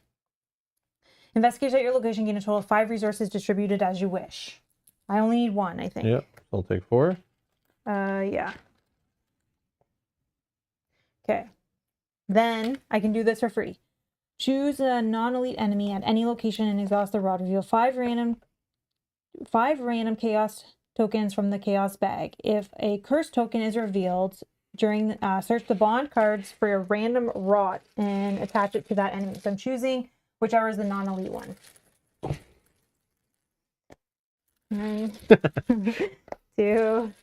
Investigators at your location gain a total of 5 resources distributed as you wish. I only need 1, I think. Yep, I'll take 4. Yeah. Okay. Then I can do this for free. Choose a non-elite enemy at any location and exhaust the rod. Reveal 5 random chaos tokens from the chaos bag. If a curse token is revealed during search the bond cards for a random rod and attach it to that enemy. So I'm choosing whichever is the non-elite one. 1, 2,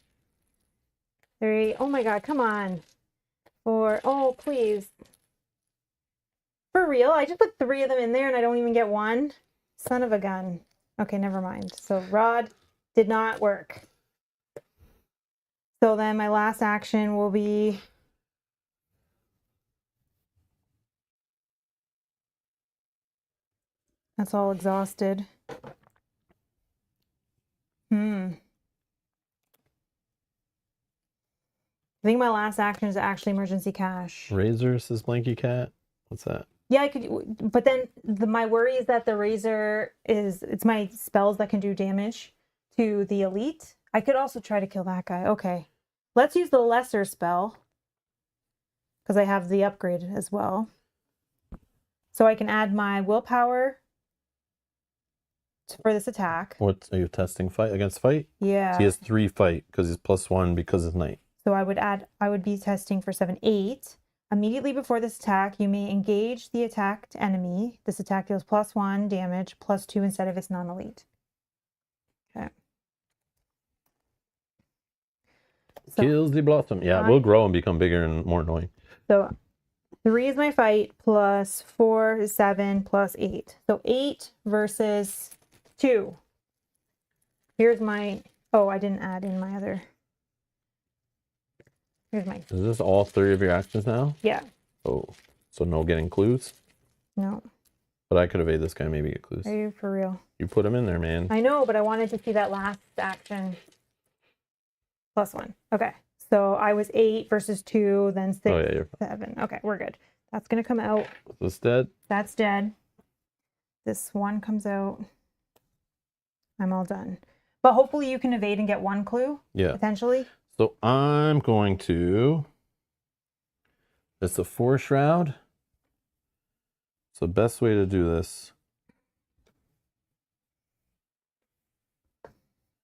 3. Oh my god, come on. 4. Oh, please. For real? I just put 3 of them in there and I don't even get 1? Son of a gun. Okay, never mind. So rod did not work. So then my last action will be... That's all exhausted. I think my last action is actually emergency cash. Razor, says Blanky Cat. What's that? Yeah, I could, but then my worry is that the razor it's my spells that can do damage to the elite. I could also try to kill that guy. Okay, let's use the lesser spell because I have the upgrade as well. So I can add my willpower for this attack. What are you testing? Fight against fight? Yeah. So he has 3 fight because he's +1 because it's night. So I would be testing for 7, 8. Immediately before this attack, you may engage the attacked enemy. This attack deals +1 damage, +2 instead of its non-elite. Okay. So, Kills the blossom. Yeah, we'll grow and become bigger and more annoying. So 3 is my fight, +4 is 7, +8. So 8 versus 2. Here's my... Oh, I didn't add in my other... Here's my... Is this all 3 of your actions now? Yeah. Oh, so no getting clues? No. But I could evade this guy, maybe get clues. Are you for real? You put him in there, man. I know, but I wanted to see that last action. +1. Okay. So I was 8 versus 2, then 6, Oh, yeah, you're 7. Okay, we're good. That's going to come out. Is this dead? That's dead. This 1 comes out. I'm all done. But hopefully you can evade and get 1 clue. Yeah. Potentially. So I'm going to... It's a 4 shroud. So best way to do this...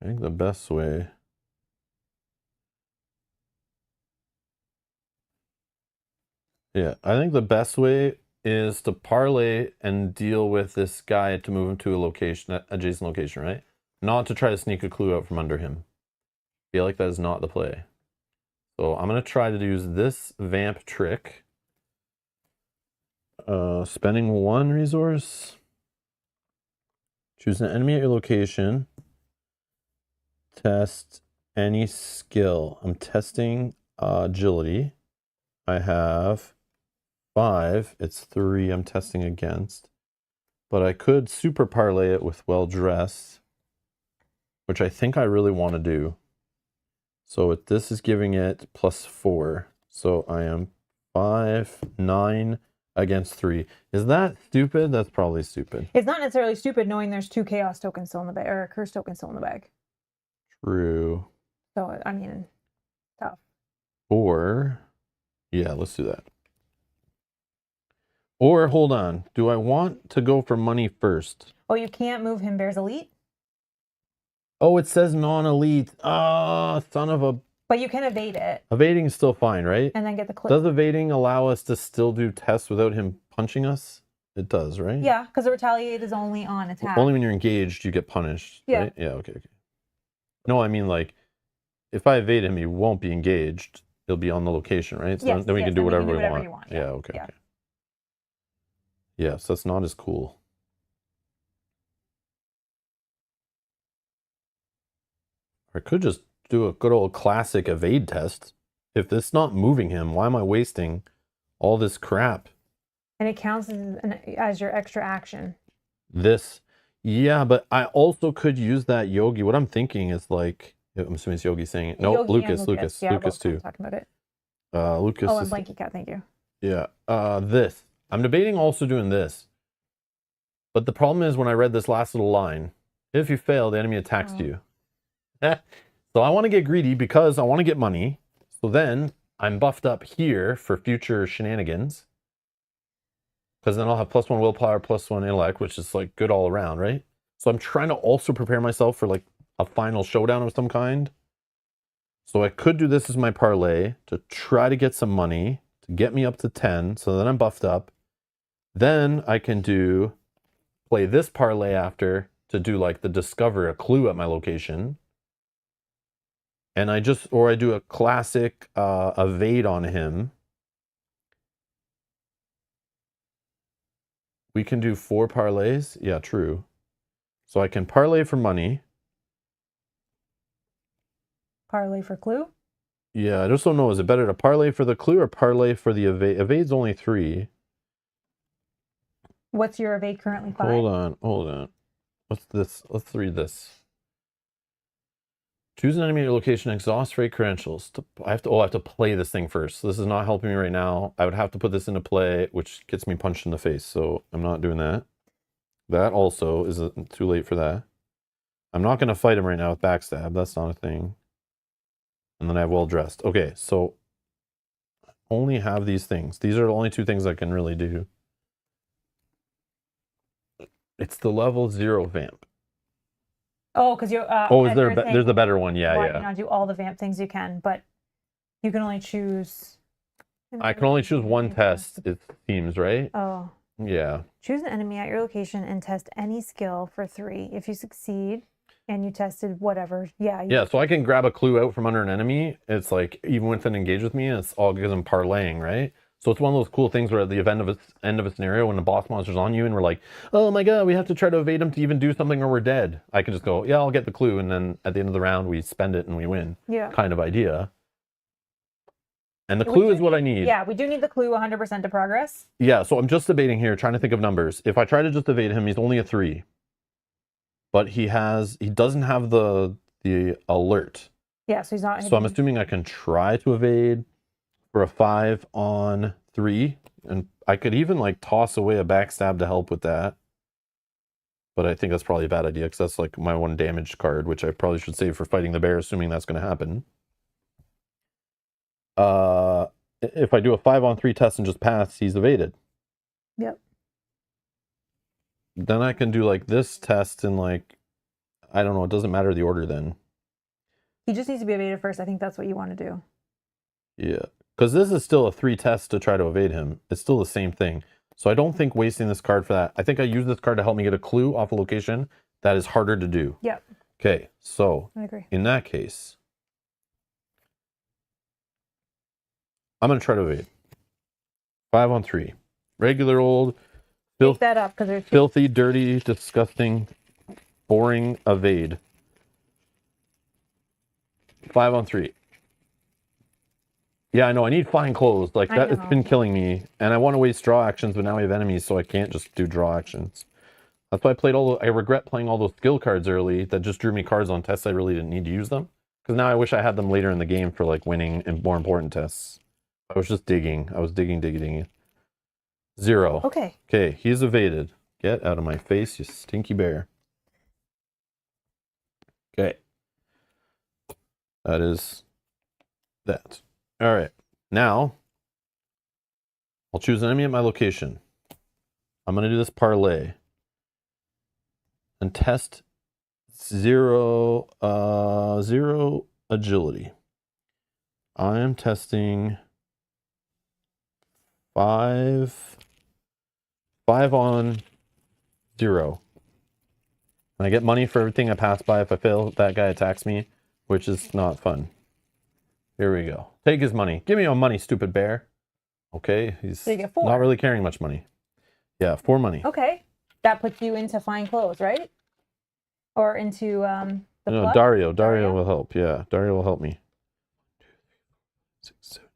I think the best way... Yeah, I think the best way is to parlay and deal with this guy to move him to a location, adjacent location, right? Not to try to sneak a clue out from under him. I feel like that is not the play. So I'm going to try to use this vamp trick. Spending 1 resource. Choose an enemy at your location. Test any skill. I'm testing agility. I have 5. It's 3 I'm testing against. But I could super parlay it with well-dressed, which I think I really want to do. So this is giving it +4. So I am 5, 9 against 3. Is that stupid? That's probably stupid. It's not necessarily stupid knowing there's 2 chaos tokens still in the bag, or a curse token still in the bag. True. So, I mean, tough. Or, yeah, let's do that. Or, hold on. Do I want to go for money first? Oh, you can't move him, Bear's Elite? Oh, it says non-elite. Ah, son of a But you can evade it Evading is still fine, right? and then get the clue. Does evading allow us to still do tests without him punching us? It does, right? Yeah, because the retaliate is only on attack. Only when you're engaged, you get punished, Yeah. right? Yeah, okay. No, I mean, like, if I evade him, he won't be engaged. He'll be on the location, right? So Yes, then we can do whatever we want. you want. Yeah, okay. Yeah, so that's not as cool. I could just do a good old classic evade test. If this is not moving him, why am I wasting all this crap? And it counts as your extra action. This, yeah, but I also could use that Yogi. What I'm thinking is like, I'm assuming it's Yogi saying it. No, Yogi Lucas, and Lucas, yeah, Lucas too. Talking about it. Lucas. Oh, and Blanky Cat, thank you. Yeah, this. I'm debating also doing this. But the problem is when I read this last little line, if you fail, the enemy attacks you. So I want to get greedy because I want to get money. So then I'm buffed up here for future shenanigans. Because then I'll have +1 willpower, +1 intellect, which is like good all around, right? So I'm trying to also prepare myself for like a final showdown of some kind. So I could do this as my parlay to try to get some money to get me up to 10. So then I'm buffed up. Then I can play this parlay after to do like the discover a clue at my location. And I do a classic evade on him. We can do 4 parlays. Yeah, true. So I can parlay for money. Parlay for clue? Yeah, I just don't know. Is it better to parlay for the clue or parlay for the evade? Evade's only 3. What's your evade currently 5? Hold on. What's this? Let's read this. Choose an enemy location, exhaust rate credentials. I have to play this thing first. So this is not helping me right now. I would have to put this into play, which gets me punched in the face. So I'm not doing that. That also isn't too late for that. I'm not going to fight him right now with backstab. That's not a thing. And then I have well dressed. Okay, so I only have these things. These are the only 2 things I can really do. It's the level 0 vamp. Oh, because you're. There's a better one. Yeah, why not do all the vamp things you can, but you can only choose. I can only choose 1 test, it seems, right? Oh. Yeah. Choose an enemy at your location and test any skill for 3. If you succeed and you tested whatever, yeah. So I can grab a clue out from under an enemy. It's like, even with an engage with me, it's all because I'm parlaying, right? So it's one of those cool things where at the end of a scenario, when the boss monster's on you and we're like, oh my god, we have to try to evade him to even do something or we're dead. I can just go, yeah, I'll get the clue. And then at the end of the round, we spend it and we win. Yeah. Kind of idea. And the clue is what I need. Yeah, we do need the clue 100% to progress. Yeah, so I'm just debating here, trying to think of numbers. If I try to just evade him, he's only a 3. But he doesn't have the alert. Yeah, so he's not. So I'm assuming I can try to evade for a 5 on 3, and I could even like toss away a backstab to help with that. But I think that's probably a bad idea because that's like my 1 damage card, which I probably should save for fighting the bear, assuming that's going to happen. If I do a 5 on 3 test and just pass, he's evaded. Yep. Then I can do like this test and like, I don't know, it doesn't matter the order then. He just needs to be evaded first. I think that's what you want to do. Yeah. Because this is still a 3 test to try to evade him. It's still the same thing. So I don't think wasting this card for that. I think I use this card to help me get a clue off a location that is harder to do. Yep. Okay, so I agree. In that case, I'm going to try to evade. 5 on 3. Regular old, Pick that up because there's filthy, dirty, disgusting, boring evade. 5 on 3. Yeah, I know. I need fine clothes. Like that, it's been killing me. And I want to waste draw actions, but now we have enemies, so I can't just do draw actions. That's why I regret playing all those skill cards early that just drew me cards on tests I really didn't need to use them. Because now I wish I had them later in the game for like winning and more important tests. I was just digging. I was digging. 0. Okay. Okay, he's evaded. Get out of my face, you stinky bear. Okay. That is that. All right. Now, I'll choose an enemy at my location. I'm going to do this parlay. And test 0 agility. I am testing 5 on 0. And I get money for everything I pass by if I fail, that guy attacks me, which is not fun. Here we go. Take his money. Give me your money, stupid bear. Okay, he's So you get 4. not really carrying much money. Yeah, 4 money. Okay. That puts you into fine clothes, right? Or into the No, plug? Dario will help. Yeah, Dario will help me. 6, 7,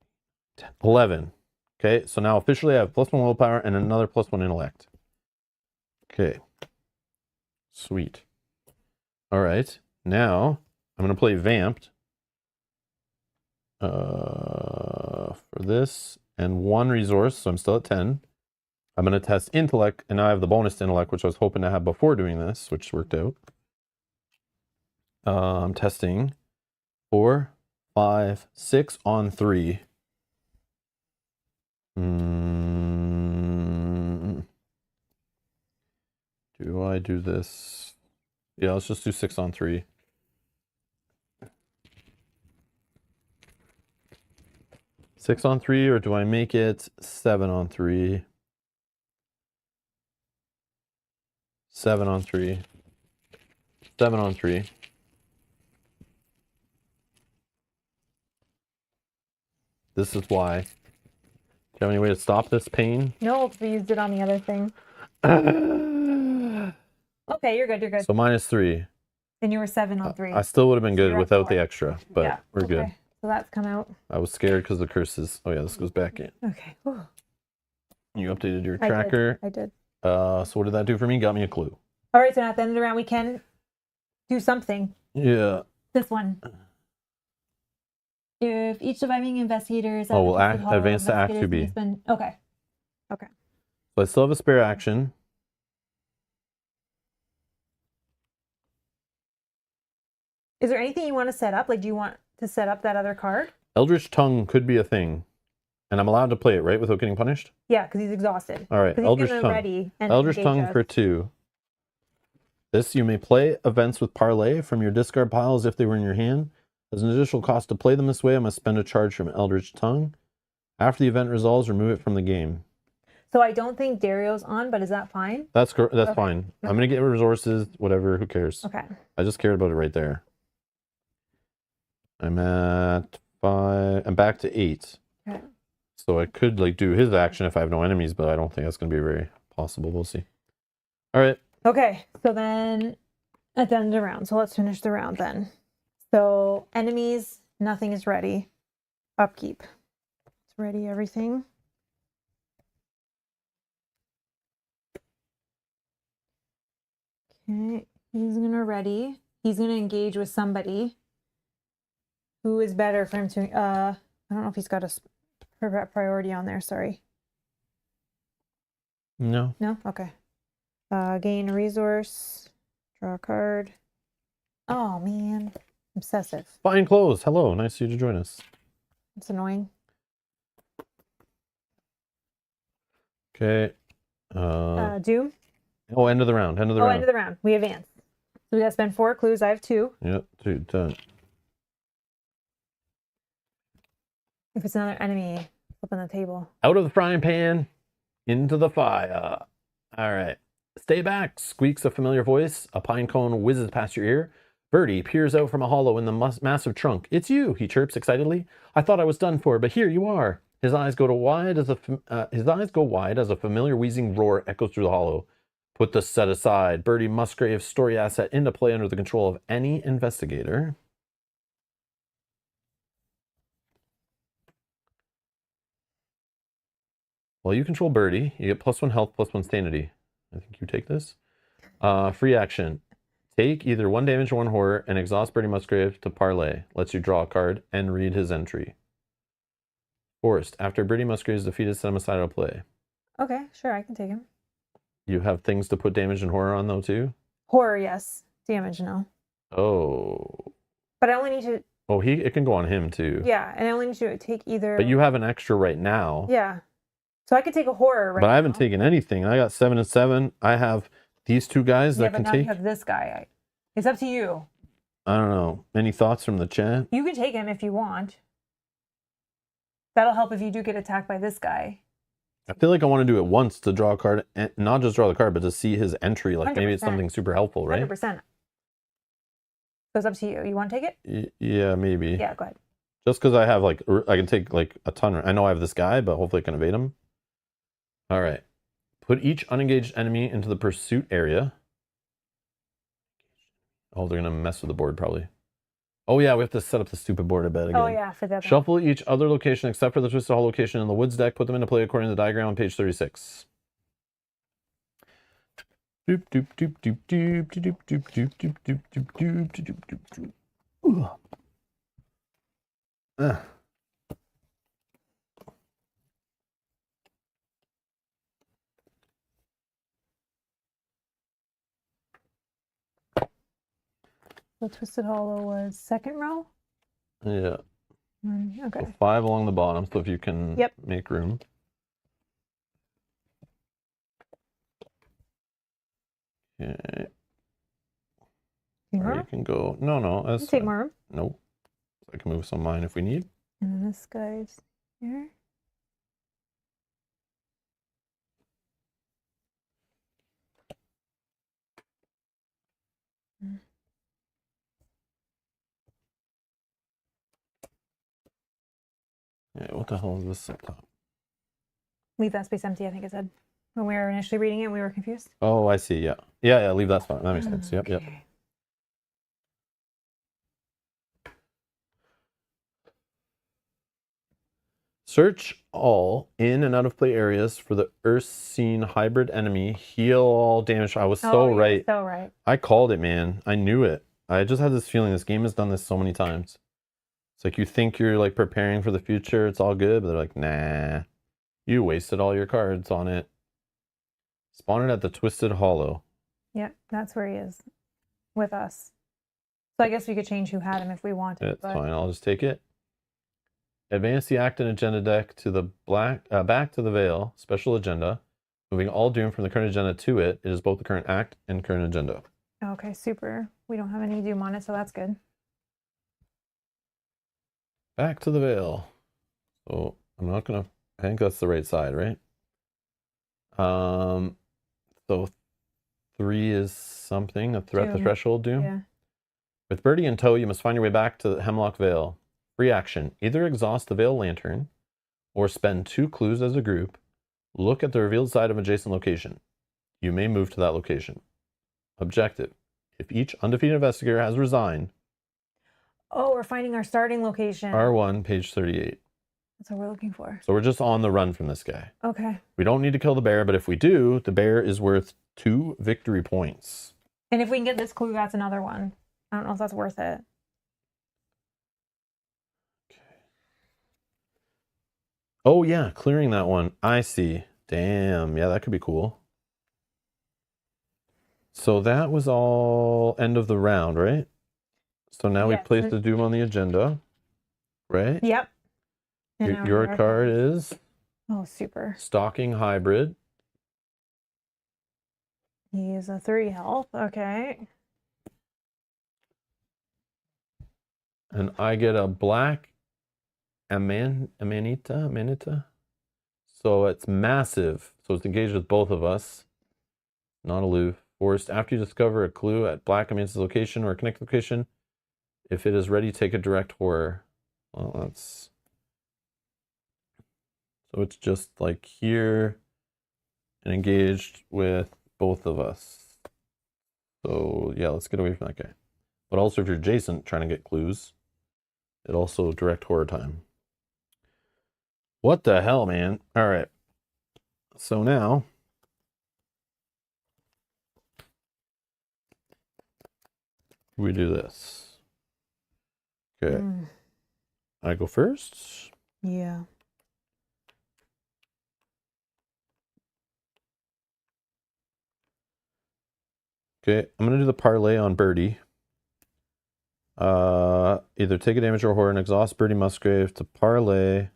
10, 11. Okay, so now officially I have +1 willpower and another +1 intellect. Okay. Sweet. All right. Now I'm going to play Vamped for this and 1 resource, so I'm still at 10. I'm going to test intellect, and now I have the bonus to intellect, which I was hoping to have before doing this, which worked out. I'm testing 4, 5, 6 on 3. Do I do this? Yeah, let's just do 6 on 3. Six on 3, or do I make it 7 on 3? 7 on 3. 7 on 3. This is why. Do you have any way to stop this pain? No, because we used it on the other thing. Okay, you're good. You're good. So -3. And you were 7 on 3. I still would have been So good you're at without 4. the extra, but Yeah, we're good. okay. So that's come out. I was scared because of the curses. Oh yeah, this goes back in. Okay. Whew. You updated your I tracker. did. So what did that do for me? Got me a clue. All right, so now at the end of the round, we can do something. Yeah. This one. If each surviving investigator is Oh, we'll at the advance to Act 2B. Okay. So I still have a spare action. Is there anything you want to set up? Like, do you want to set up that other card? Eldritch Tongue could be a thing. And I'm allowed to play it, right? Without getting punished? Yeah, because he's exhausted. All right, 'Cause he's Eldritch gonna Tongue. ready and Eldritch engage Tongue us. for 2. This, you may play events with Parlay from your discard pile as if they were in your hand. As an additional cost to play them this way, I must spend a charge from Eldritch Tongue. After the event resolves, remove it from the game. So I don't think Dario's on, but is that fine? That's Okay. fine. I'm going to get resources, whatever, who cares? Okay. I just cared about it right there. I'm at 5. I'm back to 8. Okay. So I could like do his action if I have no enemies, but I don't think that's going to be very possible. We'll see. All right. Okay, so then at the end of the round. So let's finish the round then. So enemies, nothing is ready. Upkeep. It's ready, everything. Okay, he's gonna ready. He's gonna engage with somebody. Who is better for him to, I don't know if he's got a priority on there, sorry. No. No? Okay. Gain a resource. Draw a card. Oh, man. Obsessive. Fine clothes. Hello. Nice of you to join us. It's annoying. Okay. Doom. Oh, end of the round. End of the round. End of the round. We advance. So we got to spend 4 clues. I have 2. Yep. 2 done. If it's another enemy, flip on the table. Out of the frying pan, into the fire. All right. Stay back, squeaks a familiar voice. A pine cone whizzes past your ear. Birdie peers out from a hollow in the massive trunk. It's you, he chirps excitedly. I thought I was done for, but here you are. His eyes go wide as a familiar wheezing roar echoes through the hollow. Put the set aside. Birdie Musgrave's story asset into play under the control of any investigator. While you control Birdie, you get +1 health, +1 sanity. I think you take this. Free action. Take either 1 damage or 1 horror and exhaust Birdie Musgrave to parlay. Lets you draw a card and read his entry. Forced. After Birdie Musgrave is defeated, set him aside to play. Okay, sure, I can take him. You have things to put damage and horror on though too? Horror, yes. Damage, no. Oh. But I only need to... Oh, it can go on him too. Yeah, and I only need to take either... But you have an extra right now. Yeah. So I could take a horror right now. But I haven't taken anything. I got 7 and 7. I have these 2 guys that can but now take. you have this guy. It's up to you. I don't know. Any thoughts from the chat? You can take him if you want. That'll help if you do get attacked by this guy. I feel like I want to do it once to draw a card, and not just draw the card, but to see his entry. Like maybe it's 100%. something super helpful, right? 100%. Goes up to you. You want to take it? Yeah, maybe. Yeah, go ahead. Just because I have like, I can take like a ton. I know I have this guy, but hopefully I can evade him. All right. Put each unengaged enemy into the pursuit area. Oh, they're going to mess with the board probably. Oh, yeah, we have to set up the stupid board, I bet, again. Oh, yeah, for that. Shuffle each other location except for the Twisted Hall location in the woods deck. Put them into play according to the diagram on page 36. Doop, doop, doop, doop, doop, doop, doop, doop, doop, doop, doop, doop, doop, doop, doop. The Twisted Hollow was second row? Yeah. Okay. So 5 along the bottom, so if you can make room. Okay. Or you can go. No, that's take more room. Nope. I can move some of mine if we need. And then this guy's here. Yeah, what the hell is this up top? Leave that space empty, I think it said. When we were initially reading it, we were confused. Oh, I see. Yeah. Yeah, leave that spot. That makes sense. Yep, yep. Search all in and out of play areas for the Ursine hybrid enemy. Heal all damage. I was so right. So right. I called it, man. I knew it. I just had this feeling. This game has done this so many times. It's like you think you're like preparing for the future. It's all good, but they're like, nah. You wasted all your cards on it. Spawn it at the Twisted Hollow. Yep, that's where he is. With us. So I guess we could change who had him if we wanted. It's fine. I'll just take it. Advance the act and agenda deck to the back to the Vale. Special agenda. Moving all doom from the current agenda to it. It is both the current act and current agenda. Okay, super. We don't have any doom on it, so that's good. Back to the Vale. So I'm not gonna. I think that's the right side, right? So 3 is something. A threat to threshold doom. Yeah. With Birdie in tow, you must find your way back to Hemlock Vale. Free action. Either exhaust the Vale Lantern or spend 2 clues as a group. Look at the revealed side of adjacent location. You may move to that location. Objective. If each undefeated investigator has resigned. Oh, we're finding our starting location. R1, page 38. That's what we're looking for. So we're just on the run from this guy. Okay. We don't need to kill the bear, but if we do, the bear is worth 2 victory points. And if we can get this clue, that's another one. I don't know if that's worth it. Oh, yeah, clearing that one. I see. Damn. Yeah, that could be cool. So that was all end of the round, right? So now we place the doom on the agenda, right? Yep. Your card is... Oh, super. Stalking Hybrid. He is a 3 health. Okay. And I get a black Amanita. So it's massive. So it's engaged with both of us. Not aloof. Forced. After you discover a clue at black Amanita's location or a connect location, if it is ready, take a direct horror. Well, that's... So it's just like here and engaged with both of us. So yeah, let's get away from that guy. But also if you're adjacent trying to get clues, it also direct horror time. What the hell, man? All right. So now we do this. Okay. I go first? Yeah. Okay, I'm gonna do the parlay on Birdie. Either take a damage or horror and exhaust Birdie Musgrave to parlay.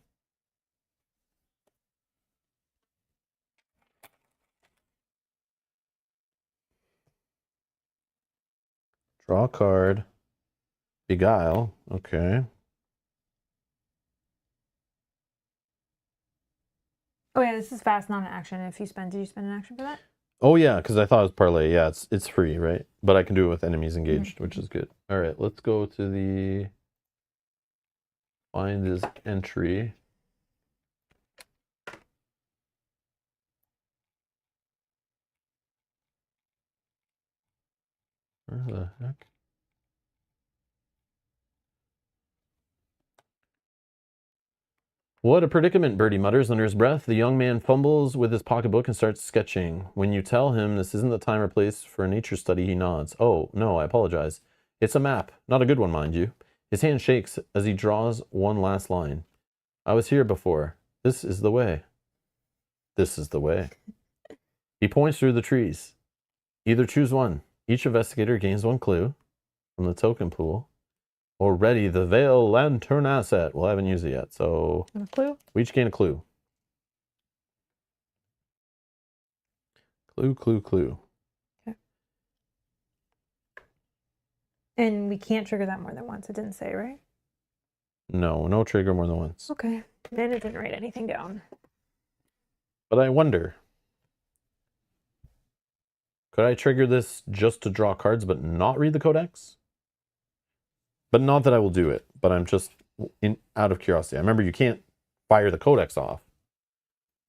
Draw a card. Beguile. Okay. Oh yeah, this is fast, not an action. If you spend, did you spend an action for that? Oh yeah, because I thought it was parlay. Yeah, it's free, right? But I can do it with enemies engaged, which is good. All right, let's go to the find his entry. Where the heck? What a predicament, Birdie mutters under his breath. The young man fumbles with his pocketbook and starts sketching. When you tell him this isn't the time or place for a nature study, he nods. Oh, no, I apologize. It's a map. Not a good one, mind you. His hand shakes as he draws one last line. I was here before. This is the way. This is the way. He points through the trees. Either choose one. Each investigator gains one clue from the token pool. Already the Vale Lantern asset. Well, I haven't used it yet, so A clue? we each gain a clue. Clue. Okay. And we can't trigger that more than once. It didn't say, right? No trigger more than once. Okay. Then it didn't write anything down. But I wonder, could I trigger this just to draw cards but not read the codex? But not that I will do it, but I'm just out of curiosity. I remember you can't fire the codex off,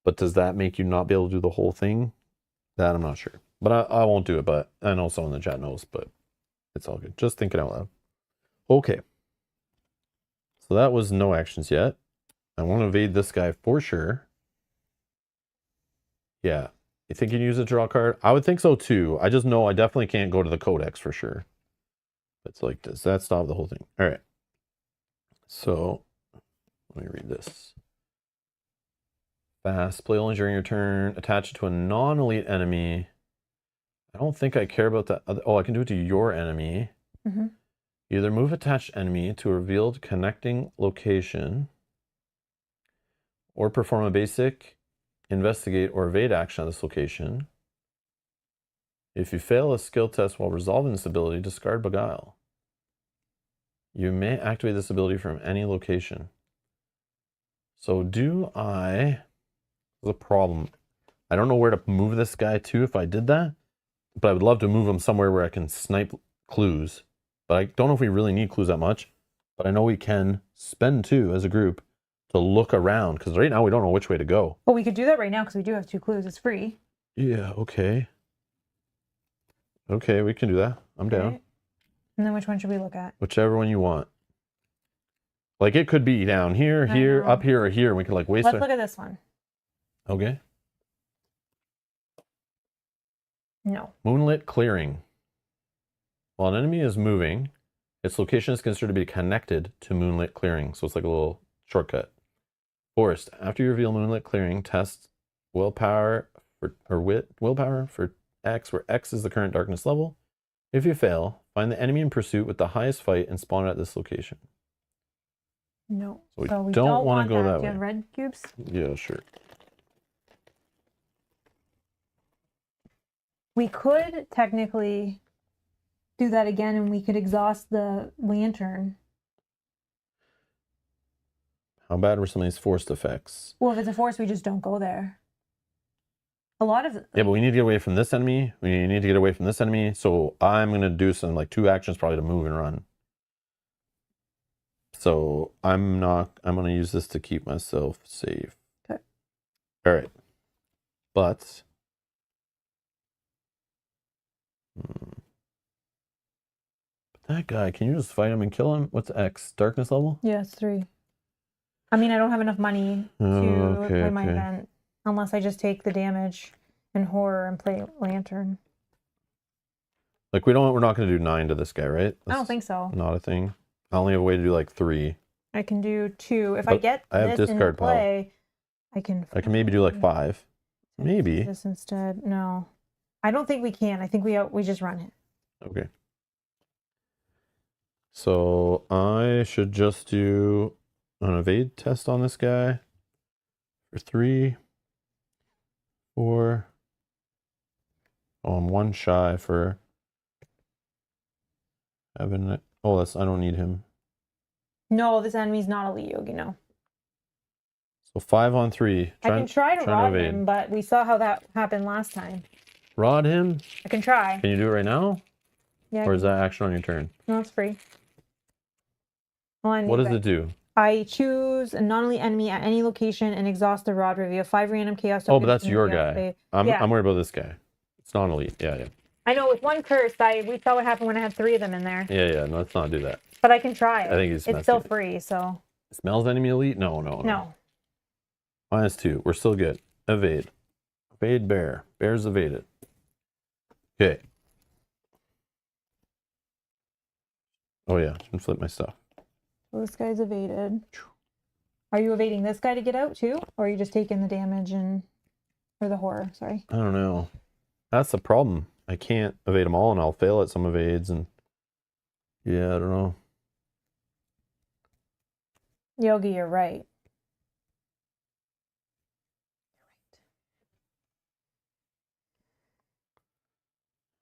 but does that make you not be able to do the whole thing? That I'm not sure. But I won't do it, but I know someone in the chat knows, but it's all good. Just thinking out loud. Okay. So that was no actions yet. I want to evade this guy for sure. Yeah. You think you can use it to draw a card? I would think so too. I just know I definitely can't go to the codex for sure. It's like, does that stop the whole thing? All right. So let me read this. Fast. Play only during your turn. Attach it to a non-elite enemy. I don't think I care about that. Oh, I can do it to your enemy. Mm-hmm. Either move attached enemy to a revealed connecting location or perform a basic investigate or evade action on this location. If you fail a skill test while resolving this ability, discard Beguile. You may activate this ability from any location. So do I... There's a problem. I don't know where to move this guy to if I did that, but I would love to move him somewhere where I can snipe clues. But I don't know if we really need clues that much, but I know we can spend 2 as a group to look around, because right now we don't know which way to go. Well, we could do that right now because we do have 2 clues. It's free. Yeah, okay. Okay, we can do that. I'm down. Right. And then which one should we look at? Whichever one you want. Like it could be down here, here, up here, or here, and we could like waste Let's look at this one. Okay. No. Moonlit clearing. While an enemy is moving, its location is considered to be connected to moonlit clearing. So it's like a little shortcut. Forced. After you reveal moonlit clearing, test willpower willpower for X, where X is the current darkness level. If you fail, find the enemy in pursuit with the highest fight and spawn it at this location. No. So we don't want to go that Do you way. have red cubes? Yeah, sure. We could technically do that again and we could exhaust the lantern. How bad were some of these forced effects? Well, if it's a force, we just don't go there. A lot of... Yeah, but we need to get away from this enemy. We need to get away from this enemy. So I'm going to do some like 2 actions probably to move and run. So I'm going to use this to keep myself safe. Okay. All right. But that guy, can you just fight him and kill him? What's X? Darkness level? Yeah, it's 3. I mean, I don't have enough money to play my event unless I just take the damage and horror and play lantern. Like we're not going to do 9 to this guy, right? I don't think so. Not a thing. I only have a way to do like 3. I can do 2. If But I get I have this into discard play, I can maybe do like 5. Maybe. this instead. No, I don't think we can. I think we just run it. Okay. So I should just do an evade test on this guy for 3, 4. Oh, I'm 1 shy for having it. Oh, I don't need him. No, this enemy's not a Yogi, no. So 5 on 3. I can try to rod him, but we saw how that happened last time. Rod him? I can try. Can you do it right now? Yeah. Or is that action on your turn? No, it's free. What does it do? I choose a non-elite enemy at any location and exhaust the rod reveal. 5 random chaos tokens. Oh, but that's your guy. I'm worried about this guy. It's non-elite. Yeah. I know, with one curse, we saw what happened when I had 3 of them in there. Yeah. No, let's not do that. But I can try it. I think it's still free, so. Smells enemy elite? No. -2. We're still good. Evade. Evade bear. Bear's evaded. Okay. Oh yeah, I can flip my stuff. Well, this guy's evaded. Are you evading this guy to get out too? Or are you just taking the damage or the horror? Sorry. I don't know. That's the problem. I can't evade them all and I'll fail at some evades and yeah, I don't know. Yogi, you're right.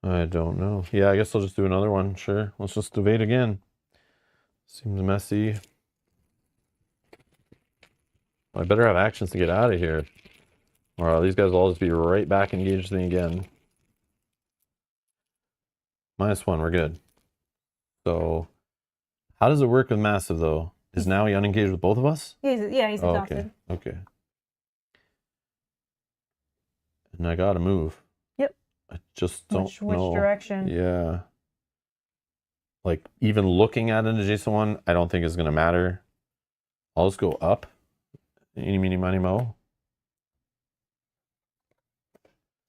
I don't know. Yeah, I guess I'll just do another one. Sure. Let's just evade again. Seems messy. I better have actions to get out of here. Or these guys will all just be right back engaged in again. -1, we're good. So, how does it work with massive though? Is now he unengaged with both of us? He's exhausted. Okay. And I gotta move. Yep. I just don't know. Which direction? Yeah. Like, even looking at an adjacent one, I don't think is gonna matter. I'll just go up. Eeny, meeny, miny, mo.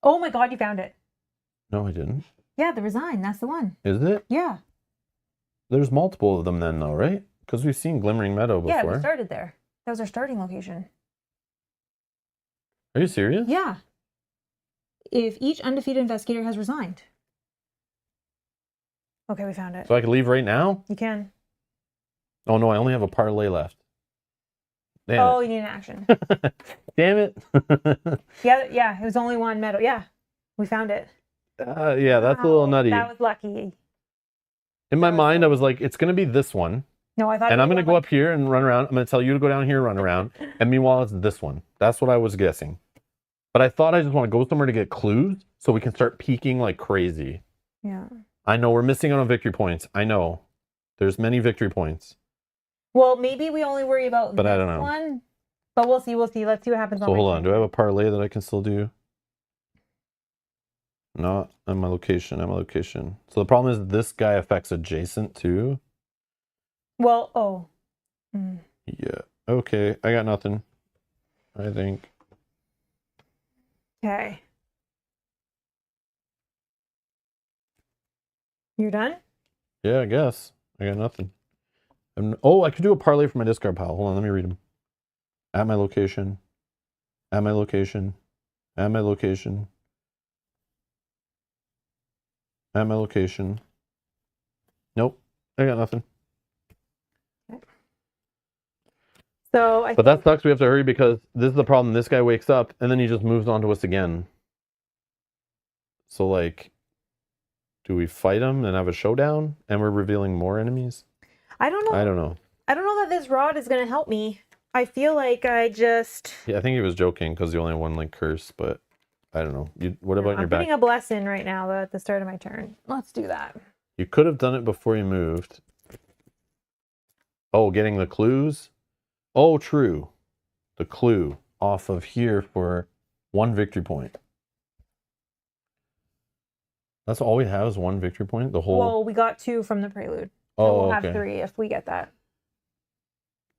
Oh my god, you found it. No, I didn't. Yeah, the resign. That's the one. Is it? Yeah. There's multiple of them then, though, right? Because we've seen Glimmering Meadow before. Yeah, we started there. That was our starting location. Are you serious? Yeah. If each undefeated investigator has resigned. Okay, we found it. So I can leave right now? You can. Oh no, I only have a parlay left. Damn you need an action. Damn it. yeah, it was only one meadow. Yeah, we found it. Yeah, that's a little nutty. That was lucky. In my mind, I was like, it's going to be this one. No, I thought. And I'm going to go up here and run around. I'm going to tell you to go down here and run around. And meanwhile, it's this one. That's what I was guessing. But I thought I just want to go somewhere to get clues so we can start peeking like crazy. Yeah. I know we're missing out on victory points. I know. There's many victory points. Well, maybe we only worry about but I don't know. One. But we'll see. Let's see what happens. So hold on. Do I have a parlay that I can still do? Not on my location. So the problem is this guy affects adjacent too. Well, Yeah. Okay. I got nothing. I think. Okay. You're done? Yeah, I guess. I got nothing. Oh, I could do a parlay for my discard pile. Hold on, let me read them. At my location. At my location. At my location. At my location. Nope. I got nothing. Okay. So but that sucks. We have to hurry because this is the problem. This guy wakes up and then he just moves on to us again. So like, do we fight him and have a showdown and we're revealing more enemies? I don't know. I don't know that this rod is going to help me. I feel like I just... Yeah, I think he was joking because he only had one like curse, but I don't know. What about your back? I'm putting a blessing right now though, at the start of my turn. Let's do that. You could have done it before you moved. Oh, getting the clues? Oh, true. The clue off of here for 1 victory point. That's all we have is 1 victory point? The whole... Well, we got 2 from the prelude. So we'll have 3 if we get that.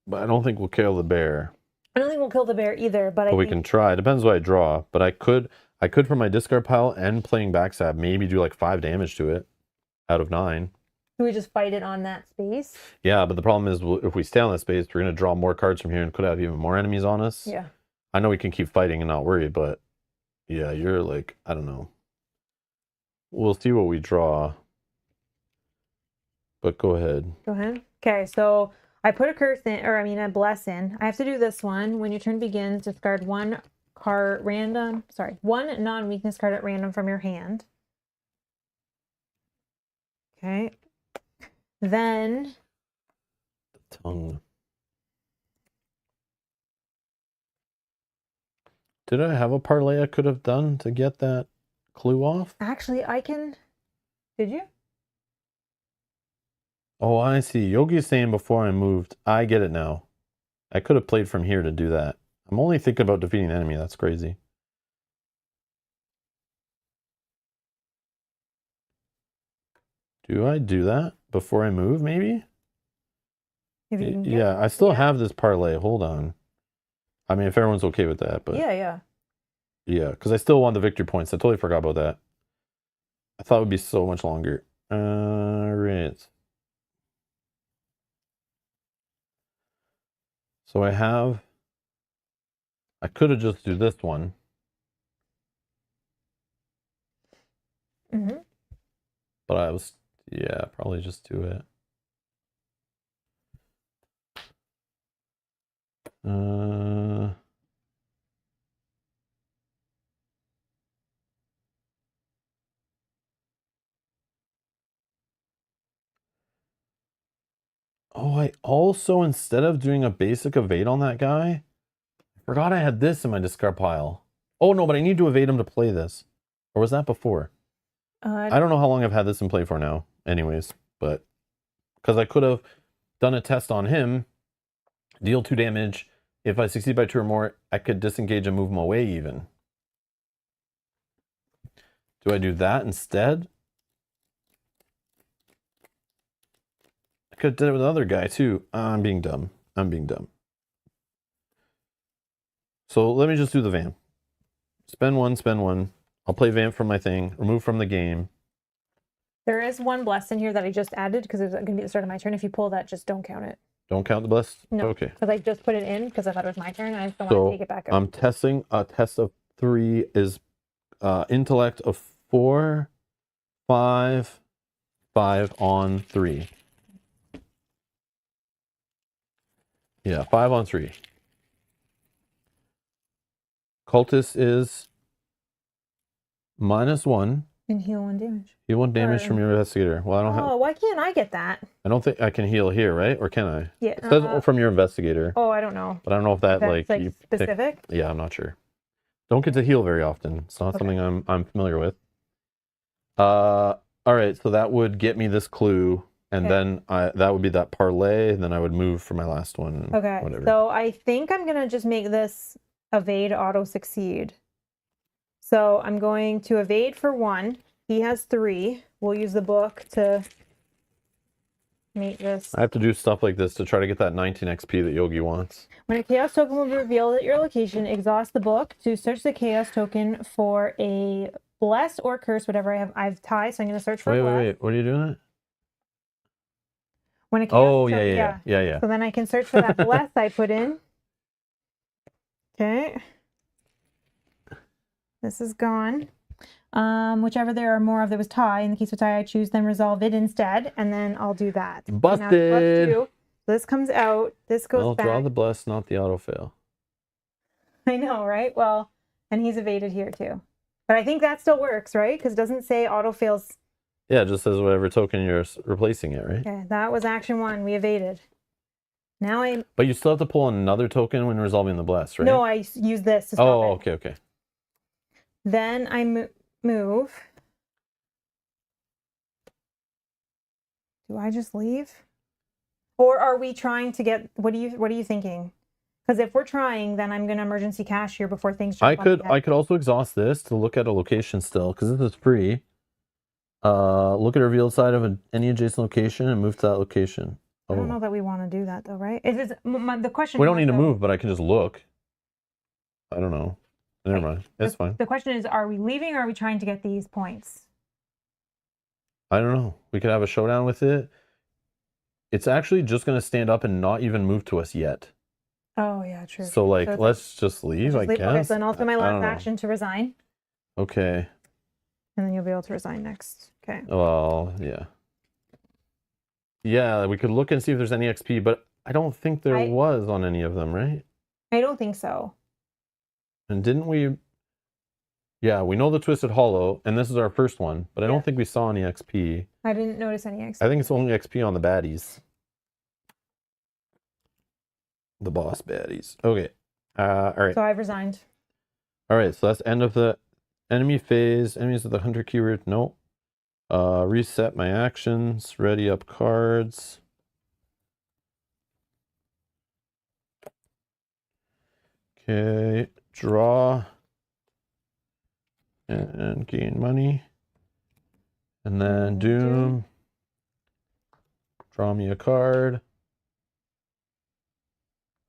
But I don't think we'll kill the bear. I don't think we'll kill the bear either, but we can try. It depends what I draw. But I could from my discard pile and playing backstab maybe do like 5 damage to it out of 9. Do we just fight it on that space? Yeah, but the problem is if we stay on that space, we're going to draw more cards from here and could have even more enemies on us. Yeah. I know we can keep fighting and not worry, but yeah, you're like, I don't know. We'll see what we draw. But go ahead. Go ahead. Okay, so I put a curse in, or I mean a blessing. I have to do this one. When your turn begins, discard 1 card random. Sorry, 1 non-weakness card at random from your hand. Okay. Then the tongue. Did I have a parlay I could have done to get that clue off? Actually, I can. Did you? Oh, I see. Yogi's saying before I moved. I get it now. I could have played from here to do that. I'm only thinking about defeating the enemy. That's crazy. Do I do that before I move, maybe? Yeah, I still have this parlay. Hold on. I mean, if everyone's okay with that, but... Yeah. Yeah, because I still want the victory points. I totally forgot about that. I thought it would be so much longer. Right. So I could have just do this one. Mm-hmm. But probably just do it. Oh, I also, instead of doing a basic evade on that guy, I forgot I had this in my discard pile. Oh, no, but I need to evade him to play this. Or was that before? I don't know how long I've had this in play for now, anyways, but because I could have done a test on him, deal 2 damage. If I succeed by 2 or more, I could disengage and move him away even. Do I do that instead? I could have done it with another guy too. I'm being dumb. So let me just do the vamp. Spend 1. I'll play vamp from my thing. Remove from the game. There is 1 blessed in here that I just added because it's going to be the start of my turn. If you pull that, just don't count it. Don't count the blessed? No. Okay. Because I just put it in because I thought it was my turn and I just don't want to take it back out. I'm testing a test of 3 is intellect of 4, 5 on 3. Yeah, 5 on 3. Cultist is -1. And heal 1 damage. Heal 1 damage from your investigator. Well, I don't have. Oh, why can't I get that? I don't think I can heal here, right? Or can I? Yeah. It says from your investigator. Oh, I don't know. But I don't know if that's like you specific. Yeah, I'm not sure. Don't get to heal very often. It's not something I'm familiar with. All right, so that would get me this clue, and then that would be that parlay, and then I would move for my last one. Okay. Whatever. So I think I'm gonna just make this evade auto succeed. So I'm going to evade for 1. He has 3. We'll use the book to make this. I have to do stuff like this to try to get that 19 XP that Yogi wants. When a chaos token will be revealed at your location, exhaust the book to search the chaos token for a bless or curse, whatever I have. I have tie, so I'm going to search for bless. Wait. What are you doing? When a chaos yeah. So then I can search for that bless I put in. Okay. This is gone. Whichever there are more of, there was tie. In the case of tie, I choose then resolve it instead, and then I'll do that. Busted. So this comes out. This goes back. Draw the bless, not the auto fail. I know, right? Well, and he's evaded here too. But I think that still works, right? Because it doesn't say auto fails. Yeah, it just says whatever token you're replacing it, right? Okay, that was action 1. We evaded. Now But you still have to pull another token when resolving the bless, right? No, I use this to stop it. Okay. Then I move. Do I just leave? Or are we trying to get, what are you thinking? Because if we're trying, then I'm going to emergency cash here before things jump I could also exhaust this to look at a location still, because this is free. Look at a revealed side of any adjacent location and move to that location. I don't know that we want to do that though, right? The question. We don't need to move, but I can just look. I don't know. Never mind. It's fine. The question is, are we leaving or are we trying to get these points? I don't know. We could have a showdown with it. It's actually just going to stand up and not even move to us yet. Oh, yeah, true. So, let's just leave, I guess. Okay, so then I'll do my last action to resign. Okay. And then you'll be able to resign next. Okay. Well, yeah. Yeah, we could look and see if there's any XP, but I don't think there was on any of them, right? I don't think so. And didn't we... Yeah, we know the Twisted Hollow, and this is our first one, but I don't think we saw any XP. I didn't notice any XP. I think it's only XP on the baddies. The boss baddies. Okay. All right. So I've resigned. All right, so that's end of the enemy phase. Enemies of the hunter keyword. Nope. Reset my actions. Ready up cards. Okay, draw and gain money. And then Doom. Draw me a card.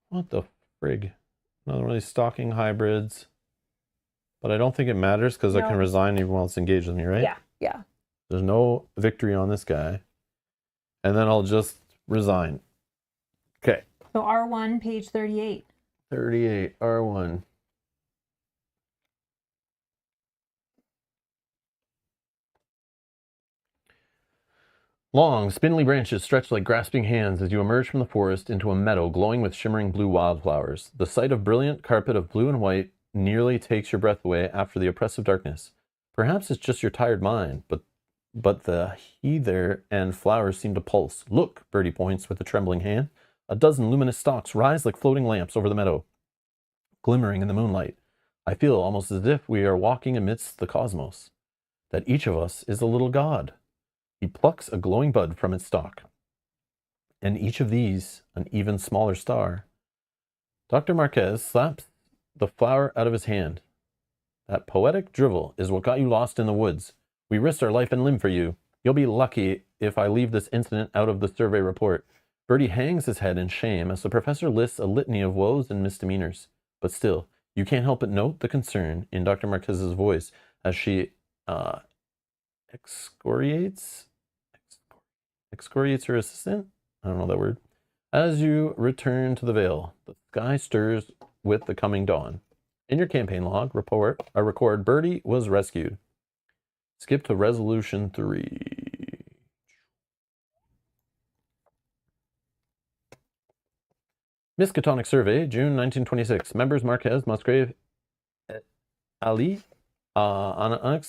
What the frig? Not really stalking hybrids. But I don't think it matters because I can resign even while it's engaged with me, right? Yeah, yeah. There's no victory on this guy. And then I'll just resign. Okay. So R1, page 38. 38, R1. Long, spindly branches stretch like grasping hands as you emerge from the forest into a meadow glowing with shimmering blue wildflowers. The sight of brilliant carpet of blue and white nearly takes your breath away after the oppressive darkness. Perhaps it's just your tired mind, but the heather and flowers seem to pulse. Look, Birdie points with a trembling hand. A dozen luminous stalks rise like floating lamps over the meadow, glimmering in the moonlight. I feel almost as if we are walking amidst the cosmos, that each of us is a little god. He plucks a glowing bud from its stalk, and each of these an even smaller star. Dr. Marquez slaps the flower out of his hand. That poetic drivel is what got you lost in the woods. We risked our life and limb for you. You'll be lucky if I leave this incident out of the survey report. Birdie hangs his head in shame as the professor lists a litany of woes and misdemeanors. But still, you can't help but note the concern in Dr. Marquez's voice as she excoriates her assistant? I don't know that word. As you return to the Vale, the sky stirs with the coming dawn. In your campaign log, record Birdie was rescued. Skip to resolution 3. Miskatonic Survey, June 1926. Members Marquez, Musgrave, Ali, on an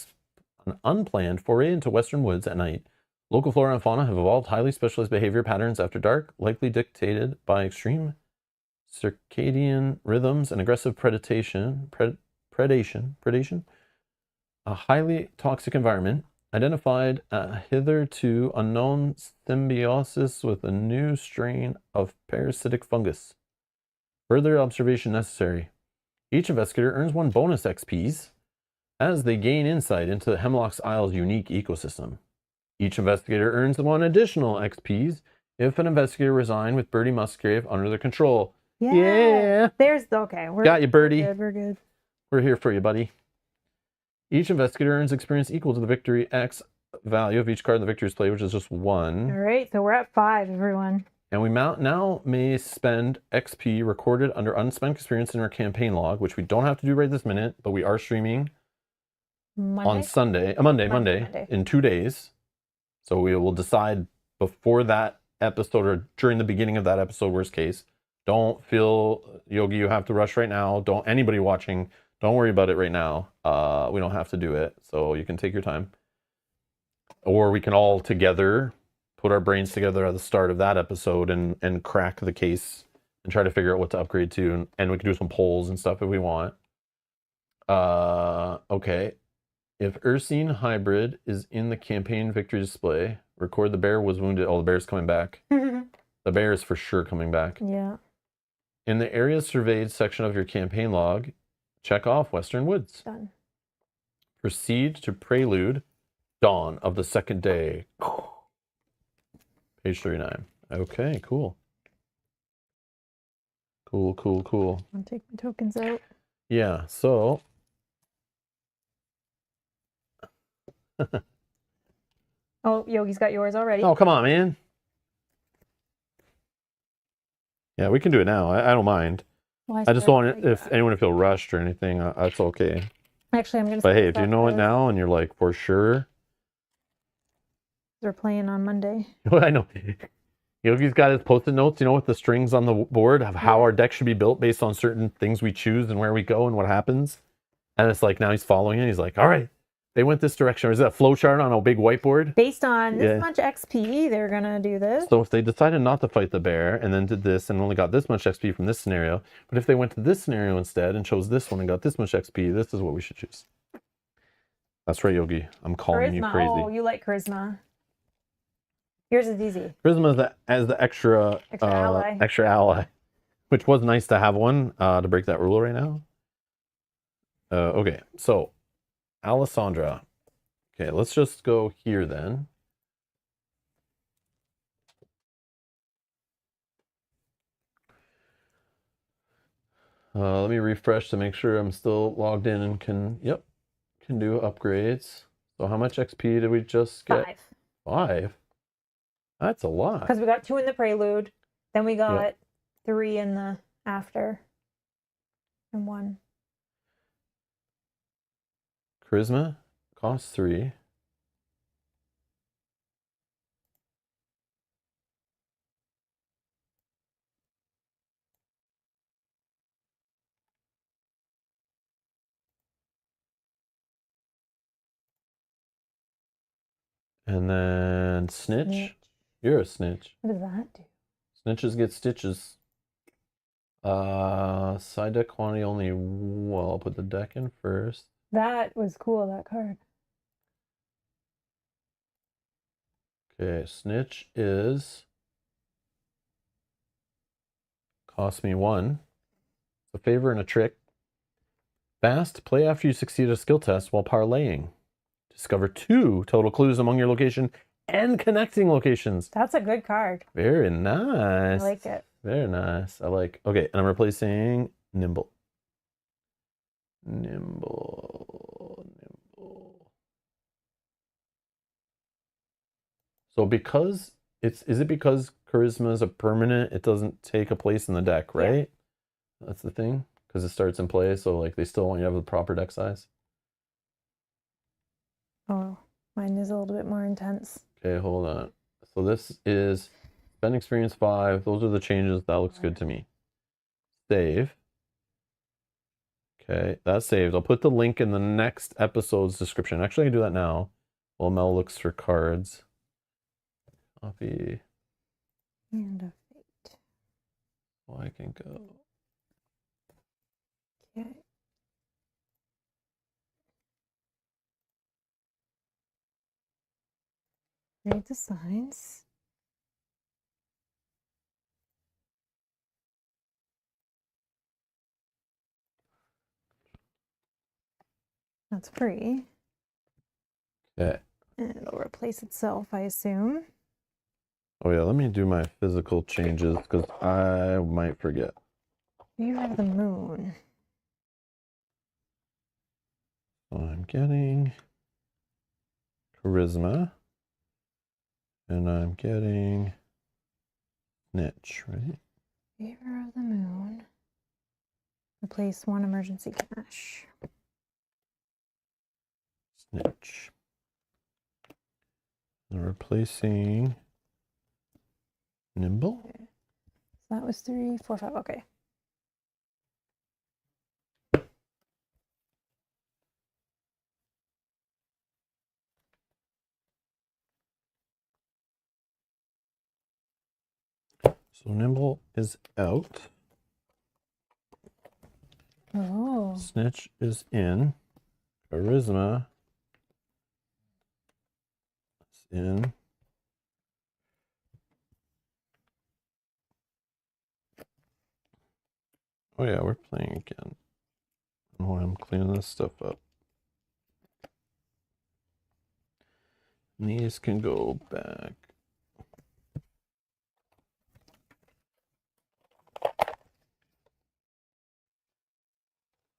unplanned foray into western woods at night. Local flora and fauna have evolved highly specialized behavior patterns after dark, likely dictated by extreme circadian rhythms and aggressive predation. A highly toxic environment identified a hitherto unknown symbiosis with a new strain of parasitic fungus. Further observation necessary. Each investigator earns 1 bonus XPs as they gain insight into Hemlock Isle's unique ecosystem. Each investigator earns 1 additional XPs if an investigator resigned with Birdie Musgrave under their control. Yeah. There's okay. Got you, Birdie. We're good. We're here for you, buddy. Each investigator earns experience equal to the victory X value of each card in the victory's play, which is just 1. All right, so we're at 5, everyone. And we now may spend XP recorded under unspent experience in our campaign log, which we don't have to do right this minute, but we are streaming on Monday, in 2 days. So we will decide before that episode or during the beginning of that episode, worst case. Don't feel, Yogi, you have to rush right now. Don't, anybody watching, don't worry about it right now. We don't have to do it. So you can take your time. Or we can all together put our brains together at the start of that episode and crack the case and try to figure out what to upgrade to. And we can do some polls and stuff if we want. Okay. If Ursine Hybrid is in the campaign victory display, record the bear was wounded. Oh, the bear's coming back. The bear is for sure coming back. Yeah. In the area surveyed section of your campaign log, check off Western Woods. Done. Proceed to prelude dawn of the second day. Page 39. Okay, cool. Cool. I'll take my tokens out. Yeah, so... Oh, Yogi's got yours already. Oh, come on, man. Yeah, we can do it now. I don't mind. Well, I just don't want if anyone to feel rushed or anything. That's okay. Actually, I'm going to... But hey, if you know it now and you're like, for sure... They're playing on Monday. I know. Yogi's got his post-it notes, with the strings on the board of how our deck should be built based on certain things we choose and where we go and what happens. And it's like, now he's following it. He's like, all right, They went this direction. Or is that a flow chart on a big whiteboard? Based on this Yeah. much XP, they're gonna do this. So if they decided not to fight the bear and then did this and only got this much XP from this scenario, but if they went to this scenario instead and chose this one and got this much XP, this is what we should choose. That's right, Yogi. I'm calling you Charisma. crazy. Oh, you like charisma. Yours is easy. Charisma as the extra ally, which was nice to have one to break that rule right now. Okay, so Alessandra. Okay, let's just go here then. Let me refresh to make sure I'm still logged in and can do upgrades. So how much XP did we just get? 5. 5? That's a lot. Because we got 2 in the prelude, then we got 3 in the after, and 1. Charisma costs 3. And then snitch. You're a snitch. What does that do? Snitches get stitches. Side deck quantity only. Well, I'll put the deck in first. That was cool, that card. Okay, snitch is cost me 1. It's a favor and a trick. Fast, play after you succeed a skill test while parlaying. Discover 2 total clues among your location and connecting locations. That's a good card. Very nice. I like it. Very nice. I like. Okay, and I'm replacing nimble. Nimble. So because is it because charisma is a permanent, it doesn't take a place in the deck, right? Yeah. That's the thing, because it starts in play, so like they still want you to have the proper deck size. Oh, mine is a little bit more intense. Okay, hold on. So this is spend experience 5. Those are the changes. That looks good to me. Save. Okay, that's saved. I'll put the link in the next episode's description. Actually, I can do that now while Mel looks for cards. Copy. And a fate. So I can go. Okay. Read the signs. That's free. Okay. And it'll replace itself, I assume. Oh yeah, let me do my physical changes because I might forget. You have the moon. So I'm getting charisma. And I'm getting niche, right? Favor of the moon. Replace 1 emergency cash. Snitch. And replacing nimble. Okay. So that was 3, 4, 5. Okay. So nimble is out. Oh. Snitch is in. Charisma is in. Oh yeah, we're playing again. Oh, I'm cleaning this stuff up. And these can go back.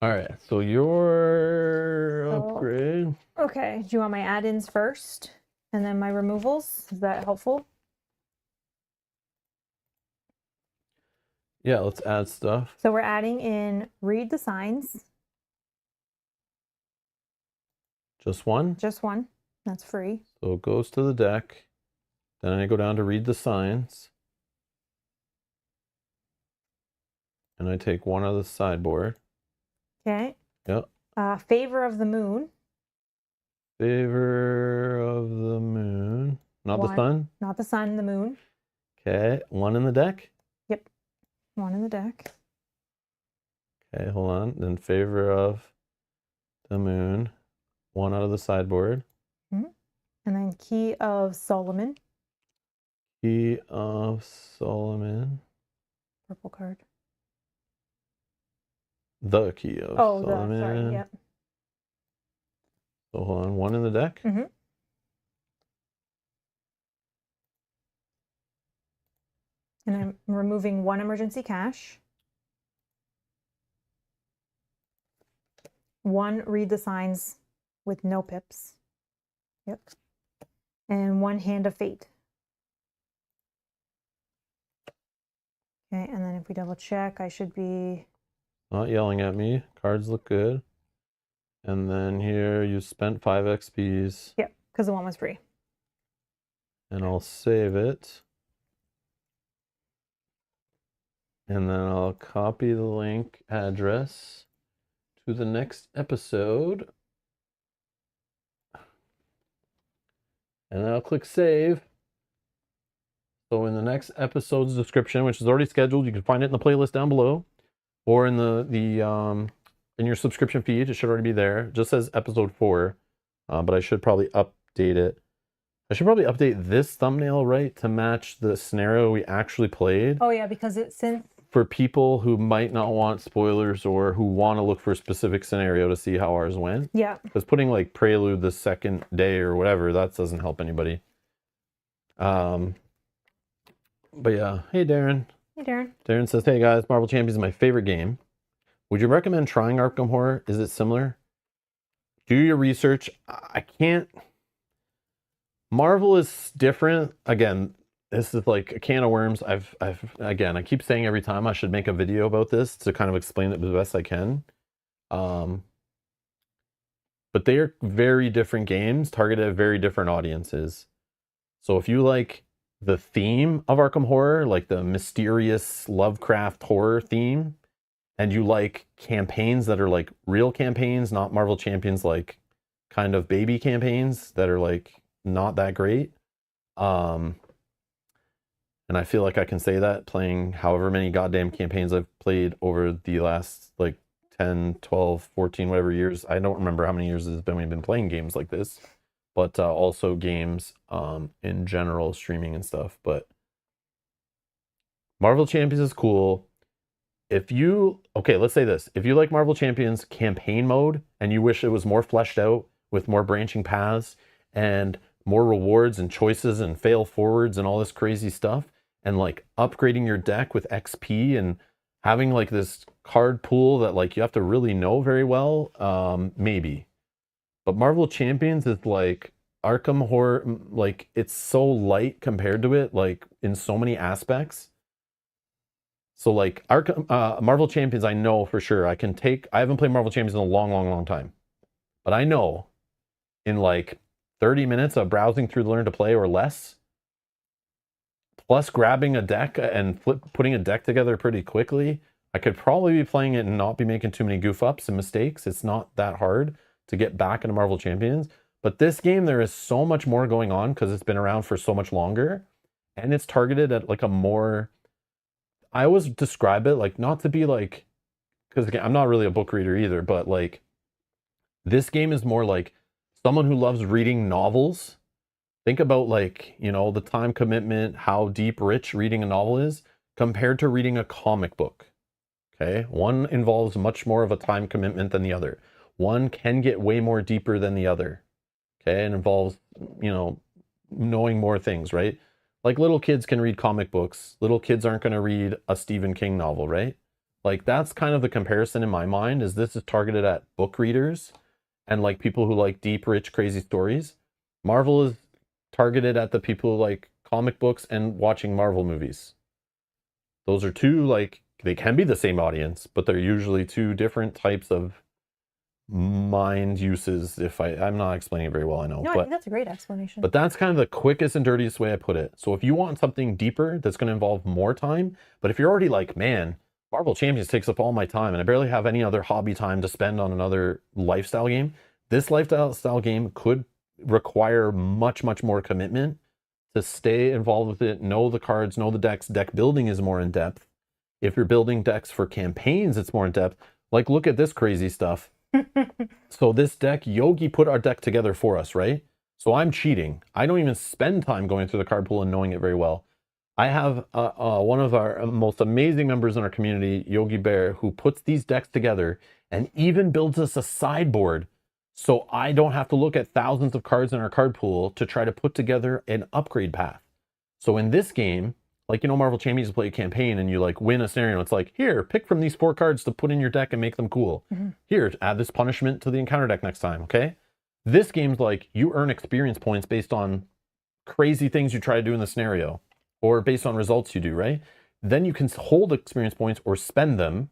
All right, so your upgrade. Okay, do you want my add-ins first and then my removals? Is that helpful? Yeah, let's add stuff. So we're adding in read the signs. Just one? Just 1. That's free. So it goes to the deck. Then I go down to read the signs. And I take 1 out of the sideboard. Okay. Yep. Favor of the moon. Favor of the moon. Not the One. sun? Not the sun, the moon. Okay, 1 in the deck. Yep. 1 in the deck. Okay, hold on. Then favor of the moon. 1 out of the sideboard. And then Key of Solomon. Key of Solomon. Purple card. The Key of Solomon. Sorry, yep. So hold on, 1 in the deck. And I'm removing 1 emergency cash. 1 read the signs with no pips. Yep. And 1 hand of fate. Okay, and then if we double check, I should be... Not yelling at me. Cards look good. And then here you spent 5 XPs. Yep, because the 1 was free. And I'll save it. And then I'll copy the link address to the next episode. And then I'll click save. So in the next episode's description, which is already scheduled, you can find it in the playlist down below, or in in your subscription feed. It should already be there. It just says episode 4, but I should probably update it. I should probably update this thumbnail, right, to match the scenario we actually played. Oh yeah, because since for people who might not want spoilers or who want to look for a specific scenario to see how ours went. Yeah. Because putting like Prelude the second day or whatever, that doesn't help anybody. But yeah, hey Darren. Hey Darren. Darren says, hey guys, Marvel Champions is my favorite game. Would you recommend trying Arkham Horror? Is it similar? Do your research. I can't. Marvel is different. Again, this is like a can of worms. Again, I keep saying every time I should make a video about this to kind of explain it the best I can. But they are very different games targeted at very different audiences. So if you like the theme of Arkham Horror, like the mysterious Lovecraft horror theme, and you like campaigns that are like real campaigns, not Marvel Champions, like kind of baby campaigns that are like not that great. And I feel like I can say that playing however many goddamn campaigns I've played over the last like 10, 12, 14, whatever years. I don't remember how many years it's been we've been playing games like this, but also games in general, streaming and stuff. But Marvel Champions is cool. If you, okay, let's say this. If you like Marvel Champions campaign mode and you wish it was more fleshed out with more branching paths and more rewards and choices and fail forwards and all this crazy stuff, and like upgrading your deck with XP and having like this card pool that like you have to really know very well, maybe. But Marvel Champions is like Arkham Horror, like it's so light compared to it, like in so many aspects. So like Arkham, Marvel Champions, I know for sure I haven't played Marvel Champions in a long, long, long time. But I know in like 30 minutes of browsing through the Learn to Play or less, plus grabbing a deck and putting a deck together pretty quickly, I could probably be playing it and not be making too many goof ups and mistakes. It's not that hard to get back into Marvel Champions. But this game, there is so much more going on because it's been around for so much longer. And it's targeted at like a more... I always describe it like not to be like... Because again, I'm not really a book reader either, but like this game is more like someone who loves reading novels. Think about like, you know, the time commitment, how deep, rich reading a novel is compared to reading a comic book. Okay. One involves much more of a time commitment than the other. One can get way more deeper than the other. Okay. And involves, you know, knowing more things, right? Like little kids can read comic books. Little kids aren't going to read a Stephen King novel, right? Like that's kind of the comparison in my mind, is this is targeted at book readers and like people who like deep, rich, crazy stories. Marvel is targeted at the people who like comic books and watching Marvel movies. Those are two, like, they can be the same audience, but they're usually two different types of mind uses. I'm not explaining it very well, I know. No, I think that's a great explanation. But that's kind of the quickest and dirtiest way I put it. So if you want something deeper that's going to involve more time, but if you're already like, man, Marvel Champions takes up all my time and I barely have any other hobby time to spend on another lifestyle game, This lifestyle game could require much, much more commitment to stay involved with it, know the cards, know the decks. Deck building is more in depth. If you're building decks for campaigns, it's more in depth. Like, look at this crazy stuff. So this deck, Yogi put our deck together for us, right? So I'm cheating. I don't even spend time going through the card pool and knowing it very well. I have one of our most amazing members in our community, Yogi Bear, who puts these decks together and even builds us a sideboard so I don't have to look at thousands of cards in our card pool to try to put together an upgrade path. So in this game, like, you know, Marvel Champions play a campaign and you like win a scenario. It's like, here, pick from these 4 cards to put in your deck and make them cool. Here, add this punishment to the encounter deck next time, okay? This game's like, you earn experience points based on crazy things you try to do in the scenario or based on results you do, right? Then you can hold experience points or spend them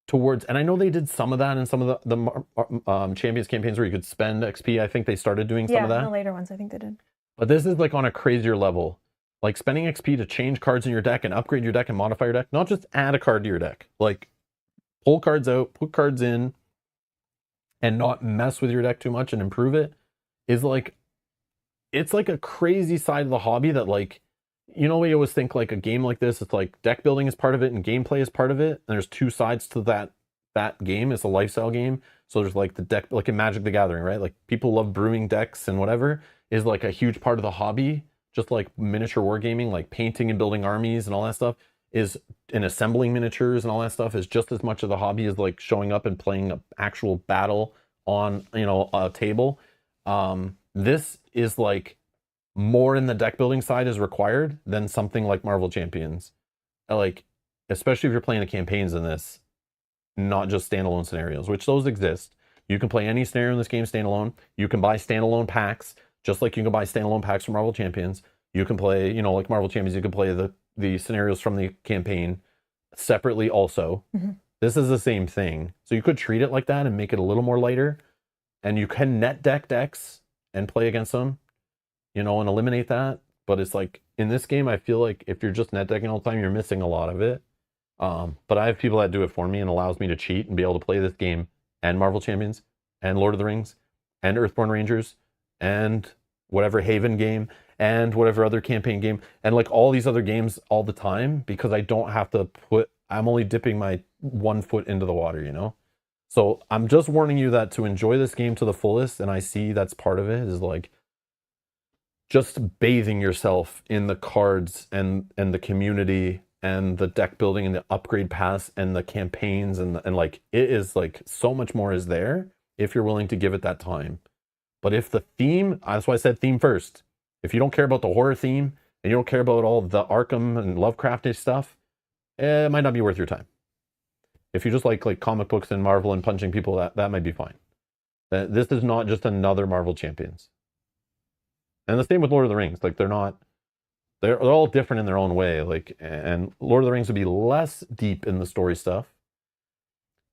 towards, and I know they did some of that in some of the Champions campaigns where you could spend XP. I think they started doing some of that. Yeah, the later ones, I think they did. But this is like on a crazier level. Like spending XP to change cards in your deck and upgrade your deck and modify your deck, not just add a card to your deck. Like pull cards out, put cards in, and not mess with your deck too much and improve it is like, it's like a crazy side of the hobby that, like, you know, we always think like a game like this, it's like deck building is part of it and gameplay is part of it. And there's 2 sides to that game. It's a lifestyle game. So there's like the deck, like in Magic the Gathering, right? Like people love brewing decks and whatever is like a huge part of the hobby. Just like miniature wargaming, like painting and building armies and all that stuff is, and assembling miniatures and all that stuff is just as much of the hobby as like showing up and playing an actual battle on, you know, a table. This is like more in the deck building side is required than something like Marvel Champions. Like, especially if you're playing the campaigns in this, not just standalone scenarios, which those exist. You can play any scenario in this game standalone. You can buy standalone packs. Just like you can buy standalone packs from Marvel Champions, you can play, you know, like Marvel Champions, you can play the scenarios from the campaign separately also. This is the same thing. So you could treat it like that and make it a little more lighter. And you can net deck decks and play against them, you know, and eliminate that. But it's like, in this game, I feel like if you're just net decking all the time, you're missing a lot of it. But I have people that do it for me and allows me to cheat and be able to play this game and Marvel Champions and Lord of the Rings and Earthborn Rangers and whatever Haven game and whatever other campaign game and like all these other games all the time, because I don't have to I'm only dipping my 1 foot into the water, you know? So I'm just warning you that to enjoy this game to the fullest, and I see that's part of it, is like just bathing yourself in the cards and the community and the deck building and the upgrade paths and the campaigns and like, it is like so much more is there if you're willing to give it that time. But if the theme, that's why I said theme first. If you don't care about the horror theme and you don't care about all the Arkham and Lovecraftish stuff, it might not be worth your time. If you just like comic books and Marvel and punching people, that might be fine. This is not just another Marvel Champions. And the same with Lord of the Rings. Like they're all different in their own way. Like, and Lord of the Rings would be less deep in the story stuff.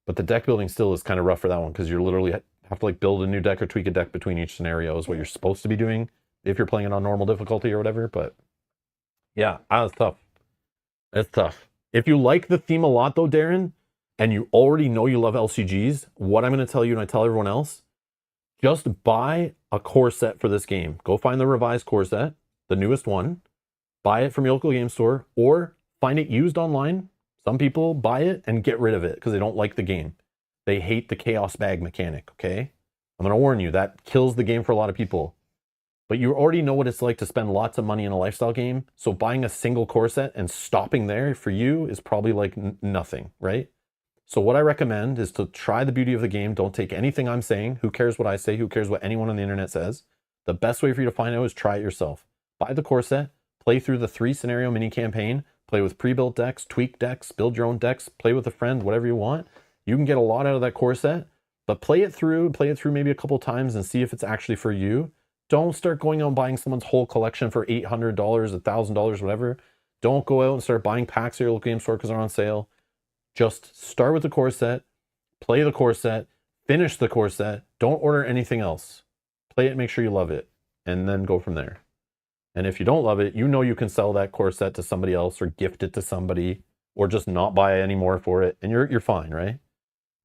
But the deck building still is kind of rough for that one, because you're literally have to like build a new deck or tweak a deck between each scenario is what you're supposed to be doing if you're playing it on normal difficulty or whatever. But yeah, it's tough. It's tough. If you like the theme a lot though, Darren, and you already know you love LCGs, what I'm going to tell you and I tell everyone else, just buy a core set for this game. Go find the revised core set, the newest one, buy it from your local game store, or find it used online. Some people buy it and get rid of it because they don't like the game. They hate the chaos bag mechanic, okay? I'm going to warn you, that kills the game for a lot of people. But you already know what it's like to spend lots of money in a lifestyle game, so buying a single core set and stopping there for you is probably like nothing, right? So what I recommend is to try the beauty of the game. Don't take anything I'm saying. Who cares what I say? Who cares what anyone on the internet says? The best way for you to find out is try it yourself. Buy the core set, play through the 3 scenario mini campaign, play with pre-built decks, tweak decks, build your own decks, play with a friend, whatever you want. You can get a lot out of that core set, but play it through maybe a couple times and see if it's actually for you. Don't start going out and buying someone's whole collection for $800, $1,000, whatever. Don't go out and start buying packs at your local game store because they're on sale. Just start with the core set, play the core set, finish the core set. Don't order anything else. Play it, make sure you love it, and then go from there. And if you don't love it, you know you can sell that core set to somebody else or gift it to somebody or just not buy any more for it, and you're fine, right?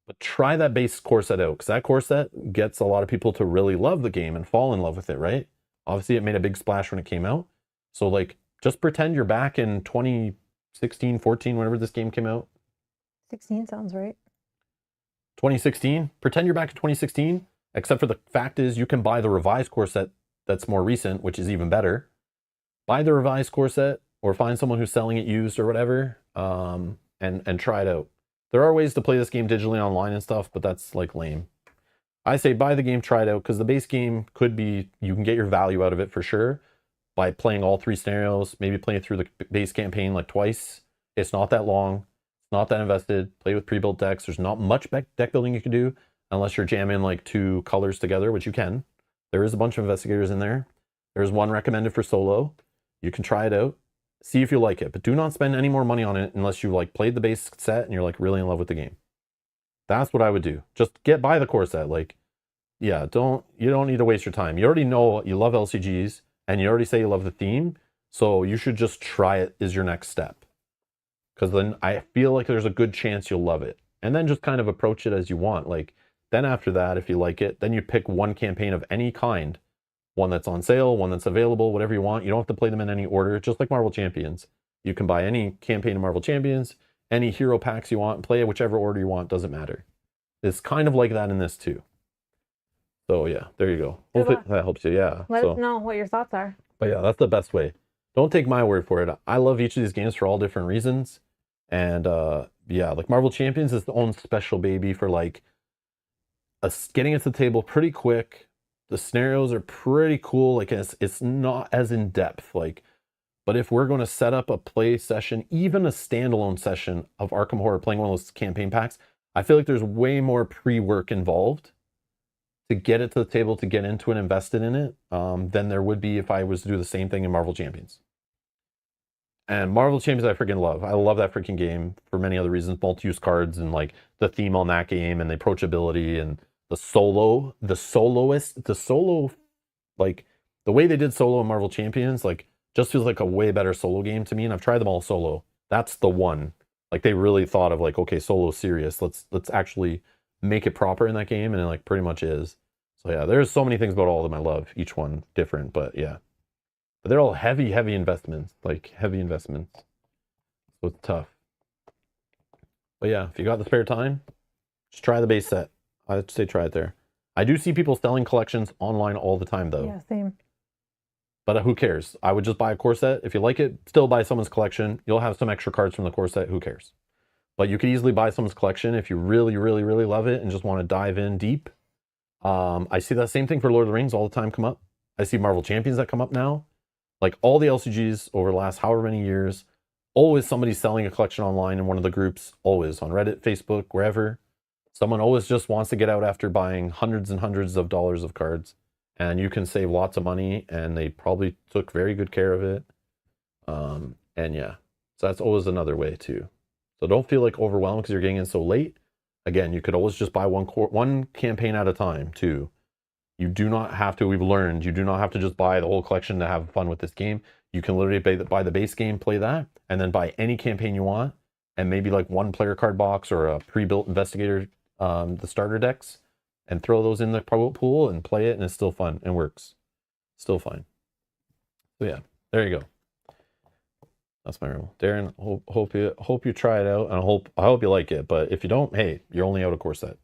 But try that base core set out, because that core set gets a lot of people to really love the game and fall in love with it, right? Obviously, it made a big splash when it came out. So, like, just pretend you're back in 2016, 14, whenever this game came out. 16 sounds right. 2016. Pretend you're back in 2016, except for the fact is you can buy the revised core set that's more recent, which is even better. Buy the revised core set or find someone who's selling it used or whatever, and try it out. There are ways to play this game digitally online and stuff, but that's like lame. I say buy the game, try it out, because the base game could be, you can get your value out of it for sure by playing all 3 scenarios, maybe playing through the base campaign like twice. It's not that long, it's not that invested. Play with pre-built decks. There's not much deck building you can do unless you're jamming like 2 colors together, which you can. There is a bunch of investigators in there. There's one recommended for solo. You can try it out. See if you like it, but do not spend any more money on it unless you like played the base set and you're like really in love with the game. That's what I would do. Just buy the core set. Like, yeah, you don't need to waste your time. You already know you love LCGs and you already say you love the theme, so you should just try it is your next step. Because then I feel like there's a good chance you'll love it. And then just kind of approach it as you want. Like, then after that, if you like it, then you pick one campaign of any kind. One that's on sale, one that's available, whatever you want. You don't have to play them in any order, just like Marvel Champions. You can buy any campaign of Marvel Champions, any hero packs you want, play it whichever order you want, doesn't matter. It's kind of like that in this too. So yeah, there you go. Hopefully that helps you, yeah. Let us know what your thoughts are. But yeah, that's the best way. Don't take my word for it. I love each of these games for all different reasons. And yeah, like Marvel Champions is its own special baby for like getting it to the table pretty quick. The scenarios are pretty cool. Like it's not as in depth. Like, but if we're going to set up a play session, even a standalone session of Arkham Horror playing one of those campaign packs, I feel like there's way more pre-work involved to get it to the table, to get into it, invested in it, than there would be if I was to do the same thing in Marvel Champions. And Marvel Champions I freaking love. I love that freaking game for many other reasons. Multi-use cards and like the theme on that game and the approachability and the solo, like the way they did solo in Marvel Champions, like just feels like a way better solo game to me. And I've tried them all solo. That's the one. Like they really thought of like, okay, solo serious. Let's actually make it proper in that game, and it like pretty much is. So yeah, there's so many things about all of them I love. Each one different, but yeah. But they're all heavy investments. Like heavy investments. So it's tough. But yeah, if you got the spare time, just try the base set. I'd say try it there. I do see people selling collections online all the time, though. Yeah, same. But who cares? I would just buy a core set. If you like it, still buy someone's collection. You'll have some extra cards from the core set. Who cares? But you could easily buy someone's collection if you really, really, really love it and just want to dive in deep. I see that same thing for Lord of the Rings all the time come up. I see Marvel Champions that come up now. Like all the LCGs over the last however many years, always somebody's selling a collection online in one of the groups, always on Reddit, Facebook, wherever. Someone always just wants to get out after buying hundreds and hundreds of dollars of cards, and you can save lots of money, and they probably took very good care of it. And yeah, so that's always another way too. So don't feel like overwhelmed because you're getting in so late. Again, you could always just buy one campaign at a time too. You do not have to, we've learned, you do not have to just buy the whole collection to have fun with this game. You can literally buy the base game, play that, and then buy any campaign you want, and maybe like one player card box or a pre-built investigator, the starter decks, and throw those in the pool and play it, and it's still fun and works. Still fine. So yeah, there you go. That's my rule. Darren, hope you try it out, and I hope you like it. But if you don't, hey, you're only out a core set.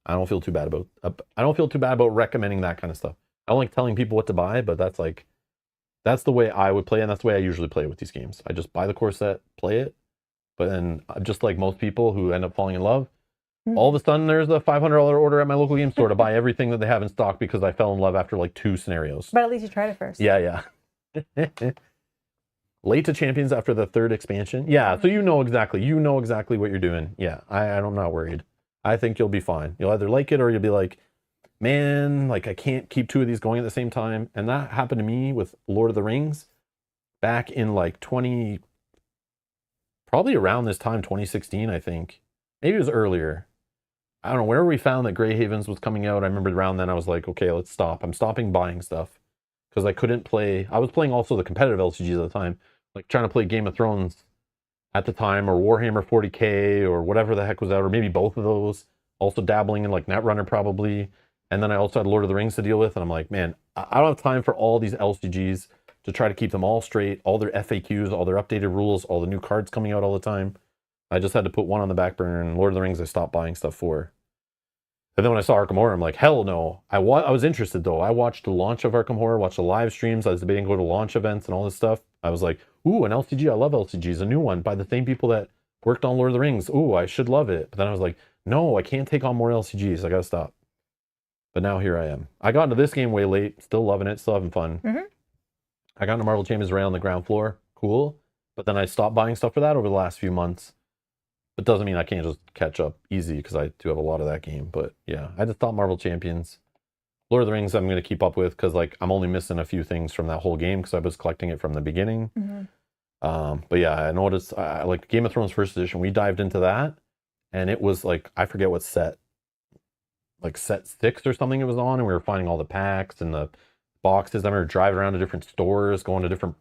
I don't feel too bad about recommending that kind of stuff. I don't like telling people what to buy, but that's the way I would play, and that's the way I usually play with these games. I just buy the core set, play it, but then just like most people who end up falling in love, all of a sudden there's a $500 order at my local game store to buy everything that they have in stock because I fell in love after like 2 scenarios. But at least you tried it first. Yeah. Late to Champions after the 3rd expansion. Yeah, so you know exactly what you're doing. Yeah, I'm not worried. I think you'll be fine. You'll either like it or you'll be like, man, like I can't keep 2 of these going at the same time. And that happened to me with Lord of the Rings back in like probably around this time, 2016, I think. Maybe it was earlier. I don't know, whenever we found that Grey Havens was coming out, I remember around then I was like, okay, let's stop. I'm stopping buying stuff because I couldn't play. I was playing also the competitive LCGs at the time, like trying to play Game of Thrones at the time, or Warhammer 40K, or whatever the heck was out, or maybe both of those. Also dabbling in like Netrunner probably. And then I also had Lord of the Rings to deal with. And I'm like, man, I don't have time for all these LCGs to try to keep them all straight, all their FAQs, all their updated rules, all the new cards coming out all the time. I just had to put one on the back burner, and Lord of the Rings I stopped buying stuff for. And then when I saw Arkham Horror, I'm like, hell no. I was interested though. I watched the launch of Arkham Horror, watched the live streams. I was debating to go to launch events and all this stuff. I was like, ooh, an LCG. I love LCGs. A new one by the same people that worked on Lord of the Rings. Ooh, I should love it. But then I was like, no, I can't take on more LCGs. I gotta stop. But now here I am. I got into this game way late. Still loving it. Still having fun. Mm-hmm. I got into Marvel Champions Array on the ground floor. Cool. But then I stopped buying stuff for that over the last few months. But doesn't mean I can't just catch up easy because I do have a lot of that game. But yeah, I just thought Marvel Champions. Lord of the Rings I'm going to keep up with because like I'm only missing a few things from that whole game because I was collecting it from the beginning. Mm-hmm. But yeah, I noticed like Game of Thrones first edition, we dived into that and it was like, I forget what set, like set 6 or something it was on, and we were finding all the packs and the boxes. I remember driving around to different stores, going to different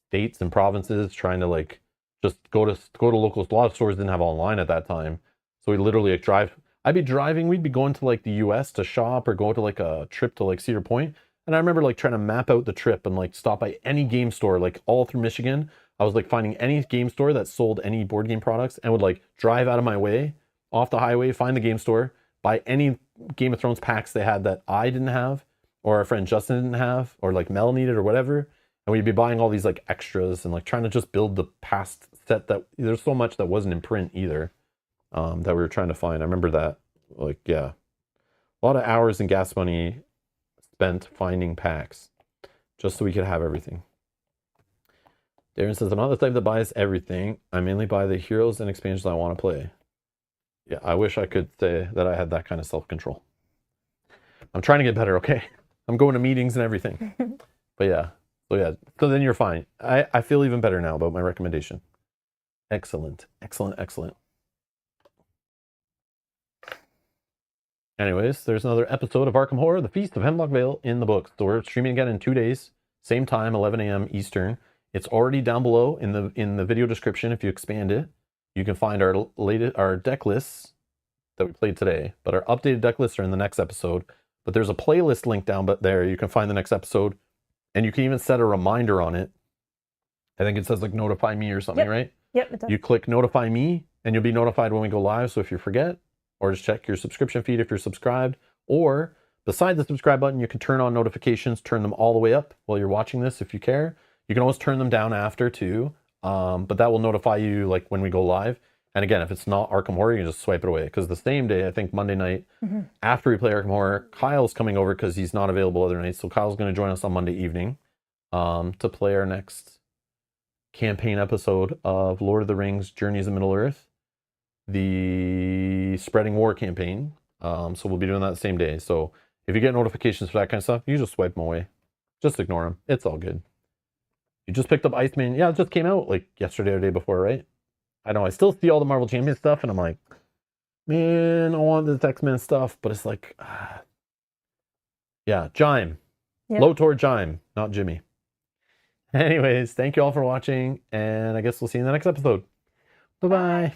states and provinces, trying to like just go to local. A lot of stores didn't have online at that time, so we literally like drive. I'd be driving. We'd be going to like the U.S. to shop or go to like a trip to like Cedar Point. And I remember like trying to map out the trip and like stop by any game store like all through Michigan. I was like finding any game store that sold any board game products and would like drive out of my way off the highway, find the game store, buy any Game of Thrones packs they had that I didn't have, or our friend Justin didn't have, or like Mel needed or whatever. And we'd be buying all these like extras and like trying to just build the past set that there's so much that wasn't in print either that we were trying to find. I remember that, like, yeah, a lot of hours and gas money spent finding packs just so we could have everything. Darren says, I'm not the type that buys everything. I mainly buy the heroes and expansions I want to play. Yeah, I wish I could say that I had that kind of self-control. I'm trying to get better, okay? I'm going to meetings and everything. But yeah. So then you're fine. I feel even better now about my recommendation. Excellent. Anyways, there's another episode of Arkham Horror, The Feast of Hemlock Vale in the books. So we're streaming again in 2 days. Same time, 11 a.m. Eastern. It's already down below in the video description. If you expand it, you can find our deck lists that we played today. But our updated deck lists are in the next episode. But there's a playlist link down there. You can find the next episode. And you can even set a reminder on it. I think it says like notify me or something, right? Yep, it does. You click notify me and you'll be notified when we go live. So if you forget, or just check your subscription feed if you're subscribed, or beside the subscribe button, you can turn on notifications, turn them all the way up while you're watching this if you care. You can always turn them down after too, but that will notify you like when we go live. And again, if it's not Arkham Horror, you can just swipe it away. Because the same day, I think Monday night, after we play Arkham Horror, Kyle's coming over because he's not available other nights. So Kyle's going to join us on Monday evening to play our next campaign episode of Lord of the Rings, Journeys of Middle-earth, the Spreading War campaign. So we'll be doing that the same day. So if you get notifications for that kind of stuff, you just swipe them away. Just ignore them. It's all good. You just picked up Iceman. Yeah, it just came out like yesterday or the day before, right? I know, I still see all the Marvel Champions stuff, and I'm like, man, I want this X-Men stuff, but it's like, yeah, Jime. Yep. Lotor Jime, not Jimmy. Anyways, thank you all for watching, and I guess we'll see you in the next episode. Bye-bye.